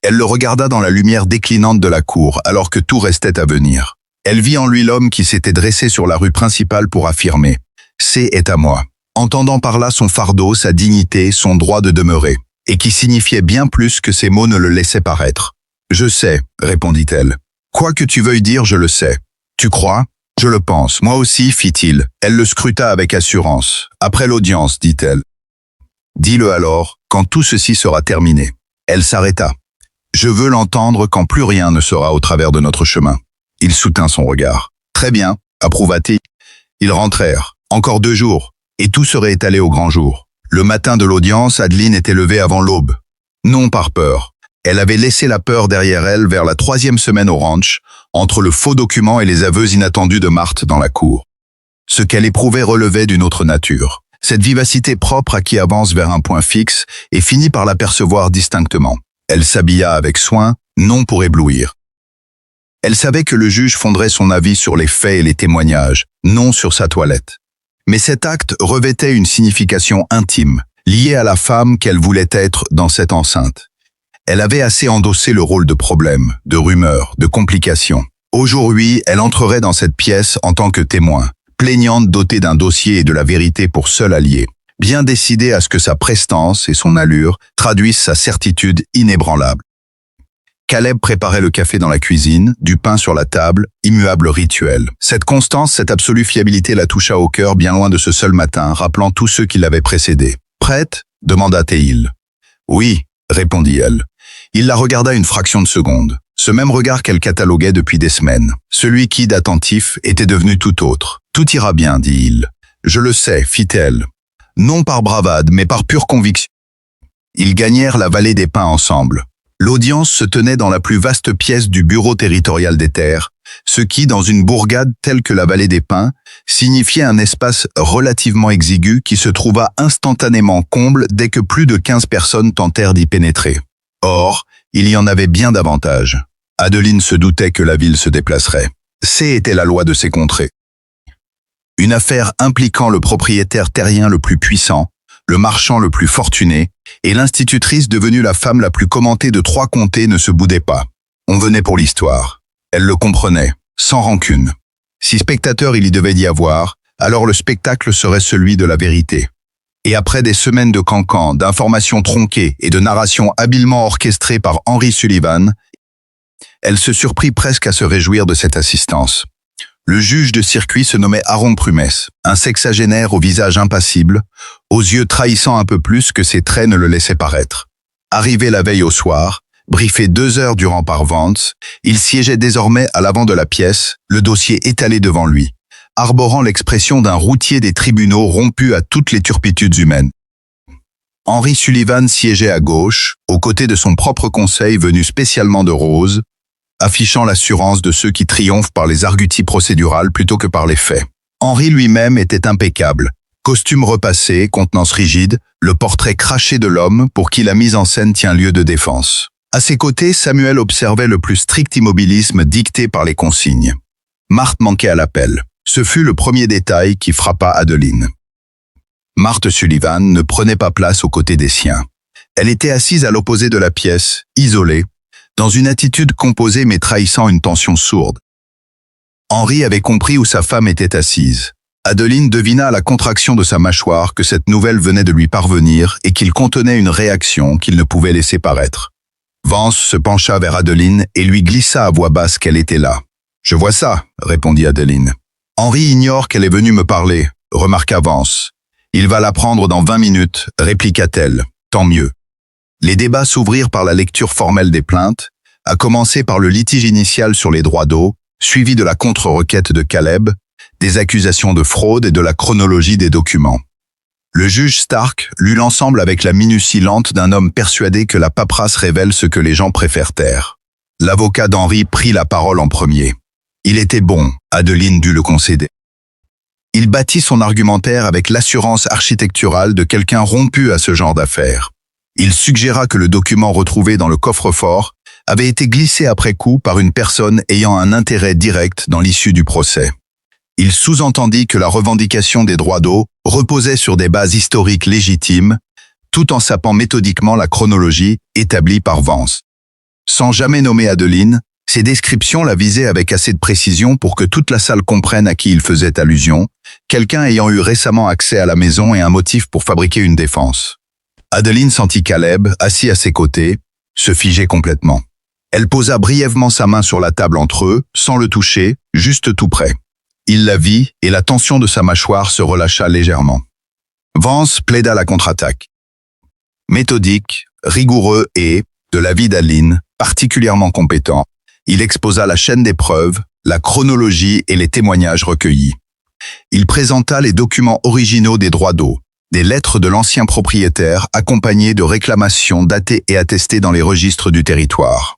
Elle le regarda dans la lumière déclinante de la cour, alors que tout restait à venir. Elle vit en lui l'homme qui s'était dressé sur la rue principale pour affirmer « C'est est à moi », entendant par là son fardeau, sa dignité, son droit de demeurer, et qui signifiait bien plus que ces mots ne le laissaient paraître. « Je sais, répondit-elle. Quoi que tu veuilles dire, je le sais. Tu crois ? Je le pense. Moi aussi, fit-il. Elle le scruta avec assurance. Après l'audience, dit-elle. Dis-le alors, quand tout ceci sera terminé. Elle s'arrêta. Je veux l'entendre quand plus rien ne sera au travers de notre chemin. Il soutint son regard. Très bien, approuva-t-il. Ils rentrèrent. Encore 2 jours. Et tout serait étalé au grand jour. Le matin de l'audience, Adeline était levée avant l'aube. Non par peur. Elle avait laissé la peur derrière elle vers la 3e semaine au ranch, entre le faux document et les aveux inattendus de Marthe dans la cour. Ce qu'elle éprouvait relevait d'une autre nature. Cette vivacité propre à qui avance vers un point fixe et finit par l'apercevoir distinctement. Elle s'habilla avec soin, non pour éblouir. Elle savait que le juge fonderait son avis sur les faits et les témoignages, non sur sa toilette. Mais cet acte revêtait une signification intime, liée à la femme qu'elle voulait être dans cette enceinte. Elle avait assez endossé le rôle de problème, de rumeur, de complication. Aujourd'hui, elle entrerait dans cette pièce en tant que témoin, plaignante dotée d'un dossier et de la vérité pour seul allié, bien décidée à ce que sa prestance et son allure traduisent sa certitude inébranlable. Caleb préparait le café dans la cuisine, du pain sur la table, immuable rituel. Cette constance, cette absolue fiabilité la toucha au cœur bien loin de ce seul matin, rappelant tous ceux qui l'avaient précédé. « Prête ?» demanda Théil. Oui, répondit-elle. Il la regarda une fraction de seconde. Ce même regard qu'elle cataloguait depuis des semaines. Celui qui, d'attentif, était devenu tout autre. « Tout ira bien, dit-il. »« Je le sais, fit-elle. Non par bravade, mais par pure conviction. » Ils gagnèrent la vallée des Pins ensemble. L'audience se tenait dans la plus vaste pièce du bureau territorial des terres, ce qui, dans une bourgade telle que la vallée des Pins, signifiait un espace relativement exigu qui se trouva instantanément comble dès que plus de 15 personnes tentèrent d'y pénétrer. Or, il y en avait bien davantage. Adeline se doutait que la ville se déplacerait. Était la loi de ces contrées. Une affaire impliquant le propriétaire terrien le plus puissant, le marchand le plus fortuné, et l'institutrice devenue la femme la plus commentée de 3 comtés ne se boudait pas. On venait pour l'histoire. Elle le comprenait, sans rancune. Si spectateur il y devait y avoir, alors le spectacle serait celui de la vérité. Et après des semaines de cancans, d'informations tronquées et de narrations habilement orchestrées par Henry Sullivan, elle se surprit presque à se réjouir de cette assistance. Le juge de circuit se nommait Aaron Prumès, un sexagénaire au visage impassible, aux yeux trahissant un peu plus que ses traits ne le laissaient paraître. Arrivé la veille au soir, briefé 2 heures durant par Vance, il siégeait désormais à l'avant de la pièce, le dossier étalé devant lui, arborant l'expression d'un routier des tribunaux rompu à toutes les turpitudes humaines. Henry Sullivan siégeait à gauche, aux côtés de son propre conseil venu spécialement de Rose, affichant l'assurance de ceux qui triomphent par les arguties procédurales plutôt que par les faits. Henry lui-même était impeccable. Costume repassé, contenance rigide, le portrait craché de l'homme pour qui la mise en scène tient lieu de défense. À ses côtés, Samuel observait le plus strict immobilisme dicté par les consignes. Marthe manquait à l'appel. Ce fut le premier détail qui frappa Adeline. Marthe Sullivan ne prenait pas place aux côtés des siens. Elle était assise à l'opposé de la pièce, isolée, dans une attitude composée mais trahissant une tension sourde. Henry avait compris où sa femme était assise. Adeline devina à la contraction de sa mâchoire que cette nouvelle venait de lui parvenir et qu'il contenait une réaction qu'il ne pouvait laisser paraître. Vance se pencha vers Adeline et lui glissa à voix basse qu'elle était là. « Je vois ça », répondit Adeline. « Henry ignore qu'elle est venue me parler », remarqua Vance. « Il va l'apprendre dans 20 minutes », répliqua-t-elle. « Tant mieux. » Les débats s'ouvrirent par la lecture formelle des plaintes, à commencer par le litige initial sur les droits d'eau, suivi de la contre-requête de Caleb, des accusations de fraude et de la chronologie des documents. Le juge Stark lut l'ensemble avec la minutie lente d'un homme persuadé que la paperasse révèle ce que les gens préfèrent taire. L'avocat d'Henry prit la parole en premier. Il était bon, Adeline dut le concéder. Il bâtit son argumentaire avec l'assurance architecturale de quelqu'un rompu à ce genre d'affaires. Il suggéra que le document retrouvé dans le coffre-fort avait été glissé après coup par une personne ayant un intérêt direct dans l'issue du procès. Il sous-entendit que la revendication des droits d'eau reposait sur des bases historiques légitimes, tout en sapant méthodiquement la chronologie établie par Vance. Sans jamais nommer Adeline, ses descriptions la visaient avec assez de précision pour que toute la salle comprenne à qui il faisait allusion, quelqu'un ayant eu récemment accès à la maison et un motif pour fabriquer une défense. Adeline sentit Caleb, assis à ses côtés, se figer complètement. Elle posa brièvement sa main sur la table entre eux, sans le toucher, juste tout près. Il la vit et la tension de sa mâchoire se relâcha légèrement. Vance plaida la contre-attaque. Méthodique, rigoureux et, de l'avis d'Adeline, particulièrement compétent, il exposa la chaîne des preuves, la chronologie et les témoignages recueillis. Il présenta les documents originaux des droits d'eau, des lettres de l'ancien propriétaire accompagnées de réclamations datées et attestées dans les registres du territoire.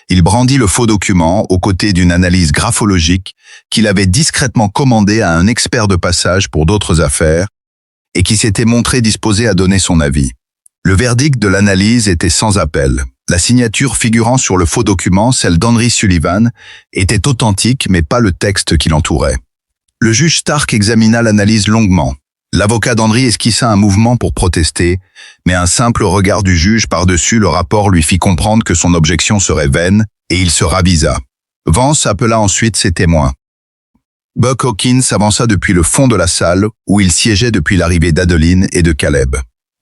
Il brandit le faux document aux côtés d'une analyse graphologique qu'il avait discrètement commandée à un expert de passage pour d'autres affaires et qui s'était montré disposé à donner son avis. Le verdict de l'analyse était sans appel. La signature figurant sur le faux document, celle d'Henry Sullivan, était authentique mais pas le texte qui l'entourait. Le juge Stark examina l'analyse longuement. L'avocat d'Henry esquissa un mouvement pour protester, mais un simple regard du juge par-dessus le rapport lui fit comprendre que son objection serait vaine, et il se ravisa. Vance appela ensuite ses témoins. Buck Hawkins s'avança depuis le fond de la salle, où il siégeait depuis l'arrivée d'Adeline et de Caleb.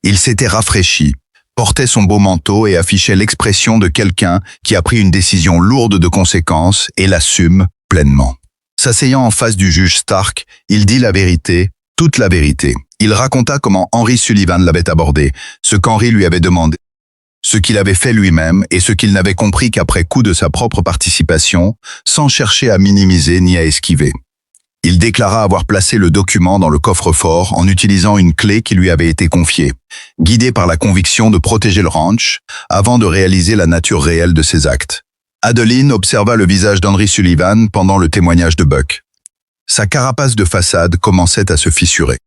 Il s'était rafraîchi, portait son beau manteau et affichait l'expression de quelqu'un qui a pris une décision lourde de conséquences et l'assume pleinement. S'asseyant en face du juge Stark, il dit la vérité, toute la vérité. Il raconta comment Henry Sullivan l'avait abordé, ce qu'Henry lui avait demandé. ce qu'il avait fait lui-même et ce qu'il n'avait compris qu'après coup de sa propre participation, sans chercher à minimiser ni à esquiver. Il déclara avoir placé le document dans le coffre-fort en utilisant une clé qui lui avait été confiée, guidé par la conviction de protéger le ranch avant de réaliser la nature réelle de ses actes. Adeline observa le visage d'Henry Sullivan pendant le témoignage de Buck. Sa carapace de façade commençait à se fissurer.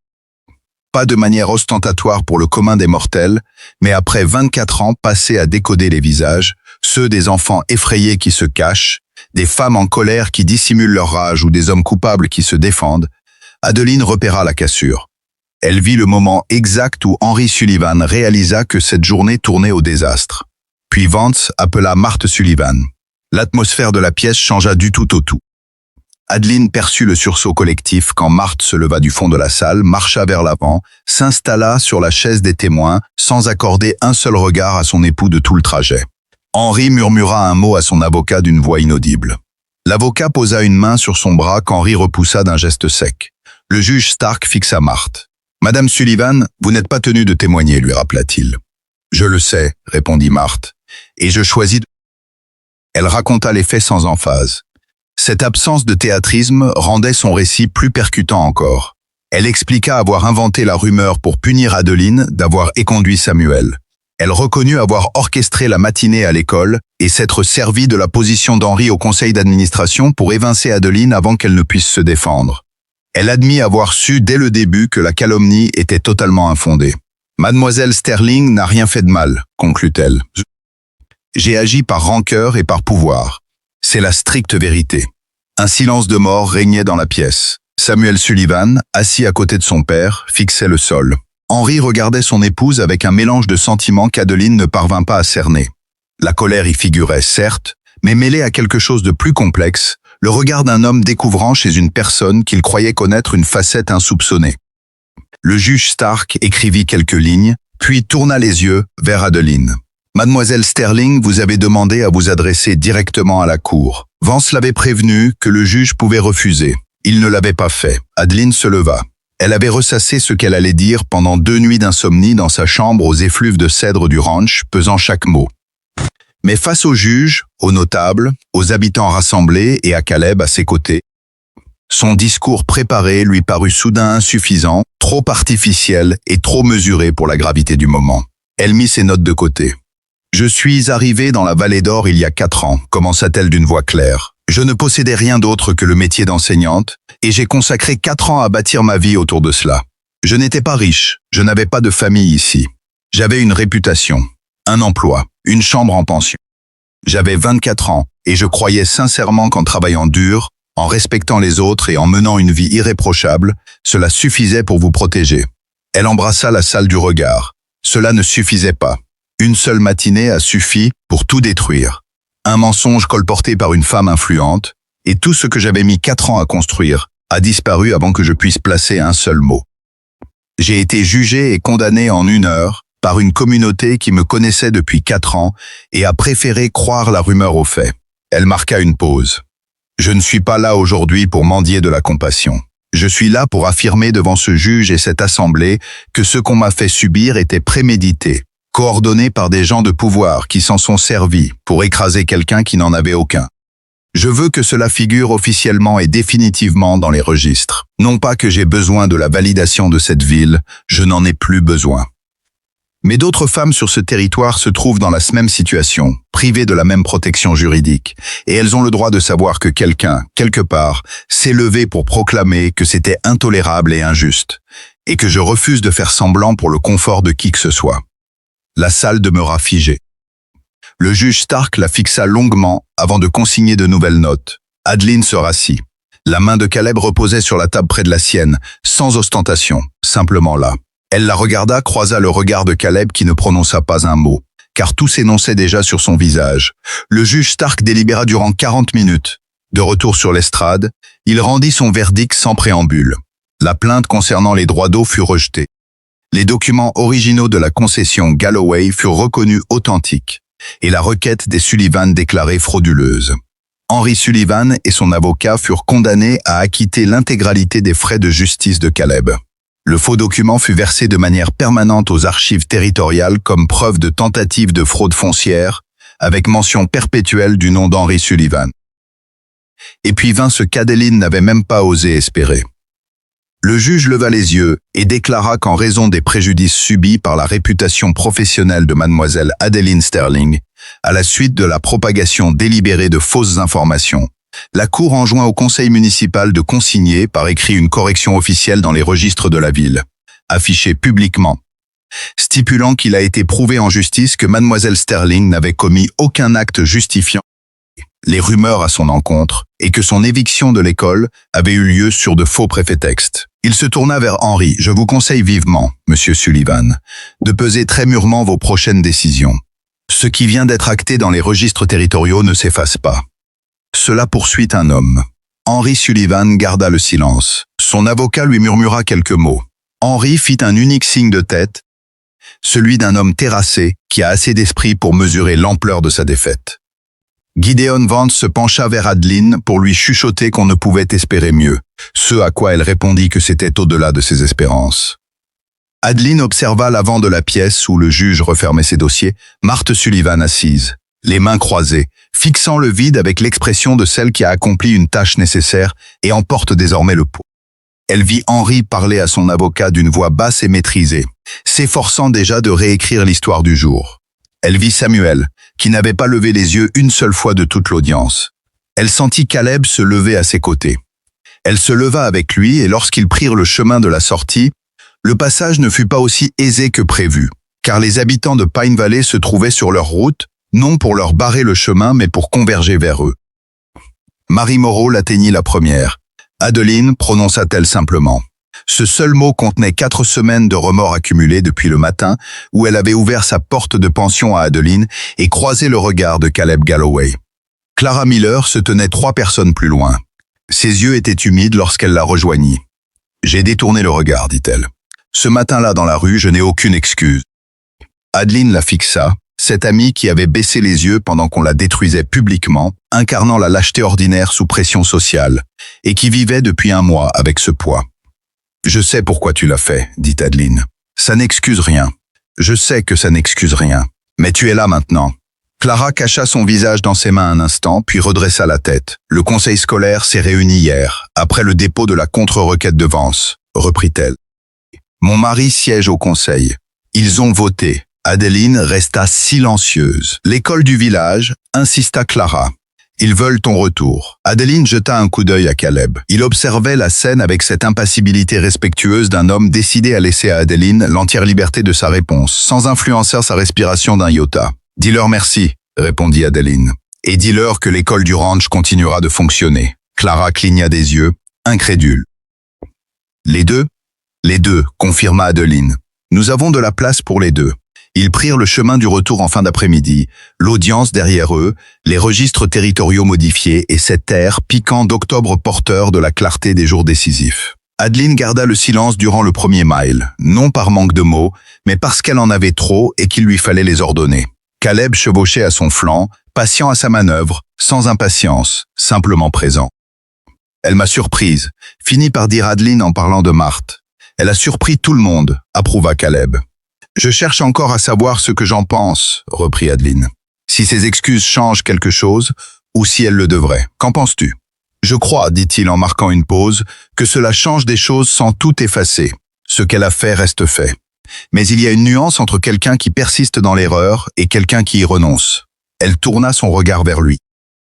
Pas de manière ostentatoire pour le commun des mortels, mais après 24 ans passés à décoder les visages, ceux des enfants effrayés qui se cachent, des femmes en colère qui dissimulent leur rage ou des hommes coupables qui se défendent, Adeline repéra la cassure. Elle vit le moment exact où Henry Sullivan réalisa que cette journée tournait au désastre. Puis Vance appela Marthe Sullivan. L'atmosphère de la pièce changea du tout au tout. Adeline perçut le sursaut collectif quand Marthe se leva du fond de la salle, marcha vers l'avant, s'installa sur la chaise des témoins sans accorder un seul regard à son époux de tout le trajet. Henry murmura un mot à son avocat d'une voix inaudible. L'avocat posa une main sur son bras qu'Henry repoussa d'un geste sec. Le juge Stark fixa Marthe. « Madame Sullivan, vous n'êtes pas tenue de témoigner, lui rappela-t-il. « Je le sais, répondit Marthe, et je choisis de... » Elle raconta les faits sans emphase. Cette absence de théâtrisme rendait son récit plus percutant encore. Elle expliqua avoir inventé la rumeur pour punir Adeline d'avoir éconduit Samuel. Elle reconnut avoir orchestré la matinée à l'école et s'être servie de la position d'Henry au conseil d'administration pour évincer Adeline avant qu'elle ne puisse se défendre. Elle admit avoir su dès le début que la calomnie était totalement infondée. « Mademoiselle Sterling n'a rien fait de mal », conclut-elle. « J'ai agi par rancœur et par pouvoir. C'est la stricte vérité. » Un silence de mort régnait dans la pièce. Samuel Sullivan, assis à côté de son père, fixait le sol. Henry regardait son épouse avec un mélange de sentiments qu'Adeline ne parvint pas à cerner. La colère y figurait, certes, mais mêlée à quelque chose de plus complexe, le regard d'un homme découvrant chez une personne qu'il croyait connaître une facette insoupçonnée. Le juge Stark écrivit quelques lignes, puis tourna les yeux vers Adeline. « Mademoiselle Sterling, vous avez demandé à vous adresser directement à la cour. Vance l'avait prévenu que le juge pouvait refuser. Il ne l'avait pas fait. » Adeline se leva. Elle avait ressassé ce qu'elle allait dire pendant 2 nuits d'insomnie dans sa chambre aux effluves de cèdre du ranch, pesant chaque mot. Mais face au juge, aux notables, aux habitants rassemblés et à Caleb à ses côtés, son discours préparé lui parut soudain insuffisant, trop artificiel et trop mesuré pour la gravité du moment. Elle mit ses notes de côté. « Je suis arrivée dans la Vallée d'Or il y a 4 ans, commença-t-elle d'une voix claire. Je ne possédais rien d'autre que le métier d'enseignante, et j'ai consacré 4 ans à bâtir ma vie autour de cela. Je n'étais pas riche, je n'avais pas de famille ici. J'avais une réputation, un emploi, une chambre en pension. J'avais 24 ans, et je croyais sincèrement qu'en travaillant dur, en respectant les autres et en menant une vie irréprochable, cela suffisait pour vous protéger. » Elle embrassa la salle du regard. Cela ne suffisait pas. Une seule matinée a suffi pour tout détruire. Un mensonge colporté par une femme influente, et tout ce que j'avais mis 4 ans à construire a disparu avant que je puisse placer un seul mot. J'ai été jugé et condamné en 1 heure par une communauté qui me connaissait depuis 4 ans et a préféré croire la rumeur aux faits. Elle marqua une pause. Je ne suis pas là aujourd'hui pour mendier de la compassion. Je suis là pour affirmer devant ce juge et cette assemblée que ce qu'on m'a fait subir était prémédité, coordonné par des gens de pouvoir qui s'en sont servis pour écraser quelqu'un qui n'en avait aucun. Je veux que cela figure officiellement et définitivement dans les registres. Non pas que j'ai besoin de la validation de cette ville, je n'en ai plus besoin. Mais d'autres femmes sur ce territoire se trouvent dans la même situation, privées de la même protection juridique, et elles ont le droit de savoir que quelqu'un, quelque part, s'est levé pour proclamer que c'était intolérable et injuste, et que je refuse de faire semblant pour le confort de qui que ce soit. La salle demeura figée. Le juge Stark la fixa longuement avant de consigner de nouvelles notes. Adeline se rassit. La main de Caleb reposait sur la table près de la sienne, sans ostentation, simplement là. Elle la regarda, croisa le regard de Caleb qui ne prononça pas un mot, car tout s'énonçait déjà sur son visage. Le juge Stark délibéra durant 40 minutes. De retour sur l'estrade, il rendit son verdict sans préambule. La plainte concernant les droits d'eau fut rejetée. Les documents originaux de la concession Galloway furent reconnus authentiques et la requête des Sullivan déclarée frauduleuse. Henry Sullivan et son avocat furent condamnés à acquitter l'intégralité des frais de justice de Caleb. Le faux document fut versé de manière permanente aux archives territoriales comme preuve de tentative de fraude foncière, avec mention perpétuelle du nom d'Henry Sullivan. Et puis vint ce qu'Adeline n'avait même pas osé espérer. Le juge leva les yeux et déclara qu'en raison des préjudices subis par la réputation professionnelle de mademoiselle Adeline Sterling, à la suite de la propagation délibérée de fausses informations, la Cour enjoint au conseil municipal de consigner par écrit une correction officielle dans les registres de la ville, affichée publiquement, stipulant qu'il a été prouvé en justice que mademoiselle Sterling n'avait commis aucun acte justifiant les rumeurs à son encontre et que son éviction de l'école avait eu lieu sur de faux prétextes. Il se tourna vers Henry. « Je vous conseille vivement, monsieur Sullivan, de peser très mûrement vos prochaines décisions. Ce qui vient d'être acté dans les registres territoriaux ne s'efface pas. » Cela poursuit un homme. Henry Sullivan garda le silence. Son avocat lui murmura quelques mots. Henry fit un unique signe de tête, celui d'un homme terrassé qui a assez d'esprit pour mesurer l'ampleur de sa défaite. Gideon Vance se pencha vers Adeline pour lui chuchoter qu'on ne pouvait espérer mieux, ce à quoi elle répondit que c'était au-delà de ses espérances. Adeline observa l'avant de la pièce où le juge refermait ses dossiers, Marthe Sullivan assise, les mains croisées, fixant le vide avec l'expression de celle qui a accompli une tâche nécessaire et en porte désormais le poids. Elle vit Henry parler à son avocat d'une voix basse et maîtrisée, s'efforçant déjà de réécrire l'histoire du jour. Elle vit Samuel, qui n'avait pas levé les yeux une seule fois de toute l'audience. Elle sentit Caleb se lever à ses côtés. Elle se leva avec lui et lorsqu'ils prirent le chemin de la sortie, le passage ne fut pas aussi aisé que prévu, car les habitants de Pine Valley se trouvaient sur leur route, non pour leur barrer le chemin, mais pour converger vers eux. Marie Moreau l'atteignit la première. Adeline, prononça-t-elle simplement. Ce seul mot contenait 4 semaines de remords accumulés depuis le matin où elle avait ouvert sa porte de pension à Adeline et croisé le regard de Caleb Galloway. Clara Miller se tenait 3 personnes plus loin. Ses yeux étaient humides lorsqu'elle la rejoignit. « J'ai détourné le regard, dit-elle. Ce matin-là dans la rue, je n'ai aucune excuse. » Adeline la fixa, cette amie qui avait baissé les yeux pendant qu'on la détruisait publiquement, incarnant la lâcheté ordinaire sous pression sociale, et qui vivait depuis un mois avec ce poids. « Je sais pourquoi tu l'as fait, dit Adeline. Ça n'excuse rien. Je sais que ça n'excuse rien. Mais tu es là maintenant. » Clara cacha son visage dans ses mains un instant, puis redressa la tête. « Le conseil scolaire s'est réuni hier, après le dépôt de la contre-requête de Vance, reprit-elle. Mon mari siège au conseil. Ils ont voté. » Adeline resta silencieuse. « L'école du village, » insista Clara. Ils veulent ton retour. Adeline jeta un coup d'œil à Caleb. Il observait la scène avec cette impassibilité respectueuse d'un homme décidé à laisser à Adeline l'entière liberté de sa réponse, sans influencer sa respiration d'un iota. « Dis-leur merci, » répondit Adeline. « Et dis-leur que l'école du ranch continuera de fonctionner. » Clara cligna des yeux, incrédule. « Les deux ?»« Les deux, » confirma Adeline. « Nous avons de la place pour les deux. » Ils prirent le chemin du retour en fin d'après-midi, l'audience derrière eux, les registres territoriaux modifiés et cet air piquant d'octobre porteur de la clarté des jours décisifs. Adeline garda le silence durant le premier mile, non par manque de mots, mais parce qu'elle en avait trop et qu'il lui fallait les ordonner. Caleb chevauchait à son flanc, patient à sa manœuvre, sans impatience, simplement présent. « Elle m'a surprise », finit par dire Adeline en parlant de Marthe. « Elle a surpris tout le monde », approuva Caleb. « Je cherche encore à savoir ce que j'en pense, » reprit Adeline. « Si ces excuses changent quelque chose, ou si elles le devraient. Qu'en penses-tu ?»« Je crois, dit-il en marquant une pause, que cela change des choses sans tout effacer. Ce qu'elle a fait reste fait. Mais il y a une nuance entre quelqu'un qui persiste dans l'erreur et quelqu'un qui y renonce. » Elle tourna son regard vers lui.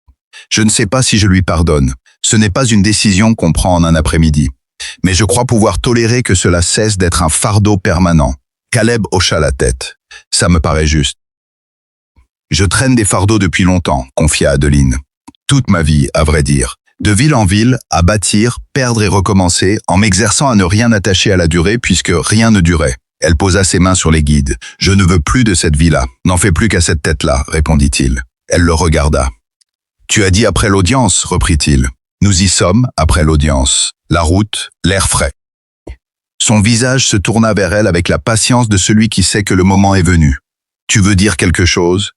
« Je ne sais pas si je lui pardonne. Ce n'est pas une décision qu'on prend en un après-midi. Mais je crois pouvoir tolérer que cela cesse d'être un fardeau permanent. » Caleb hocha la tête. « Ça me paraît juste. »« Je traîne des fardeaux depuis longtemps, » confia Adeline. « Toute ma vie, à vrai dire. De ville en ville, à bâtir, perdre et recommencer, en m'exerçant à ne rien attacher à la durée puisque rien ne durait. » Elle posa ses mains sur les guides. « Je ne veux plus de cette vie-là. N'en fais plus qu'à cette tête-là, » répondit-il. Elle le regarda. « Tu as dit après l'audience, » reprit-il. « Nous y sommes, après l'audience. La route, l'air frais. » Son visage se tourna vers elle avec la patience de celui qui sait que le moment est venu. « Tu veux dire quelque chose ?»«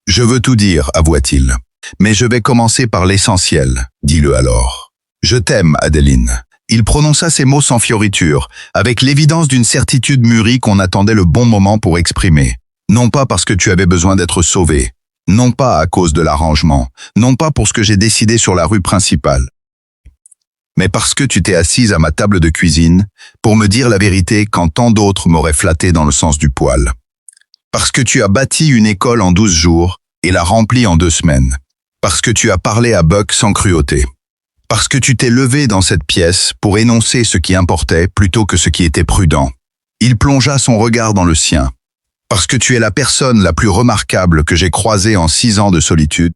Je veux tout dire, avoua-t-il. Mais je vais commencer par l'essentiel, dis-le alors. Je t'aime, Adeline. Il prononça ces mots sans fioriture, avec l'évidence d'une certitude mûrie qu'on attendait le bon moment pour exprimer. Non pas parce que tu avais besoin d'être sauvé, non pas à cause de l'arrangement, non pas pour ce que j'ai décidé sur la rue principale, mais parce que tu t'es assise à ma table de cuisine pour me dire la vérité quand tant d'autres m'auraient flatté dans le sens du poil. Parce que tu as bâti une école en 12 jours et la remplie en 2 semaines. Parce que tu as parlé à Buck sans cruauté. Parce que tu t'es levé dans cette pièce pour énoncer ce qui importait plutôt que ce qui était prudent. Il plongea son regard dans le sien. Parce que tu es la personne la plus remarquable que j'ai croisée en 6 ans de solitude.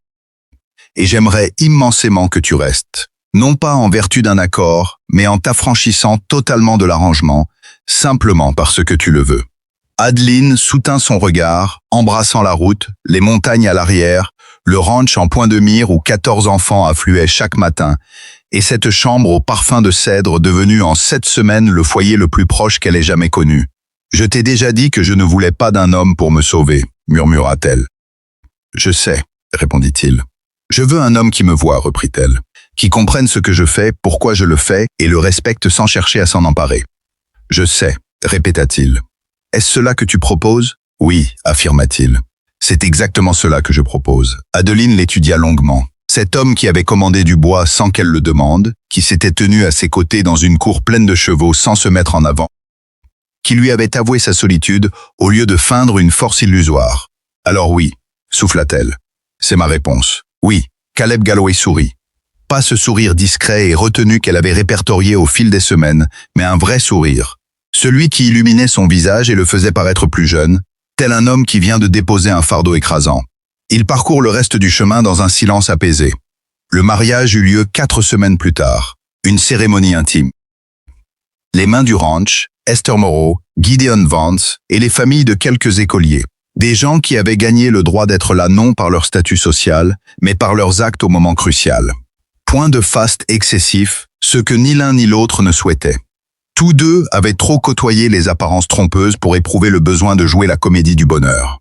Et j'aimerais immensément que tu restes. Non pas en vertu d'un accord, mais en t'affranchissant totalement de l'arrangement, simplement parce que tu le veux. Adeline soutint son regard, embrassant la route, les montagnes à l'arrière, le ranch en point de mire où 14 enfants affluaient chaque matin, et cette chambre au parfum de cèdre devenue en 7 semaines le foyer le plus proche qu'elle ait jamais connu. « Je t'ai déjà dit que je ne voulais pas d'un homme pour me sauver », murmura-t-elle. « Je sais », répondit-il. « Je veux un homme qui me voie, reprit-elle, qui comprenne ce que je fais, pourquoi je le fais, et le respecte sans chercher à s'en emparer. »« Je sais », répéta-t-il. « Est-ce cela que tu proposes ? » ?»« Oui, affirma-t-il. « C'est exactement cela que je propose. » Adeline l'étudia longuement. Cet homme qui avait commandé du bois sans qu'elle le demande, qui s'était tenu à ses côtés dans une cour pleine de chevaux sans se mettre en avant, qui lui avait avoué sa solitude au lieu de feindre une force illusoire. « Alors oui, » souffla-t-elle. « C'est ma réponse. Oui. » Caleb Galloway sourit. Pas ce sourire discret et retenu qu'elle avait répertorié au fil des semaines, mais un vrai sourire. Celui qui illuminait son visage et le faisait paraître plus jeune, tel un homme qui vient de déposer un fardeau écrasant. Il parcourt le reste du chemin dans un silence apaisé. Le mariage eut lieu 4 semaines plus tard. Une cérémonie intime. Les mains du ranch, Esther Moreau, Gideon Vance et les familles de quelques écoliers. Des gens qui avaient gagné le droit d'être là non par leur statut social, mais par leurs actes au moment crucial. Point de faste excessif, ce que ni l'un ni l'autre ne souhaitaient. Tous deux avaient trop côtoyé les apparences trompeuses pour éprouver le besoin de jouer la comédie du bonheur.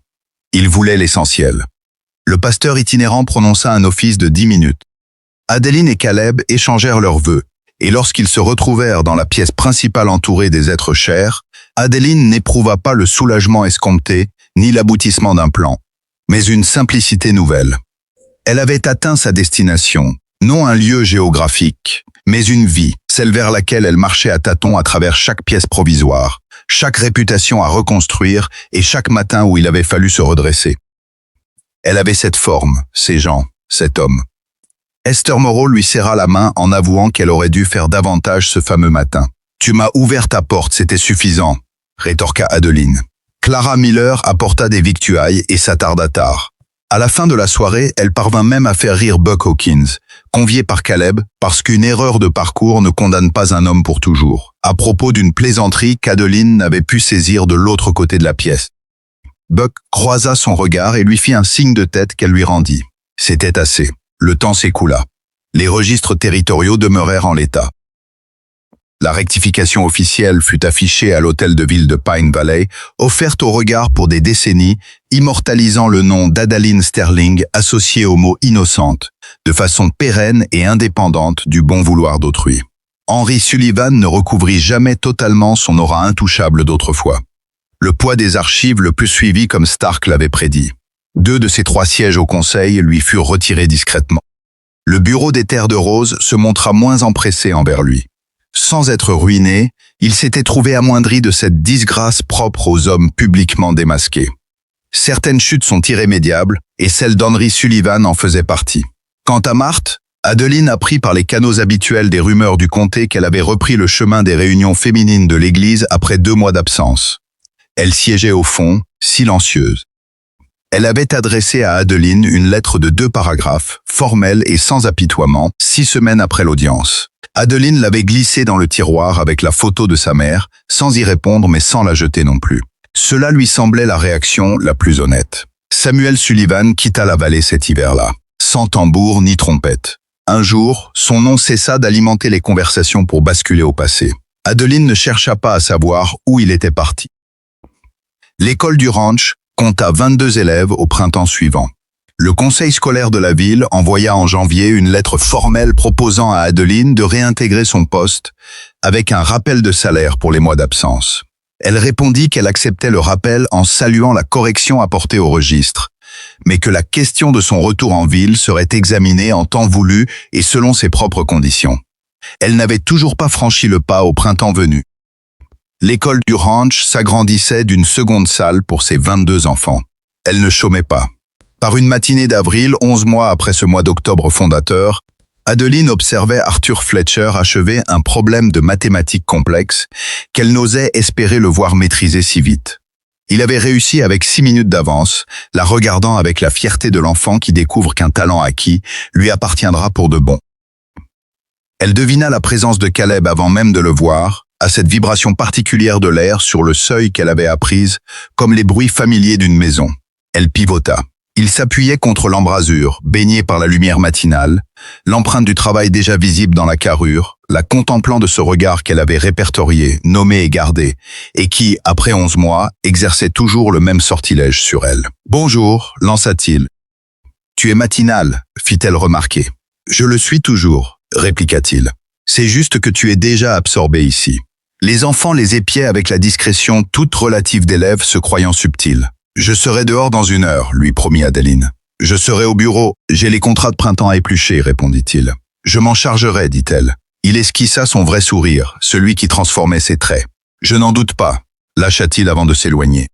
Ils voulaient l'essentiel. Le pasteur itinérant prononça un office de 10 minutes. Adeline et Caleb échangèrent leurs vœux, et lorsqu'ils se retrouvèrent dans la pièce principale entourée des êtres chers, Adeline n'éprouva pas le soulagement escompté, ni l'aboutissement d'un plan, mais une simplicité nouvelle. Elle avait atteint sa destination, non un lieu géographique, mais une vie, celle vers laquelle elle marchait à tâtons à travers chaque pièce provisoire, chaque réputation à reconstruire et chaque matin où il avait fallu se redresser. Elle avait cette forme, ces gens, cet homme. Esther Moreau lui serra la main en avouant qu'elle aurait dû faire davantage ce fameux matin. « Tu m'as ouvert ta porte, c'était suffisant », rétorqua Adeline. Clara Miller apporta des victuailles et s'attarda tard. À la fin de la soirée, elle parvint même à faire rire Buck Hawkins, convié par Caleb parce qu'une erreur de parcours ne condamne pas un homme pour toujours, à propos d'une plaisanterie qu'Adeline n'avait pu saisir de l'autre côté de la pièce. Buck croisa son regard et lui fit un signe de tête qu'elle lui rendit. C'était assez. Le temps s'écoula. Les registres territoriaux demeurèrent en l'état. La rectification officielle fut affichée à l'hôtel de ville de Pine Valley, offerte au regard pour des décennies, immortalisant le nom d'Adaline Sterling associé au mot innocente, de façon pérenne et indépendante du bon vouloir d'autrui. Henry Sullivan ne recouvrit jamais totalement son aura intouchable d'autrefois. Le poids des archives le plus suivi comme Stark l'avait prédit. 2 de ses 3 sièges au conseil lui furent retirés discrètement. Le bureau des Terres de Rose se montra moins empressé envers lui. Sans être ruiné, il s'était trouvé amoindri de cette disgrâce propre aux hommes publiquement démasqués. Certaines chutes sont irrémédiables, et celle d'Henry Sullivan en faisait partie. Quant à Marthe, Adeline apprit par les canaux habituels des rumeurs du comté qu'elle avait repris le chemin des réunions féminines de l'église après 2 mois d'absence. Elle siégeait au fond, silencieuse. Elle avait adressé à Adeline une lettre de 2 paragraphes, formelle et sans apitoiement, 6 semaines après l'audience. Adeline l'avait glissée dans le tiroir avec la photo de sa mère, sans y répondre mais sans la jeter non plus. Cela lui semblait la réaction la plus honnête. Samuel Sullivan quitta la vallée cet hiver-là, sans tambour ni trompette. Un jour, son nom cessa d'alimenter les conversations pour basculer au passé. Adeline ne chercha pas à savoir où il était parti. L'école du ranch compta 22 élèves au printemps suivant. Le conseil scolaire de la ville envoya en janvier une lettre formelle proposant à Adeline de réintégrer son poste avec un rappel de salaire pour les mois d'absence. Elle répondit qu'elle acceptait le rappel en saluant la correction apportée au registre, mais que la question de son retour en ville serait examinée en temps voulu et selon ses propres conditions. Elle n'avait toujours pas franchi le pas au printemps venu. L'école du ranch s'agrandissait d'une seconde salle pour ses 22 enfants. Elle ne chômait pas. Par une matinée d'avril, 11 mois après ce mois d'octobre fondateur, Adeline observait Arthur Fletcher achever un problème de mathématiques complexe qu'elle n'osait espérer le voir maîtriser si vite. Il avait réussi avec 6 minutes d'avance, la regardant avec la fierté de l'enfant qui découvre qu'un talent acquis lui appartiendra pour de bon. Elle devina la présence de Caleb avant même de le voir, à cette vibration particulière de l'air sur le seuil qu'elle avait apprise, comme les bruits familiers d'une maison. Elle pivota. Il s'appuyait contre l'embrasure, baigné par la lumière matinale, l'empreinte du travail déjà visible dans la carrure, la contemplant de ce regard qu'elle avait répertorié, nommé et gardé, et qui, après 11 mois, exerçait toujours le même sortilège sur elle. « Bonjour », lança-t-il. « Tu es matinale », fit-elle remarquer. « Je le suis toujours », répliqua-t-il. « C'est juste que tu es déjà absorbée ici. » Les enfants les épiaient avec la discrétion toute relative d'élèves se croyant subtils. « Je serai dehors dans 1 heure, lui promit Adeline. « Je serai au bureau, j'ai les contrats de printemps à éplucher, répondit-il. « Je m'en chargerai, dit-elle. Il esquissa son vrai sourire, celui qui transformait ses traits. « Je n'en doute pas, lâcha-t-il avant de s'éloigner.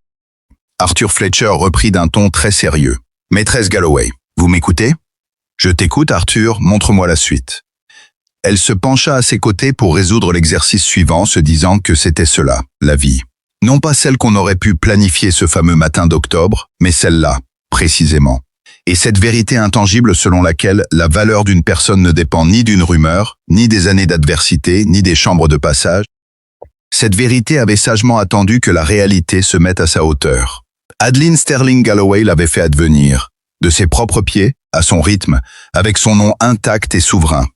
Arthur Fletcher reprit d'un ton très sérieux. « Maîtresse Galloway, vous m'écoutez ?»« Je t'écoute, Arthur, montre-moi la suite. » Elle se pencha à ses côtés pour résoudre l'exercice suivant, se disant que c'était cela, la vie. Non pas celle qu'on aurait pu planifier ce fameux matin d'octobre, mais celle-là, précisément. Et cette vérité intangible selon laquelle la valeur d'une personne ne dépend ni d'une rumeur, ni des années d'adversité, ni des chambres de passage. Cette vérité avait sagement attendu que la réalité se mette à sa hauteur. Adeline Sterling Galloway l'avait fait advenir, de ses propres pieds, à son rythme, avec son nom intact et souverain.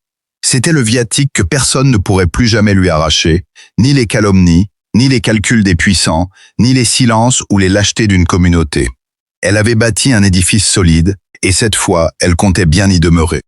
C'était le viatique que personne ne pourrait plus jamais lui arracher, ni les calomnies, ni les calculs des puissants, ni les silences ou les lâchetés d'une communauté. Elle avait bâti un édifice solide, et cette fois, elle comptait bien y demeurer.